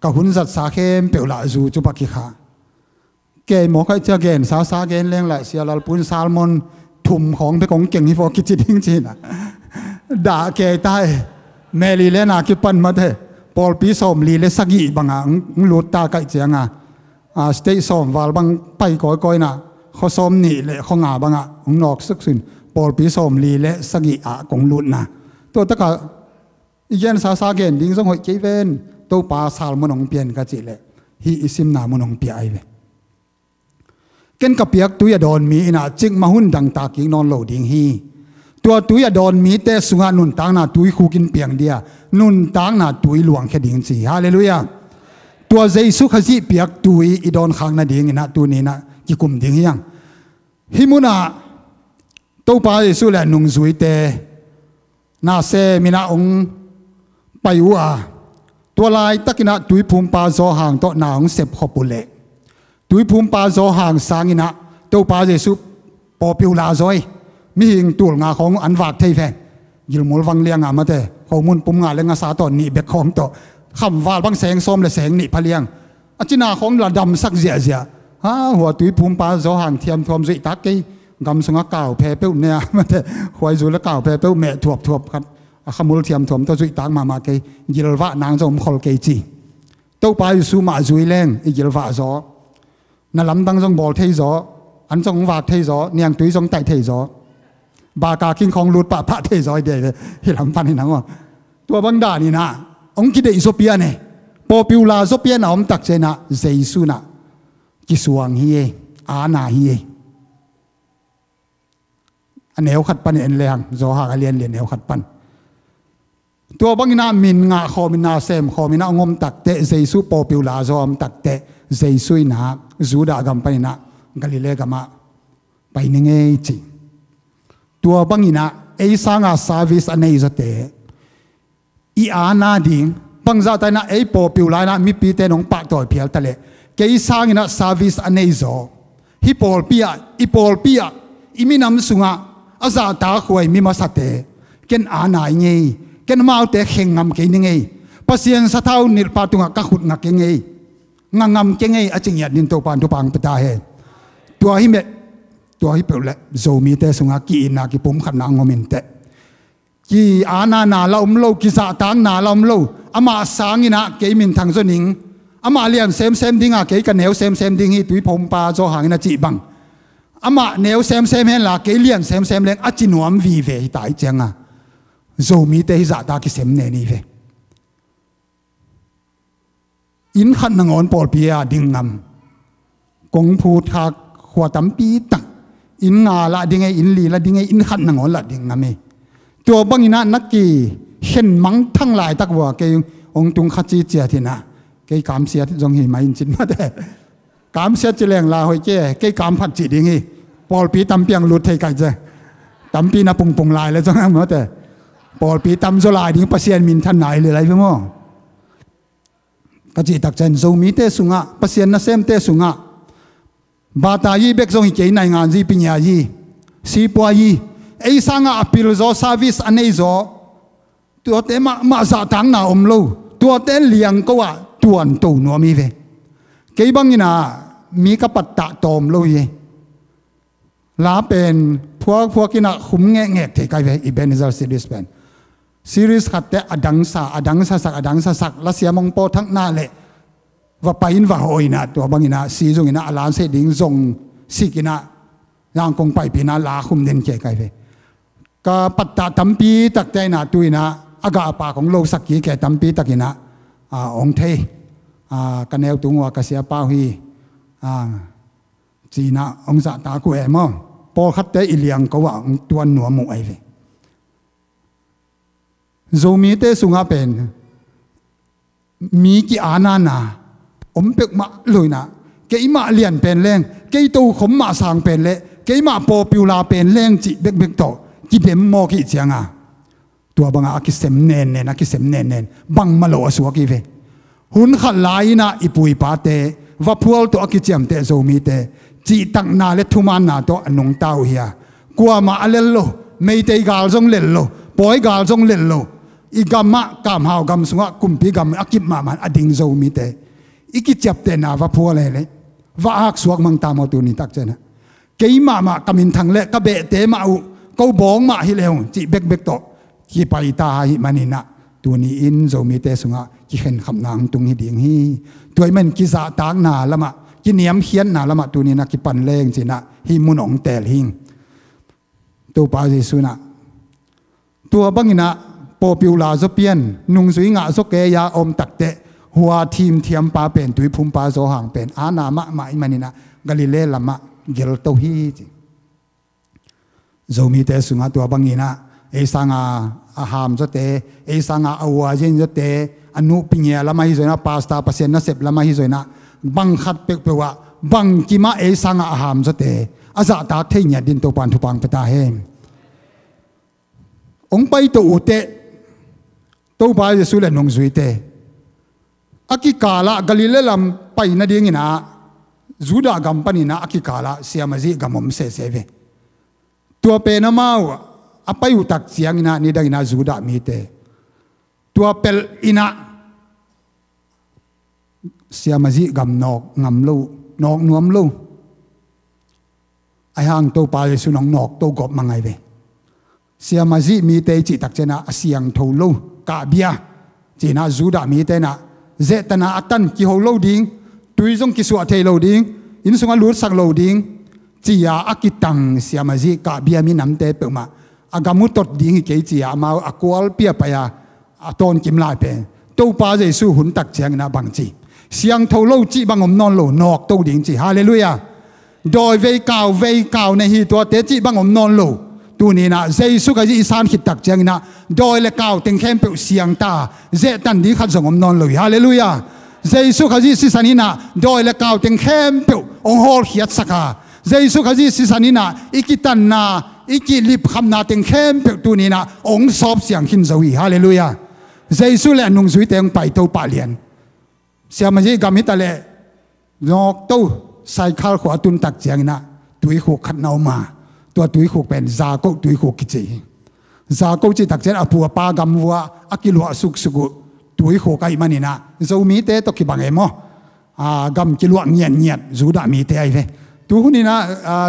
ka hun zat sa khem peula zu chu pa ki kha ke mo khai cha gen sa gen leng lại sia lal pun salmon thum khong pe kong keng hi fo ki chi ding chi na da ke tai meli le na ki pan ma the Paul Pi som li le sagi banga lut ta kai chianga stay som wal bang pai koi na kho som ni le kho nga banga nok suk sin Paul Pi som li le sagi kong lut na to ta ka igen sa gen ding song hoi ke ven to pa salmon ong pian ka chi le hi isim na mon ong pi ai ve ken kapiak tuya don mi ina chik mahun dang ta ki non lo ding hi tua tuya don mi te sunga nun tang na tui khu kin piang dia nun tang na tui luang khe ding chi hallelujah tua jesu khaji piak tui i don khang na ding ina tu ni na ki kum ding yang himuna to pa jesu la nung zui te na se mina ong pai wa tua lai takina tui phum pa zo hang to na ong sep khopule túi phum pa zo hàng sang ina tàu pa Giêsu popular rồi mi hình tuol nga khong an vak thei ve gil mol wang liang ama te khomun pum nga lenga sa to ni bek khom to kham wal bang seng som le seng ni phaliang achina khom la dam sak zia ha hua túi phum pa zo hàng thiam thom zui tak ke gam sunga kaw phe pe ne ma te khoi zu la kaw phe pe me thuop khat khamul thiam thom to zui tak ma ke gil wa nang zom khol ke chi tàu pa Giêsu ma zui leng i gil wa zo na lam dang jong bol thei zo an jong wa thei zo niang tui jong tai thei zo ba ka king khong lut pa thei zo de hi lam pan ni nang tua bang da ni na ong ki de Ethiopia ne popular Ethiopia na om tak che na Jesu na ki suang hi na hi an neu khat pan en leng zo ha ka lian neu khat pan tua bang na min nga khomina sem khomina ngom tak te Jesu popular zo om tak te Jesu na Juda gam pai na Galilee gama pai ninge chi tua bangina ei sanga service anei zote i ana ding bangza ta na ei popular na mi pi te nong pa toy phial tale ke sangina service anei zo hi Paul pia iminam sunga aza ta khoi mi masate ken ana nge ken mau te khengam ke ninge pasien sa thau nil patunga ka khut nga ke nge ngam ke nge aching ya din to pan to pang pata he tua hi pe le zo mi te sunga ki na ki pum khan na ngomin te ki ana na la lo ki sa tang na la lo ama sangina ke min thang zo ning ama lian sem dinga ke ka neu sem ding hi tui pom pa zo hangina chi bang ama neu sem hen la ke lian sem leng achinuam vi ve tai changa zo mi te hi za ta ki sem ne ni ve in khăn nang on Paul Pia ding ngam kong phu tha khwa tam pi tak in nga la ding in li la ding in khăn nang on la ding ngame to bangina nakki hen mang thang lai tak wa ke ong tung kha chi chia thina ke kam sia jong hi mai chin ma de kam sia chi leng la hoi ke kam phat chi ding hi Paul Pi tam piang lut thei kai je tam pi na pung lai le jong ma de Paul Pi tam zo lai ding pasien min than nai le lai mo kaji tak chen zo mi te sunga pasien na sem te sunga bata yi bek zong ke nai ngan ji pinya yi si pwa yi ei sanga apil zo service anei zo tu te ma za tang na om lo tu te liang ko wa tuan to no mi ve ke bang ina mi ka pat ta tom lo ye la pen phwa kina khum nge the kai ve Ebenezer series pen series khatte adang sa sak la siamong po thak na le wa pain wa hoina to bangina si jong ina alan se ding jong sikina yang kong pai pina la khum den ke kai ve ก็ปัตตาตัมปีตักใจน่ะตุยนะอากาป่าของโลกสักกี่แก่ตัมปีตักินะองเทกันแนวตุงว่ากเสียป้าฮีจีน่ะองศาตากุเอมอพอคัดเตอิเลียงก็ว่าตัวหนัวหมูไอเลยโจมีเตสุงาเป็นมีกี่อานานาอมเป็กมาเลยนะเกี่ยมาเลียนเป็นแรงเกี่ยตัวขมมาสางเป็นเละเกี่ยมาโปปิวลาเป็นแรงจีเบกเบกโตกี่เป็นโมกี่เจียงตัวบางอาคิเซมเนนอาคิเซมเนนบังมาโลสวกิเวหุ่นขัดลายนะอิปุยปาเตว่าพวกตัวอาคิเจียมเตโจมีเตจีตักนาเลทุมานาตัวอนงเต้าเฮียกลัวมาเลลโลไม่เตกาลจงเลลโลปอยกาลจงเลลโลอีกามะกามหาวกามสุงะกุมพีกามอากิบมามันอดิงโจมีเตอีกิจับเตนาว่าพวกเลยว่าอักสวกมังตามเอาตัวนี้ตักเจนะเกี่ยมากามินทังเละกะเบเตมาอุก็บองมาฮิเลวจีเบกเบกโตกี่ไปตาฮิมันนี่นะตัวนี้อินโจมีเตสุงะกี่เห็นคำนางตรงนี้ดิ่งฮีตัวมันกิจาตากนาละมะกินเนียมเขียนนาละมะตัวนี้นะกี่ปันเลงจีนะฮิมุนองเตลหิงตัวปาจิสุนะตัวบังอินะโปปิวลาโซเปียนนุงสุยงะโซเกยาอมตักเตหัวทีมเทียมปาเป็นตุยพุมปาโซหางเป็นอานามะมาอิมันนี่นะกาลิเลละมะเกลโตฮีโจมีเตสุงะตัวบังอินะเอสังอาหามโซเตเอสังอาวัวเจนโซเตอนุปิญญาละมาฮิโซนะปาสตาปเซนนะเซบละมาฮิโซนะบังคัดเปกเปวะบังกิมาเอสังอาหามโซเตอาซาตาเทียดินตัวปันทุปังปตาเฮมองไปตัวอุเตตัวไปจะสุเลนงสุยเตอากิกาละกาลิเลลัมไปนาดีงินะจูดากัมปนินะอากิกาละเสียมาจีกัมมเสเสเวตัวเป็นมาวอไปอุตักเสียงนะนี่ได้นะจูดามีเตตัวเปลอินะเสียมาจีกัมนอกงำลูนอกนวมลูไอห่างตัวไปสุนองนอกตัวกบมังไงเวเสียมาจีมีเตจิตักเจนะเสียงทูลูกาเบียจีน่าจูดามีเตนะเจตนาอัตันกิโฮโลดิงตุยจงกิสวะเทโลดิงอินสุงาลูดสักโลดิงจียาอากิตังเสียมาจีกาเบียมีน้ำเตเปิมาอากามุตดดิงเกจียามาอากวลเปียไปยาตอนกิมลายเป็นตัวปาเจสูหุ่นตักเจียงนะบางจีเสียงทูโลจีบางอมนอนโลนอกตัวดิงจีฮาเลลูยาโดยเวกาวในฮีตัวเตจีบางอมนอนโลตัวนี้นะเจสุกจีอิสานขิดตักเจียงนะโดยเลกาวเต็งเข้มเปเสียงตาเจตันดีขัดส่งอมนอนเลยฮาเลลูยาเจสุกจีสิสันินะโดยเลกาวเต็งเข้มเปองฮอลเขียดสักาเจสุกจีสิสันินะอิกิตันนาอิกิลิบคำนาเต็งเข้มเปตัวนี้นะองสอบเสียงขินสวีฮาเลลูยาเจสุเลนุงสุยเต็งไปตัวปาเลียนเสียมันจีกามิตาเลนอกตู้ใส่ข้าวขวาตุนตักเจียงนะตุยขูขัดเนามาตัวตุยขูเป็นซาโกตุยขูกิจิซาโกจิตักเจนอปัวปากำวัวอากิลวสุกสุกุตุยขูไกมันนี่นะโจมีเตตกิบังเอมอกำกิลวเงียนจูดามีเตไอเวตัวนี่นะ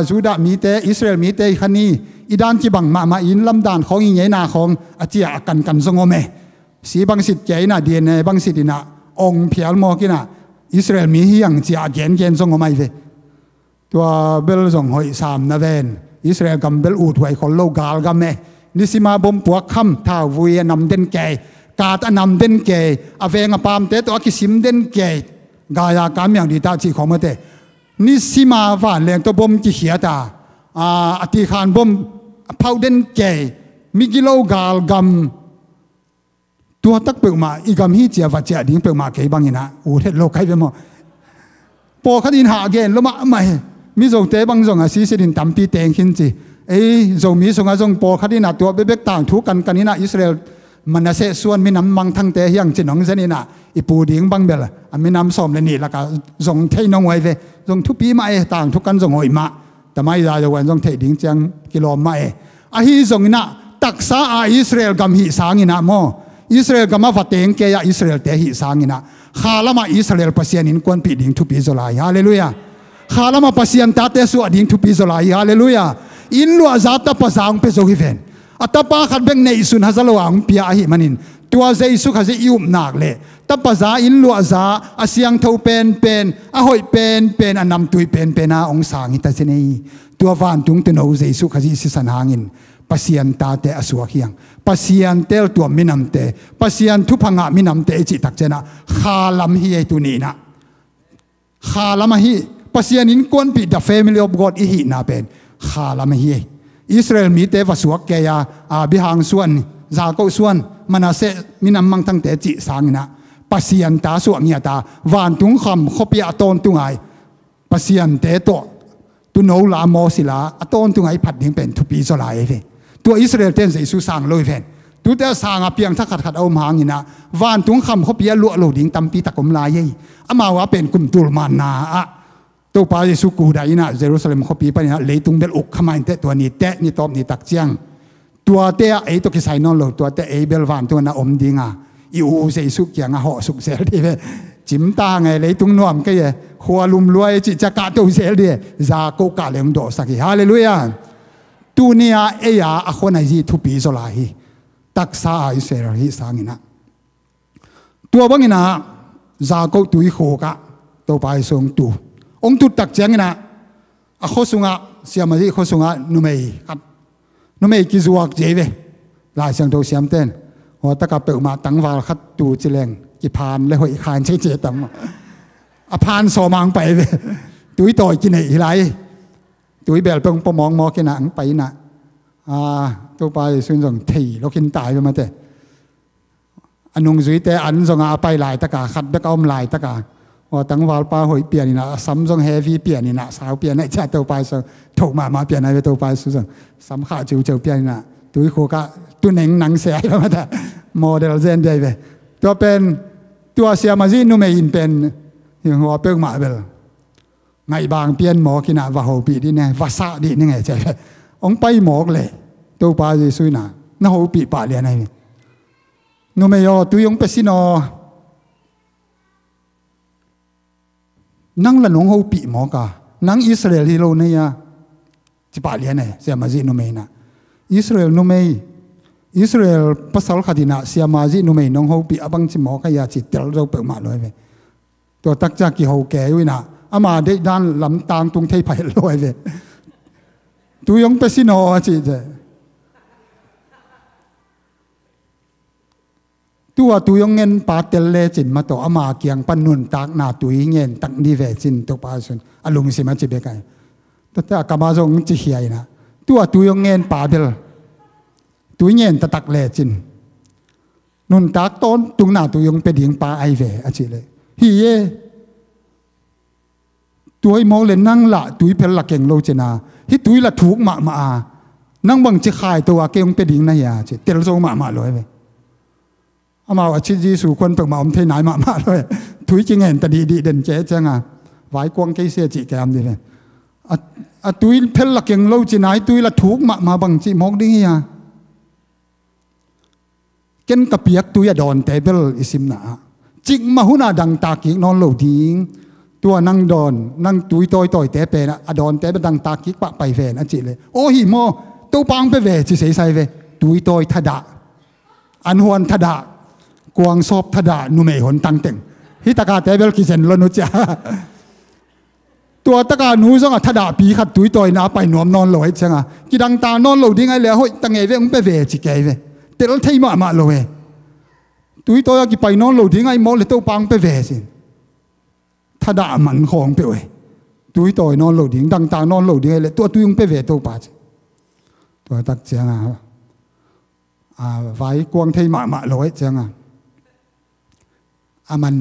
จูดามีเตอิสราเอลมีเตขันนี้อีดานกิบังมาอินลำดานของอินเยนาของอาเจียกันสงอเมสีบังสิทธิ์เจนะเดียนบังสิทธิ์นะองเพียลโมกินะอิสราเอลมีเฮียงเจียเกนสงอไม่เวตัวเบลส่งหอยสามนาเวนอิสราเอลกำเบลอูดไว้คนโลกาลกันเมนิสิมาบมปวกคำท้าวุยนำเด่นแก่กาตนำเด่นแก่อเวงปามเตตัวกิสิมเด่นแก่กายากามอย่างดีตาจีของมันเตนิสิมาฝ่านแรงตัวบมกิเขียตาอธิคารบมเผาเด่นแก่มิกิโลกาลกำตัวตักเปิลมาอีกำฮีเจียวัจเจดิ้งเปิลมาเกยบังยินะอูเทโลกใครเป็นมั้งพอขัดินหาเกนแล้วมาไม่มีส่งเตะบางส่งสีสิดินตั้มปีเตงขินจีส่งมีส่งส่งพอขัดินตัวเบ๊กต่างทุกกันนี่นะอิสราเอลมันเสส่วนมีน้ำมังทั้งเตะยังจีนองเซนี่นะอีปูดิ้งบังเบลมีน้ำส้มเลยนี่แล้วก็ส่งเทนองไว้เวส่งทุกปีมาต่างทุกกันส่งหอยมาแต่ไม่ได้จะวันส่งเทดิ้งจังกิโลมาฮีส่งนี่นะตักษาอิสราเอลกำหิสางินะโมอิสราเอลกำมาฟัดเตงเกียอิสราเอลเตหิสางินะข้าละมาอิสราเอลปัสยานินกวนปีดิ้งทุกปีโซลายฮาเลลูยาข้าละมาปัสยันตาเตสุอดิ้งทุกปีโซลายฮาเลลูยาอินลัวซาตาปัสางเปโซฮิเฟนอัตปาขัดเบงเนอิสุนฮัซาลวังเปียหิมันินตัวเจสุขัดอิอุมนักเลตปัสาอินลัวซาอาเซียงเทวเป็นอาหอยเป็นอันนำตุยเป็นอาองศางิตาเซนีตัวฟานตุงตโนเจสุขัดอิสิสันหางิน pasian ta te asua hiang pasian tel tu minam te pasian thu phanga minam te chi tak chena khalam hi ai tu ni na khalam hi pasian in kon pi the family of God i hi na pen khalam hi Israel mi te vasuak ke ya bihang suan za ko suan manase minam mang tang te chi sangina pasian ta suang ya ta van tung kham khopia ton tungai pasian te to tu no la mo sila aton tungai phat ding pen thu pi zo lai ve tu Israel ten se su sang loi ven tu te sang a piang tha khat khat om hangina van tung kham khopia lu lo ding tampi takom la ye ama wa pen kum tul man na a to pa Jesu ku da ina Jerusalem khopi pa na leitung bel uk khamain te to ni te ni top ni tak chiang tua te ai to ki sai non lo tua te ai bel van to na om dinga i u se su kyang a ho suk sel di ve chim ta ngai leitung nuam ke ye khwa lum luai chi cha ka to sel di za ko ka lem do saki hallelujah tu nia e ya a khona ji thu pi zo la hi tak sa ai se ra hi sangina tua bangina za ko tu i kho ka to pai song tu ông tu tak chang na a khosunga siama ji khosunga numei kap numei ki zuak jeve la sang do siam ten ho taka pe ma tang wal khat tu chileng ki phan le hoi khan che che tam a phan so mang pai ve tui toi ki nei lai tui bel pong pomong mo ki na ang pai na to pai sun jong thei lo kin tai ma te anung zui te an zonga pai lai taka khat be kaum lai taka tăng vào pa hội biển na Samsung heavy biển na sao biển này cha tàu bay so thầu mà biển này tàu bay so sắm khá chiều biển na túi khô cả tu neng nang xe mà ta model gen đây vềตัวเป็นตัวเสียมาจีนุ่มอินเป็นอย่างหัวเปิงมาเบลไงบางเปลี่ยนหมอกินอะว่าหัวปีดีเนี่ยว่าซาดีนี่ไงใช่ไหมองไปหมอกเลยตัวไปจะซุยน่ะน่าหัวปีป่าเรียนไงนุ่มยอตัวยงไปสินอนั่งละน้องเขาปีหมอกานั่งอิสราเอลที่เราเนี่ยจะป่าเลียนเนี่ยเสียมาจีนุ่มเองนะอิสราเอลนุ่มเองอิสราเอลภาษาขัดินะเสียมาจีนุ่มเองน้องเขาปีอบังจิหมอกายาจิตเตลเราเปิดมาเลยไปตัวตักจากกี่เขาแก่ไว้นะอามาได้ด้านลำตางตรงไทยไผ่ลอยไปตัวยงไปสิโนจีเจตัวตัวยงเงินปาเตลเลจินมาต่ออามาเกียงปันนุนตักนาตุยเงินตักดีเวจินตัวปาสุนอารมณ์สิมาจิเบกันแต่กามาจงจิเฮียนะตัวยงเงินปาเบลตุยเงินตักเลจินนุนตักต้นตุงนาตัวยงไปดิ่งปาไอเวอจิเลยฮีเยตัวไอโมเลนนั่งละตุยเพลละเก่งโลเจนาฮิตุยละถูกมานั่งบังจิขายตัวเก่งไปดิ่งนายาจิเตลโซมาลอยไปอามาว่าชิจีสู่คนเปิดมาอมเทนายมาเลยถุยจริงเห็นแต่ดีเด่นเจ๊จังอ่ะไว้กวางเกยเสียจีแกมดีเลยตุยเพลละเก่งโลจีนายตุยละถูกมาบังจีมอกดิ้งอ่ะเก่งกับเปียกตุยดอนเตเบิลอิสิมนาจิกมาหุนาดังตากิกนอนโลดิ้งตัวนั่งดอนนั่งตุยต่อยเตะเป็นอะดอนเตะเป็นดังตากิกปะไปเวนะจีเลยโอ้หิโมตัวปังไปเวจีเสียใส่เวตุยต่อยทดาอันหวนทดากวางซอบทดานุเมหนตังเต็งฮิตากาเตเบลกิเซนลนุจ้าตัวตากาหนูซงทดาปีขัดตุยต่อยนาไปหนวมนอนลอยจังอ่ะกิดังตานอนลอยดิ้งไงแล้วตั้งไงเวงไปเวจีเกยเวเตลไทยมาลอยตุยต่อยกิไปนอนลอยดิ้งไงมอเลยตัวปังไปเวสิทดามันของไปเวตุยต่อยนอนลอยดิ้งดังตานอนลอยดิ้งไงเลยตัวตุยงไปเวตัวป่าตัวตักจังอ่ะไว้กวางไทยมาลอยจังอ่ะมัน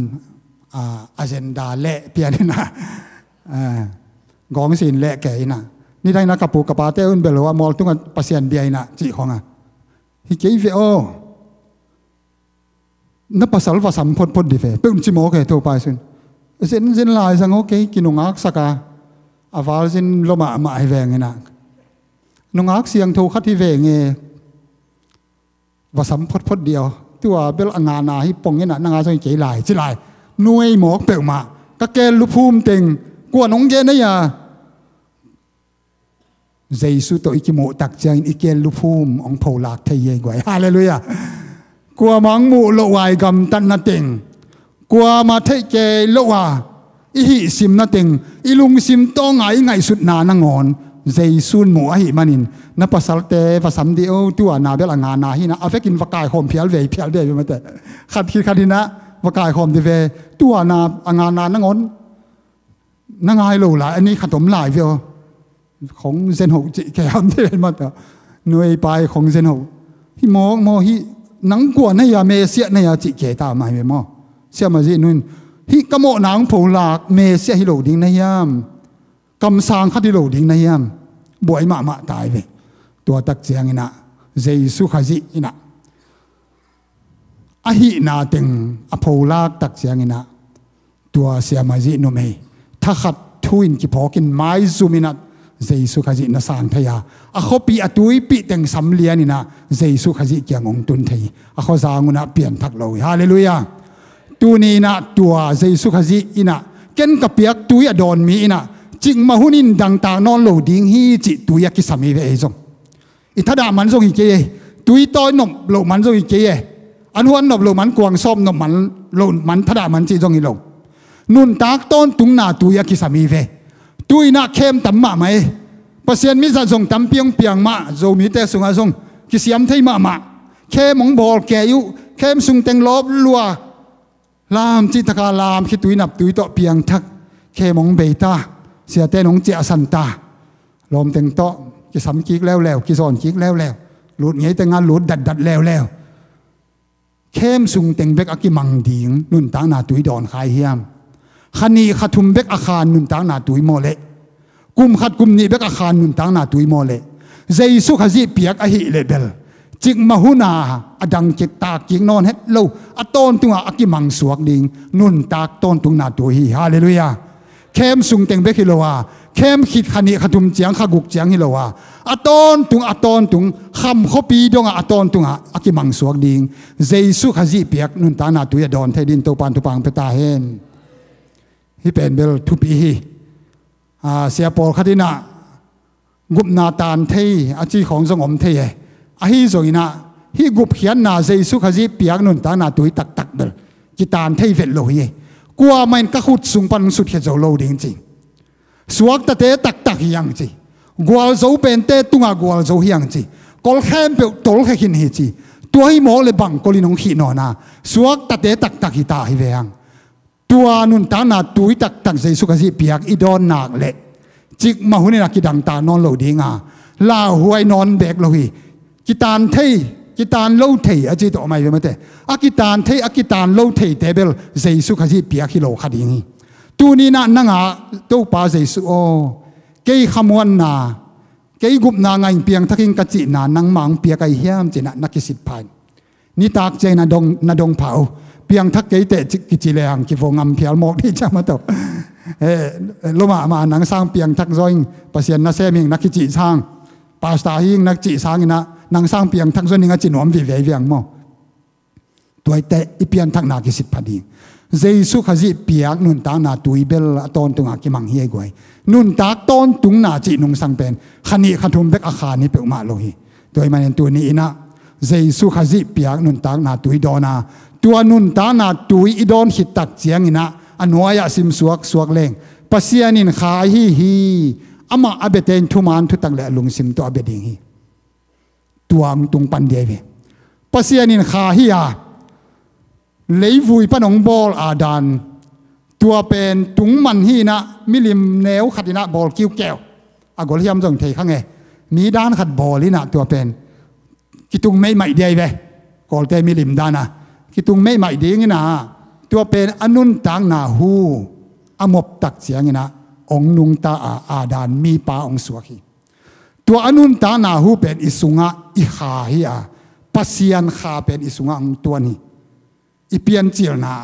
อาเจนดาเละเปียนี่นะกองสินเละแก่นะนี่ได้นะกับปูกับปาเต้อุนเบลว่ามอลตุ้งปัสยันเบียนะจีของอ่ะฮิเกยเวโอนับภาษาภาษาพดดิเฟเป็นจิโมกเหตุไปสิเส้นลายสังโอเคกินงอักสักาอาวาลสินลมาไอแวงนะนงอักเสียงโทคัดที่แวงเงภาษาพดเดียวตัวเบลงานาให้ปงเนี่ยนะนางอาส่งเกยลายจิลายหน่วยหมอกเปิลมาก็แกลุภูมิเต็งกวนองเกนเนี่ยใจสุดตัวอีกโมตักใจอีกเกลุภูมิองโพลากไทยเย่กว่าฮาเลลูยากลัวมังมูโลวายกำตันนาเต็งกลัวมาไทยเกโลวาอีหิสิมนาเต็งอีลุงสิมต้องไงสุดนานงอน เจสุนหมู่หิมันินนับภาษาเตภาษาเดียวตัวนาเบลงานนาหินะอาเฟกินวกายคอมเพียลเวเพียลเดย์มาแต่ขัดคิดขัดหินะวกายคอมดีเวตัวนาอ่างานนานั่งอนนั่งไงลูหลายอันนี้ขนมหลายเวลของเซนหกจิแกมที่เป็นมาแต่หน่วยไปของเซนหกฮิมองมอฮินังกวนให้ยาเมเสียในยาจิเกตามาเวมอเสียมาจีนุนฮิกโมนังผูหลากเมเสียฮิโลดิ้งในยามกำสางขัดฮิโลดิ้งในยามบวยมาตายไปตัวตักเจียงอินะเจสุขจิอินะอหินาติงอภูลากตักเจียงอินะตัวเสียมาจีนุเมถ้าขัดทุนกิพอกินไม้ซูมินัดเจสุขจินะสางทยาอโคปีอตุยปีเต็งสำเลียนินะเจสุขจิเกียงองตุนทีอโคสาnguนะเปลี่ยนทักเลยฮาเลลูยาตัวนี้นะตัวเจสุขจิอินะเก่นกับเปียกตุยอดอนมีอินะจิงมาหุนินดังตานอนโลดิ้งฮีจิตุยกิสามีเวเอซงอิทดามันซงอีเกยตุยต้อยนมโลมันซงอีเกยอันวันนบโลมันกวางซ้อมนมมันโลมันทดามันจีซงอีโลนุนตากต้นตุงนาตุยกิสามีเวตุยนาเข้มตั้มมาไหมภาษามิจะส่งตั้มเปียงมาโจมีแต่ส่งอาส่งกิสยามไทยมาเข้มงบอลแกยุเข้มส่งเต็งลบลัวลามจิตกาลามคิดตุยนับตุยต่อเปียงทักเข้มงเบต้าเสียแต่น้องเจ้าสันตาลมเต็งโตกิสามกิกแล้วกิสอนกิกแล้วหลุดเงี้ยแต่งานหลุดดัดแล้วเข้มส่งเต็งเบกอากิมังดิงนุนตางนาตุยดอนขายเฮียมขันนี้ขัดทุมเบกอาคารนุนตางนาตุยโมเลกุมขัดกุมนี้เบกอาคารนุนตางนาตุยโมเลเจสุขจิเปียกอหิเลเบลจิกมาหุนาอดังจิกตากจิกนอนเฮ็ดโลอต้นตุงอากิมังสวกดิงนุนตากต้นตุงนาตุยฮาเลลูยาเข้มสุงเต็งเบกฮิโลวาเข้มขิดขันนี้ขัดทุมเจียงขกุกเจียงฮิโลวาอต้นตุงคำเขาปีดงอต้นตุงอากิมังสวกดิงเจสุขจิเปียกนุนตางนาตุยดอนเทดินโตปันตุปังเปตาเฮนฮิเป็นเบลทุปีฮีเสียปอลคดีนะกุบนาตานเทยอาจีของสงอมเทยอาฮีจอยนะฮีกุบเขียนนาเจสุขจิเปียกนุนตางนาตุยตักเบลกิตานเทยเวลโลฮีกลัวมันก็ขุดสุงปันสุดเหตุโจโลดิ้งจริงสวกตะเตะตักยังจริงกวลโจเป็นเตะตุงกวลโจยังจริงกอลแค่เปลตอลแค่หินเหจีตัวให้หมอเลยบังกอลินองขีนอนาสวกตะเตะตักฮิตาฮิเวียงตัวนุนตานาตุยตักเจสุขจิเปียกอีดอนนักเละจิกมาหุนนักกิดังตานอนโลดิ้งลาหวยนอนเบกโลหีกิตานเทยกิตานโลเทยอาจีตัวไม่เป็นมั้ยแต่อากิตานเทยอากิตานโลเทยเตเบลเจสุขจิเปียกฮิโลขัดยังตัวนี้น่ะนั่งตัวป้าเจสุโอเกยขมวนนาเกยกุบนาไงเปียงทักิงกัจจินานังมังเปียกไอเฮียมเจนะนักกิสิทธิ์พันนี่ตากเจนาดงเผาเปียงทักเกยเตกิจิเลงกิโฟงำเพียลหมอกที่จะมาตกลมาหนังสร้างเปียงทักจอยปัสยันนักเซมิงนักกิจิสร้างปาสตาหิงนักจิสร้างนะนังสร้างเปียงทักจอยนิงจินวมวิเวเวียงมอตัวเตอีเปียงทักนากิสิทธิ์พันดีเจสุขจิเปียกนุนตานาตุยเบลตอนตุงอากิมังเฮกวยนุนตาตอนตุงนาจินุงสังเป็นขันีขันทุมเบกอาคานี่เปมาโลหิโดยมันตัวนี้นะเจสุขจิเปียกนุนตานาตุยดอนาตัวนุนตานาตุยอีดอนหิตักเจียงอินะอันวายสิมสวกเลงปัสยานินขาฮีอามาอเบเตนทุมานทุตักเลลุงซิมตัวอเบดิงฮีตัวมตุงปันเดียวีปัสยานินขาฮีอาเลยวุยปนองบอลอาดานตัวเป็นตุงมันฮีนะมิลิมเนวขัดนะบอลคิวแก้วอากอลยามจงเทข้างไงมีด้านขัดบอลนี่นะตัวเป็นกิตุงไม่ใหม่เดียวีกอลเตมิลิมด้านะกิตุงไม่ใหม่ดีงี้นะตัวเป็นอนุนตังนาหูอมบตักเสียงนะองนุงตาอาดานมีปาองสวกีตัวอนุนตังนาหูเป็นอิสุงะอิขาฮีอาปัสยันขาเป็นอิสุงะองตัวนี้อีเปียนเจียนา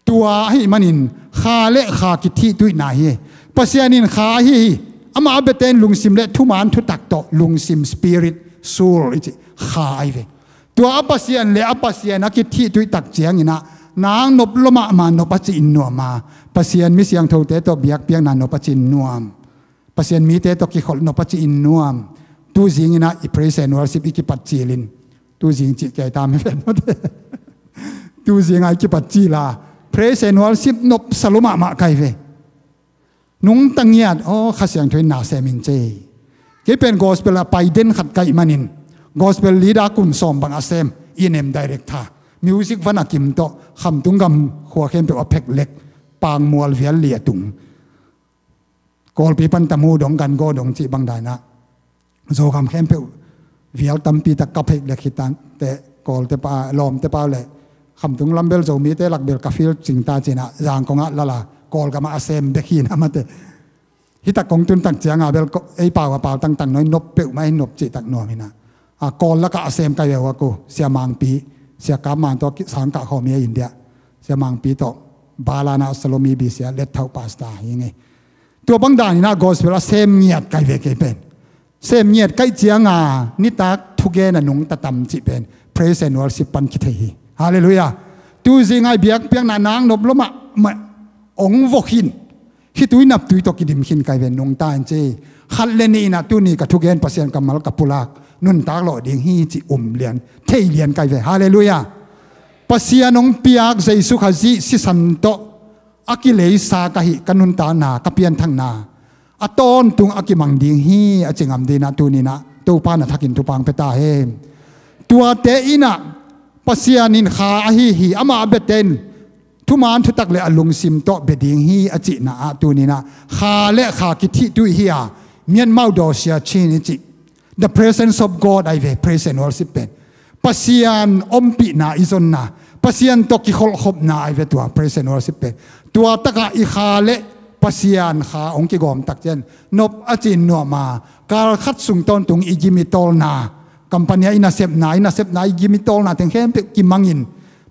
ตัวให้มันินขาเละขากิที่ตุยนาฮีปัสยันินขาฮีอามาเบเตนลุงซิมเละทุมานทุตักโตลุงซิมสปิริตซูลอิจิขาไอเวตัวอปัสยันเละอปัสยันนักกิที่ตุยตักเจียงนะนางนบลมามานบจินนัวมาปัสยันมิเสียงโทเตตเบียกเปียงนานบจินนัวปัสยันมีเตตกิขอลนบจินนัวตูจิงนะอีเพรสเซนวอลสิบอิกิปัจจิลินตูจิงจิแกตามไม่เป็นหมดตูจิงไอกิปัจจิลาเพรสเซนวอลสิบนบสลุมามาไกเว นุ่งตั้งเงียดโอ้ข้าเสียงถอยนาเซมินเจเกี่เป็นกอสเปลไปเด่นขัดไก่มันินกอสเปลลีดากุมสอมบังอาเซมอินเอ็มไดเรกท่ามิวสิกวันอากิมโตคำตุงกำขัวเข้มเป็นอเพกเล็กปางมัวเวียนเลียตุงกอลปีปันตะมูดงกันก็ดงจีบังได้นะโซคำเข้มเป็นเวียลตัมปีตะกับเพกเล็กหิตังแต่กอลเตปาลอมเตปาเลยคำตุงลำเบลโซมีเตลักเบลกาฟิลจิงตาจีนะจางกงะละละกอลกามาอาเซมเด็กหินะมาเตฮิตะกงตุนตักเจียงอาเบลไอเปล่าเปล่าตั้งน้อยนบเปลไม่นบจีตักนัวมินะกอลละก็อาเซมไกเววกูเสียมังปีเสียกามันตัวสังกัดของเมียอินเดียเสียมังปีโตบาลานาสโลมีบีเสียเลตเท่าปาสตายังไงตัวบางด่านนี่นะกอสเวลาเซมเงียดไกเวกเป็นเซมเงียดไกเจียงานิตักทุเกนนุงตะตำจิเป็นเพรสเซนวอลสิปันคิดเฮีฮาเลลูยาตูจิงไอเบียกเปียงนานางนบลมะองวกินฮิตุยนับตุยตกิดิมขินไกเวนนงตาเจขัดเลนีนะตุนี่กับทุเกนเปอร์เซ็นต์กับมัลกับปุลากนุนตากหล่อดิ่งฮีจิเลียนเทเลียนไกเวฮาเลลูยาปัสยานงเปียกใจสุขจิสิสันโตอากิเลสากะหิกันุนตานากับเปียนทั้งนาอตอนตุงอากิมังดิ่งฮีอจิงอัมดีนาตุนี่นะตัวปานะทักินตุปังเปตาเฮตัวเตอินะปัสยานินขาอหิฮีอามาเบเตนทุมานทุตักเลอลุงซิมโตเบดิ่งฮีอจินาตุนี่นะขาเลขากิทิตุฮีอาเมียนเมาดอเซียชินิจิ The presence of God ไอเว present worship เป็นปัสยานอมปีนาอิซอนนาปัสยานตกิขลขบนาไอเวตัว present worship เป็นตัวตะกะอิขาเลปัสยานขาองกิกอมตักเจนนบอจินนัวมาการคัดสุงตอนตุงอิจิมิตอลนากัมปัญญาอินาเซปนาอิจิมิตอลนาถึงเข้มเปกิมังอิน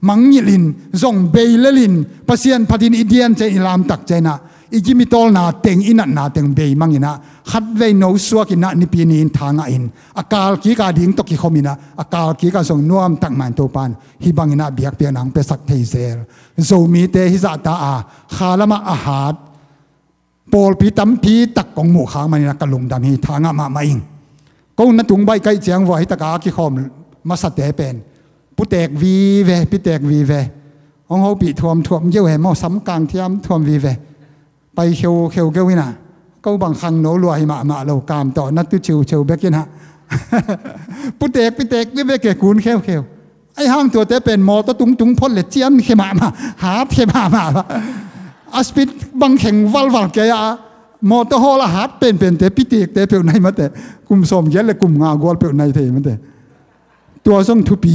มังยิลินซงเบลลินปัสยานพัดินอิเดียนเจอิลามตักเจนะอิจิมิตอลนาเต็งอินัดนาเต็งเบยมังอินะขัดเวโนสัวกินะนิปีนีนทางอินอากาลกีกาดิ่งตกิขมินะอากาลกีกาส่งนวมตักมันโตปันฮิบังอินะเบียกเปียนังเปสักเทเซลโซมีเตฮิซาตาอาคาลามะอาหารปอลปีตัมพีตักกงหมู่ขางมันนะกะลุงดำฮีทางมามาอิงก็นัดถุงใบไก่เจียงว่าฮิตะกากิขมมาสัตเตเป็นปุเตกวีเวปิเตกวีเวองเขาปีทวมเยี่ยวแห่มอซ้ำกลางเทียมทวมวีเวไปเขียวเกวินะก็บางครั้งโนรวยมาเรากามต่อนัดตุชิวเบกินฮะปุเตกวิเวเกกูนเขียวไอห้างตัวเตเป็นมอตตุงพ่นเลเจียนเขมาหาเขมาอาสปิดบางแข่งวัลเกียมอตฮอลหาเป็นเตปิเตกเตเปียวในมาเตกุมสมเย็นเลยกุมงากอลเปียวในเทมาเตตัวส่งทุปี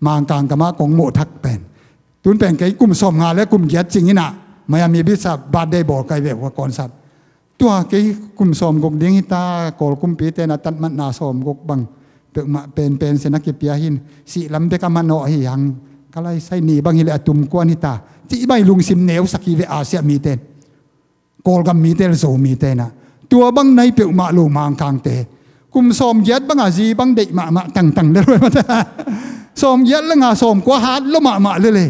มางกลางกะมากงโมทักเป็นตุนเป็นไก่กุมสมงาและกุมเย็ดจริงนี่นะไม่มีบิสบาดได้บอกไก่แบบว่าก่อนสัตว์ตัวไก่กุมสมกงดิ้งฮิตากอลกุมปีเตนะตัดมันนาสมกบังเปิดมาเป็นเสนักเก็บยาหินสิลำเบกามันโนหิยังก็ไล่ใส่หนีบางฮิเลตุมกวนฮิตาที่ใบลุงซิมเนวสักีเวอาเซียมีเตนกอลกัมมีเตนโซมีเตนะตัวบางในเปิดมาลูมางกางเตกุมสมเย็ดบางอาจีบางเด็กมาตั้งเลยมาเตสมเย็ดแล้วงาสมกว่าฮัดแล้วมาเลย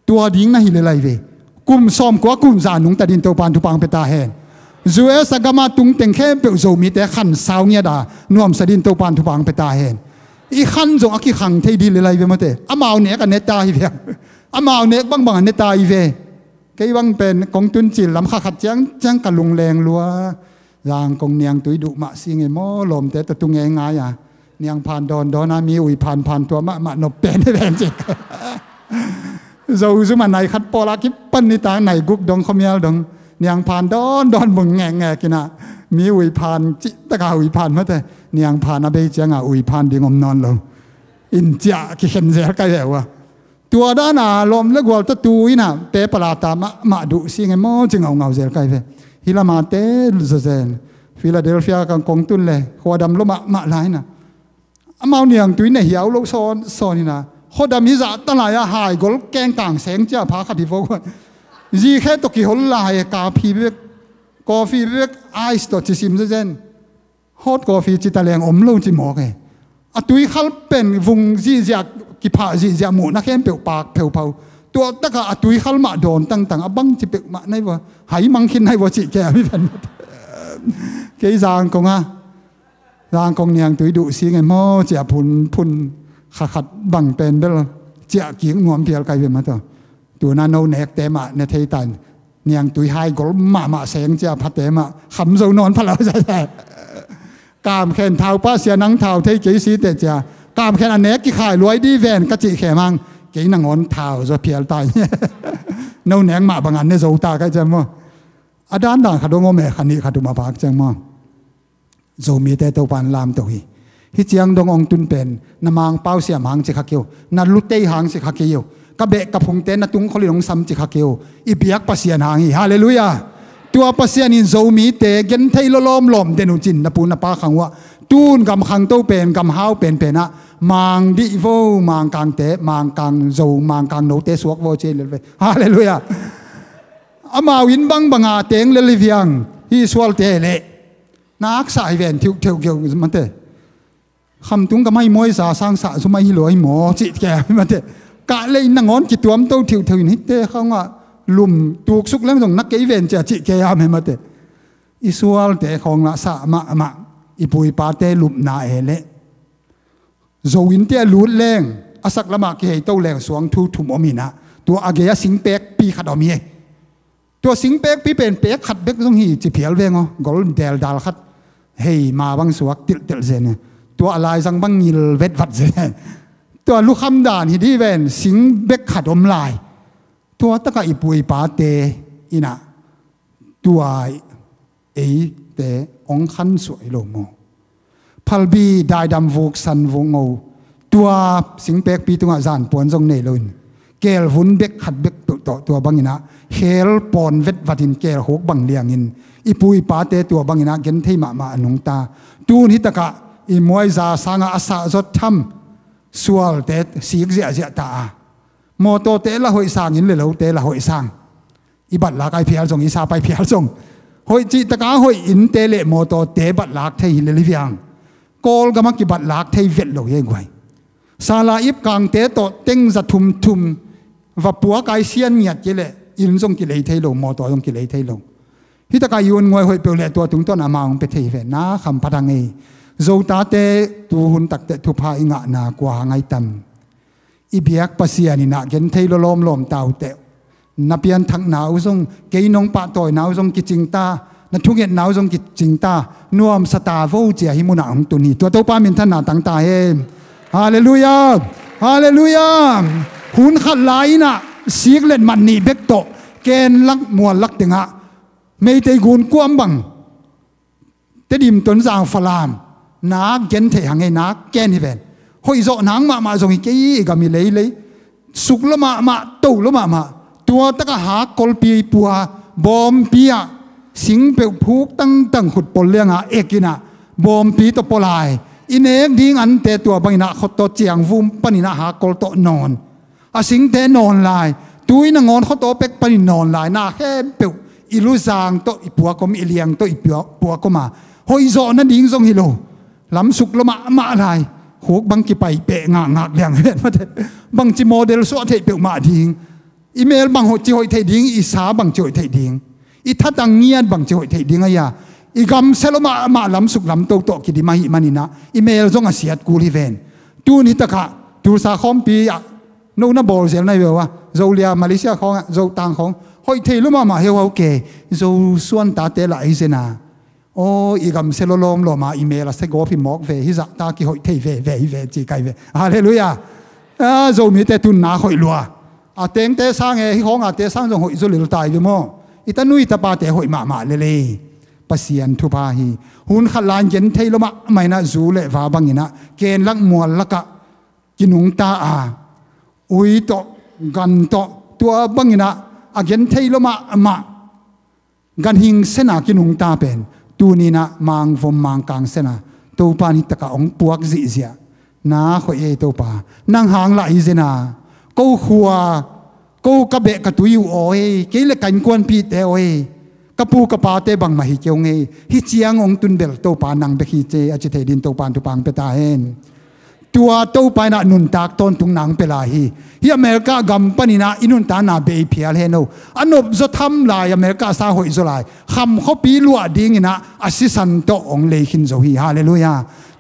ตัวดิ้งนะฮิเลไลเวกุมสมกว่ากุมจานุงแต่ดินตัวปานทุปังเปตาเฮนจูเอสกามาตุงเต็งแค่เปิดโซมีแต่ขันสาวเนี่ยดานวมสดินตัวปานทุปังเปตาเฮนอีขันจงอักขังเทดีเลยเวมาเตอามาวเนกันเนตาฮิเวอามาวเนกบางเนตาฮิเวก็ยังเป็นกงตุนจิลลำขัดจังกะลุงแรงลัวยางกงเนียงตุยดุมาสิงเอโมลมแต่ตุงเองไงอ่ะเนียงผ่านดอนนามีอุยผ่านตัวมะนบเป็นได้แรงจิกเราซุมันไหนขัดปอลาคิปปันนิตาไหนกุกดงขมียลดงเนียงผ่านดอนบึงแง่กินะมีอุยผ่านจิตะกาอุยผ่านมาแต่เนียงผ่านอาเบจังอุยผ่านดิ่งอมนอนลงอินจ่าคิเห็นเสียใกล้แล้ววะตัวด้านลมแล้วกว่าตัวตุยนะเปปลาตามาดุสิงเอโมจึงเอาเงาเสียใกล้เวฮิลามาเตลเซนฟิลาเดลเฟียกันกงตุนเลยหัวดำลมาหลายนะอามาเนียงตุยเนี่ยเหี่ยวลูกโซนี่นะหัวดำฮิจะตั้งหลายหายกอลแกงต่างแสงเจ้าพาขัดที่โฟกจีแค่ตกิหลายกาพีเวกกาแฟเวกไอส์ตัวจิซิมเซนฮอตกาแฟจิตาแรงอมลูจิหมอกเลยตุยขัลเป็นวงจีจากกิพาจีจากหมูนักแข่งเปียวปากเปียวเผาตัวตะกะตุยขัลมาโดนตั้งบังจิเปียมาในว่าหายมังคินในว่าจิแกไม่เป็นเกี่ยจางกงจางกงเนียงตุยดุสิไงโม่เจ้าพุนขัดบังเป็นเบลเจ้ากิ่งงวมเพียลไกลเป็นมาตัวนาโนเนกเตมาในเทตัน niang tui hai gol ma seng cha phate ma kham zo non phalo cha kam khen thau pa sia nang thau thei ke si te cha kam khen an nek ki khai loi di ven ka chi khe mang ke nang on thau zo phial tai no neng ma bangan ne zo ta ka cha mo adan da kha dong me khani kha tu ma bak cha mo zo mi te to pan lam to hi chiang dong ong tun pen namang pau sia mang chi kha keu na lu te hang chi kha keu ka be ka phung te na tung kholi long sam chi kha keu i biak pasian hang hi hallelujah tua pasian in zo mi te gen thei lo lom lom denu chin na pu na pa khangwa tun gam khang to pen gam hau pen na mang di vo mang kang te mang kang zo mang kang no te suak vo che le hallelujah ama win bang banga teng le liviang hi swal te le nak sai ven thiu thiu thiu man te kham tung ka mai moi sa sang sa su mai loi mo chi ke man te ka le na ngon ki tuam to thiu thiu ni te khanga lum tuok suk lang dong nak ke ven cha chi ke ya me ma te isual te khong la sa ma ipui pa te lum na e le zo win te lu leng asak lama ke to leng suang thu thum omina to ageya sing pek pi khat omiตัวสิงเป๊กพี่เป็นเป๊กขัดเป๊กต้องหีจีเพียลเวงอ๋อกอลเดลดาลขัดเฮมาบังสวกติลเซนตัวอะไรสังบังยิลเวดวัดเซนตัวลูกคำด่านที่เวนสิงเป๊กขัดอมลายตัวตะกะอีปุยปาเตอินะตัวเอเตองคันสวยโลโมพัลบีได้ดำวกสันวงโงตัวสิงเป๊กปีตัวจานปวนทรงเนลุนเกลวุนเบ็กขัดเบ็กตัวบังอินะเฮลปอนเวดวัดินเกลหกบังเลียงอินอีปุยปาเตตัวบังอินะเกนเทมาอนุงตาตูนิตะกะอีมวยซาสังอาสาจดทำสวลเตสีกเสียตามอโตเตละหอยสังอินเลยเราเตละหอยสังอีบัดลักไอเพียลจงอีซาไปเพียลจงหอยจิตะกะหอยอินเตเลมอโตเตบัดลักเทหิเลลิยังกอลกะมักกิบัดลักเทเวดโลเยงไว้ซาลาอิบกังเตโตเต็งจะทุมว่าปัวกายเสียนหยัดกิเลอินทรงกิเลเทโลมอตอยงกิเลเทโลฮิตกายยุนงวยหอยเปลเลตัวตุงต้นอามาองเปเทเวนะคำพัดังเอโจตาเตตูหุนตักเตทุพาอิงะนากว่าไงตัมอีเบียกปัสยานินะเกนเทโลลมเตาเตนับยันทักหนาวทรงเกยนงปะต่อยหนาวทรงกิจิงตานัทุกเย็นหนาวทรงกิจิงตานวมสตาโวเจียหิมุนาของตุนีตัวเต้าป้ามินทนาต่างตาเอฮาเลลูยาฮาเลลูยาหุนขัดไหลนะสีกเล่นมันนี่เบกโตเกนลักมวลลักติงะไม่ได้กุนกวมบังแต่ดิมต้นจางฟลามนักเกนเทหังไงนักแกนฮิเวนหอยโจนังมาจงอีกยี่ก็มีเลยสุกละมาตู้ละมาตัวตะกะหากอลปีปัวบอมปีอะสิงเปลพูกตั้งขุดปนเลี้ยงอะเอกินะบอมปีตะปลายอินเองดิ้งอันเตตัวบังนะเขาโตเจียงวุ้มปนินะหากอลโตนอนอาสิงเตนอนลายตุยนงอนเขาโตเป็กปนินอนลายนาแค่เปลอิลุซางโตอีปัวก็มีเลียงโตอีปัวก็มาหอยโจนั่นดิ้งทรงฮิโลลำสุกละมาอะไรหกบังกิไปเปะงากเลียงเห็นมาเถบังจิโมเดลสวดเทเปลมาดิ้งอีเมลบังหจิหอยเทดิ้งอีสาบังจิหอยเทดิ้งอีทัดดังเงียนบังจิหอยเทดิ้งอะไรอีกำเซลมาลำสุกลำโตกิดิมาหิมันินะอีเมลจงอาเสียดกูลิเวนตูนิตะกะตูสาคอมปีอะโน่นบอลเสียในเวลว่าโจเลียมาเลเซียของโจต่างของหอยเทลุมาเฮวเอาเกโจส่วนตาเตละไอเซนาโอ้อีกำเซลลมลมาอีเมลสกอพิมอกเวฮิซาตากิหอยเทเวจีไกเวฮาเลลูยาโจมีแต่ตุนนาหอยลัวอาเต็งเตสร้างเอของอาเตสร้างจงหอยโจลิลตายอยู่มั้งอีตานุยตาปาเตหอยมาเลยปัสยันทุพาฮีหุนขลานเย็นเทลมาไม่น่าจูเลวาบังอินะเกณฑ์ลักมวลลักะกินุงตาอุยโตกันโตตัวบังอินะอาเย็นเทลมากันหิงเสนากินุงตาเป็นตูนีนะมังฟมมังกังเสนาตัวปานิตกะองปวกจิเสียนาขอยตัวปานั่งหางไหลเสนากูขัวกูกระเบะกระตุยโอ้ยเกลกันกวนพีเตโอ้ยกระปูกระปาเตบังมาฮิเกียวเงฮิเจียงองตุนเบลโตปานังเบคีเจอจิเทดินโตปานตุปังเปตาเฮนตัวโตปานะนุนตากต้นตุงนังเปลาฮีฮิอเมริกากำปนินะอินุนตานาเบย์เพียลเฮโนอันนบจะทำลายอเมริกาซาหอยสุไลคำเขาปีลัวดิ้งนะอาศิสันโตองเลขินโซฮีฮาเลลูยา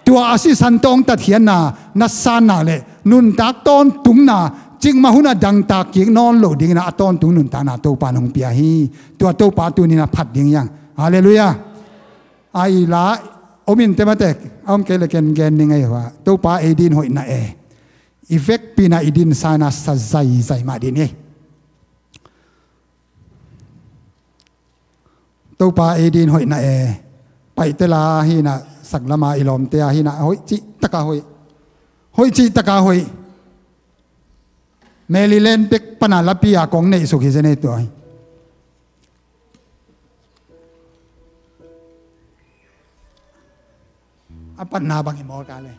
ตัวอาศิสันโตองตัดเทียนนานัสซานาเลนุนตากต้นตุงนาเจ จิงมาหุนาดังตากิงนอนโลดิ่งนะตอนตุงนุนตานาโตปานงเปียฮีตัวโตปาตุนี่นะพัดดิ่งยังฮาเลลูยาไอละอมินเตมาเตกอมเกลเกนเกนยังไงวะโตปาเอดินหอยนาอีเฟกปีนาอีดินซานาสัจใจมาดินี่ตัวปาเอดินหอยนาไปเตลาฮีนะสักละมาอิลอมเตียฮีนะหอยจิตะกาหอยจิตะกาหอยเมลิเลนเป็กปนาลปียากงในสุขิเจเนตัวอปันนาบังอิมอร์กันเลย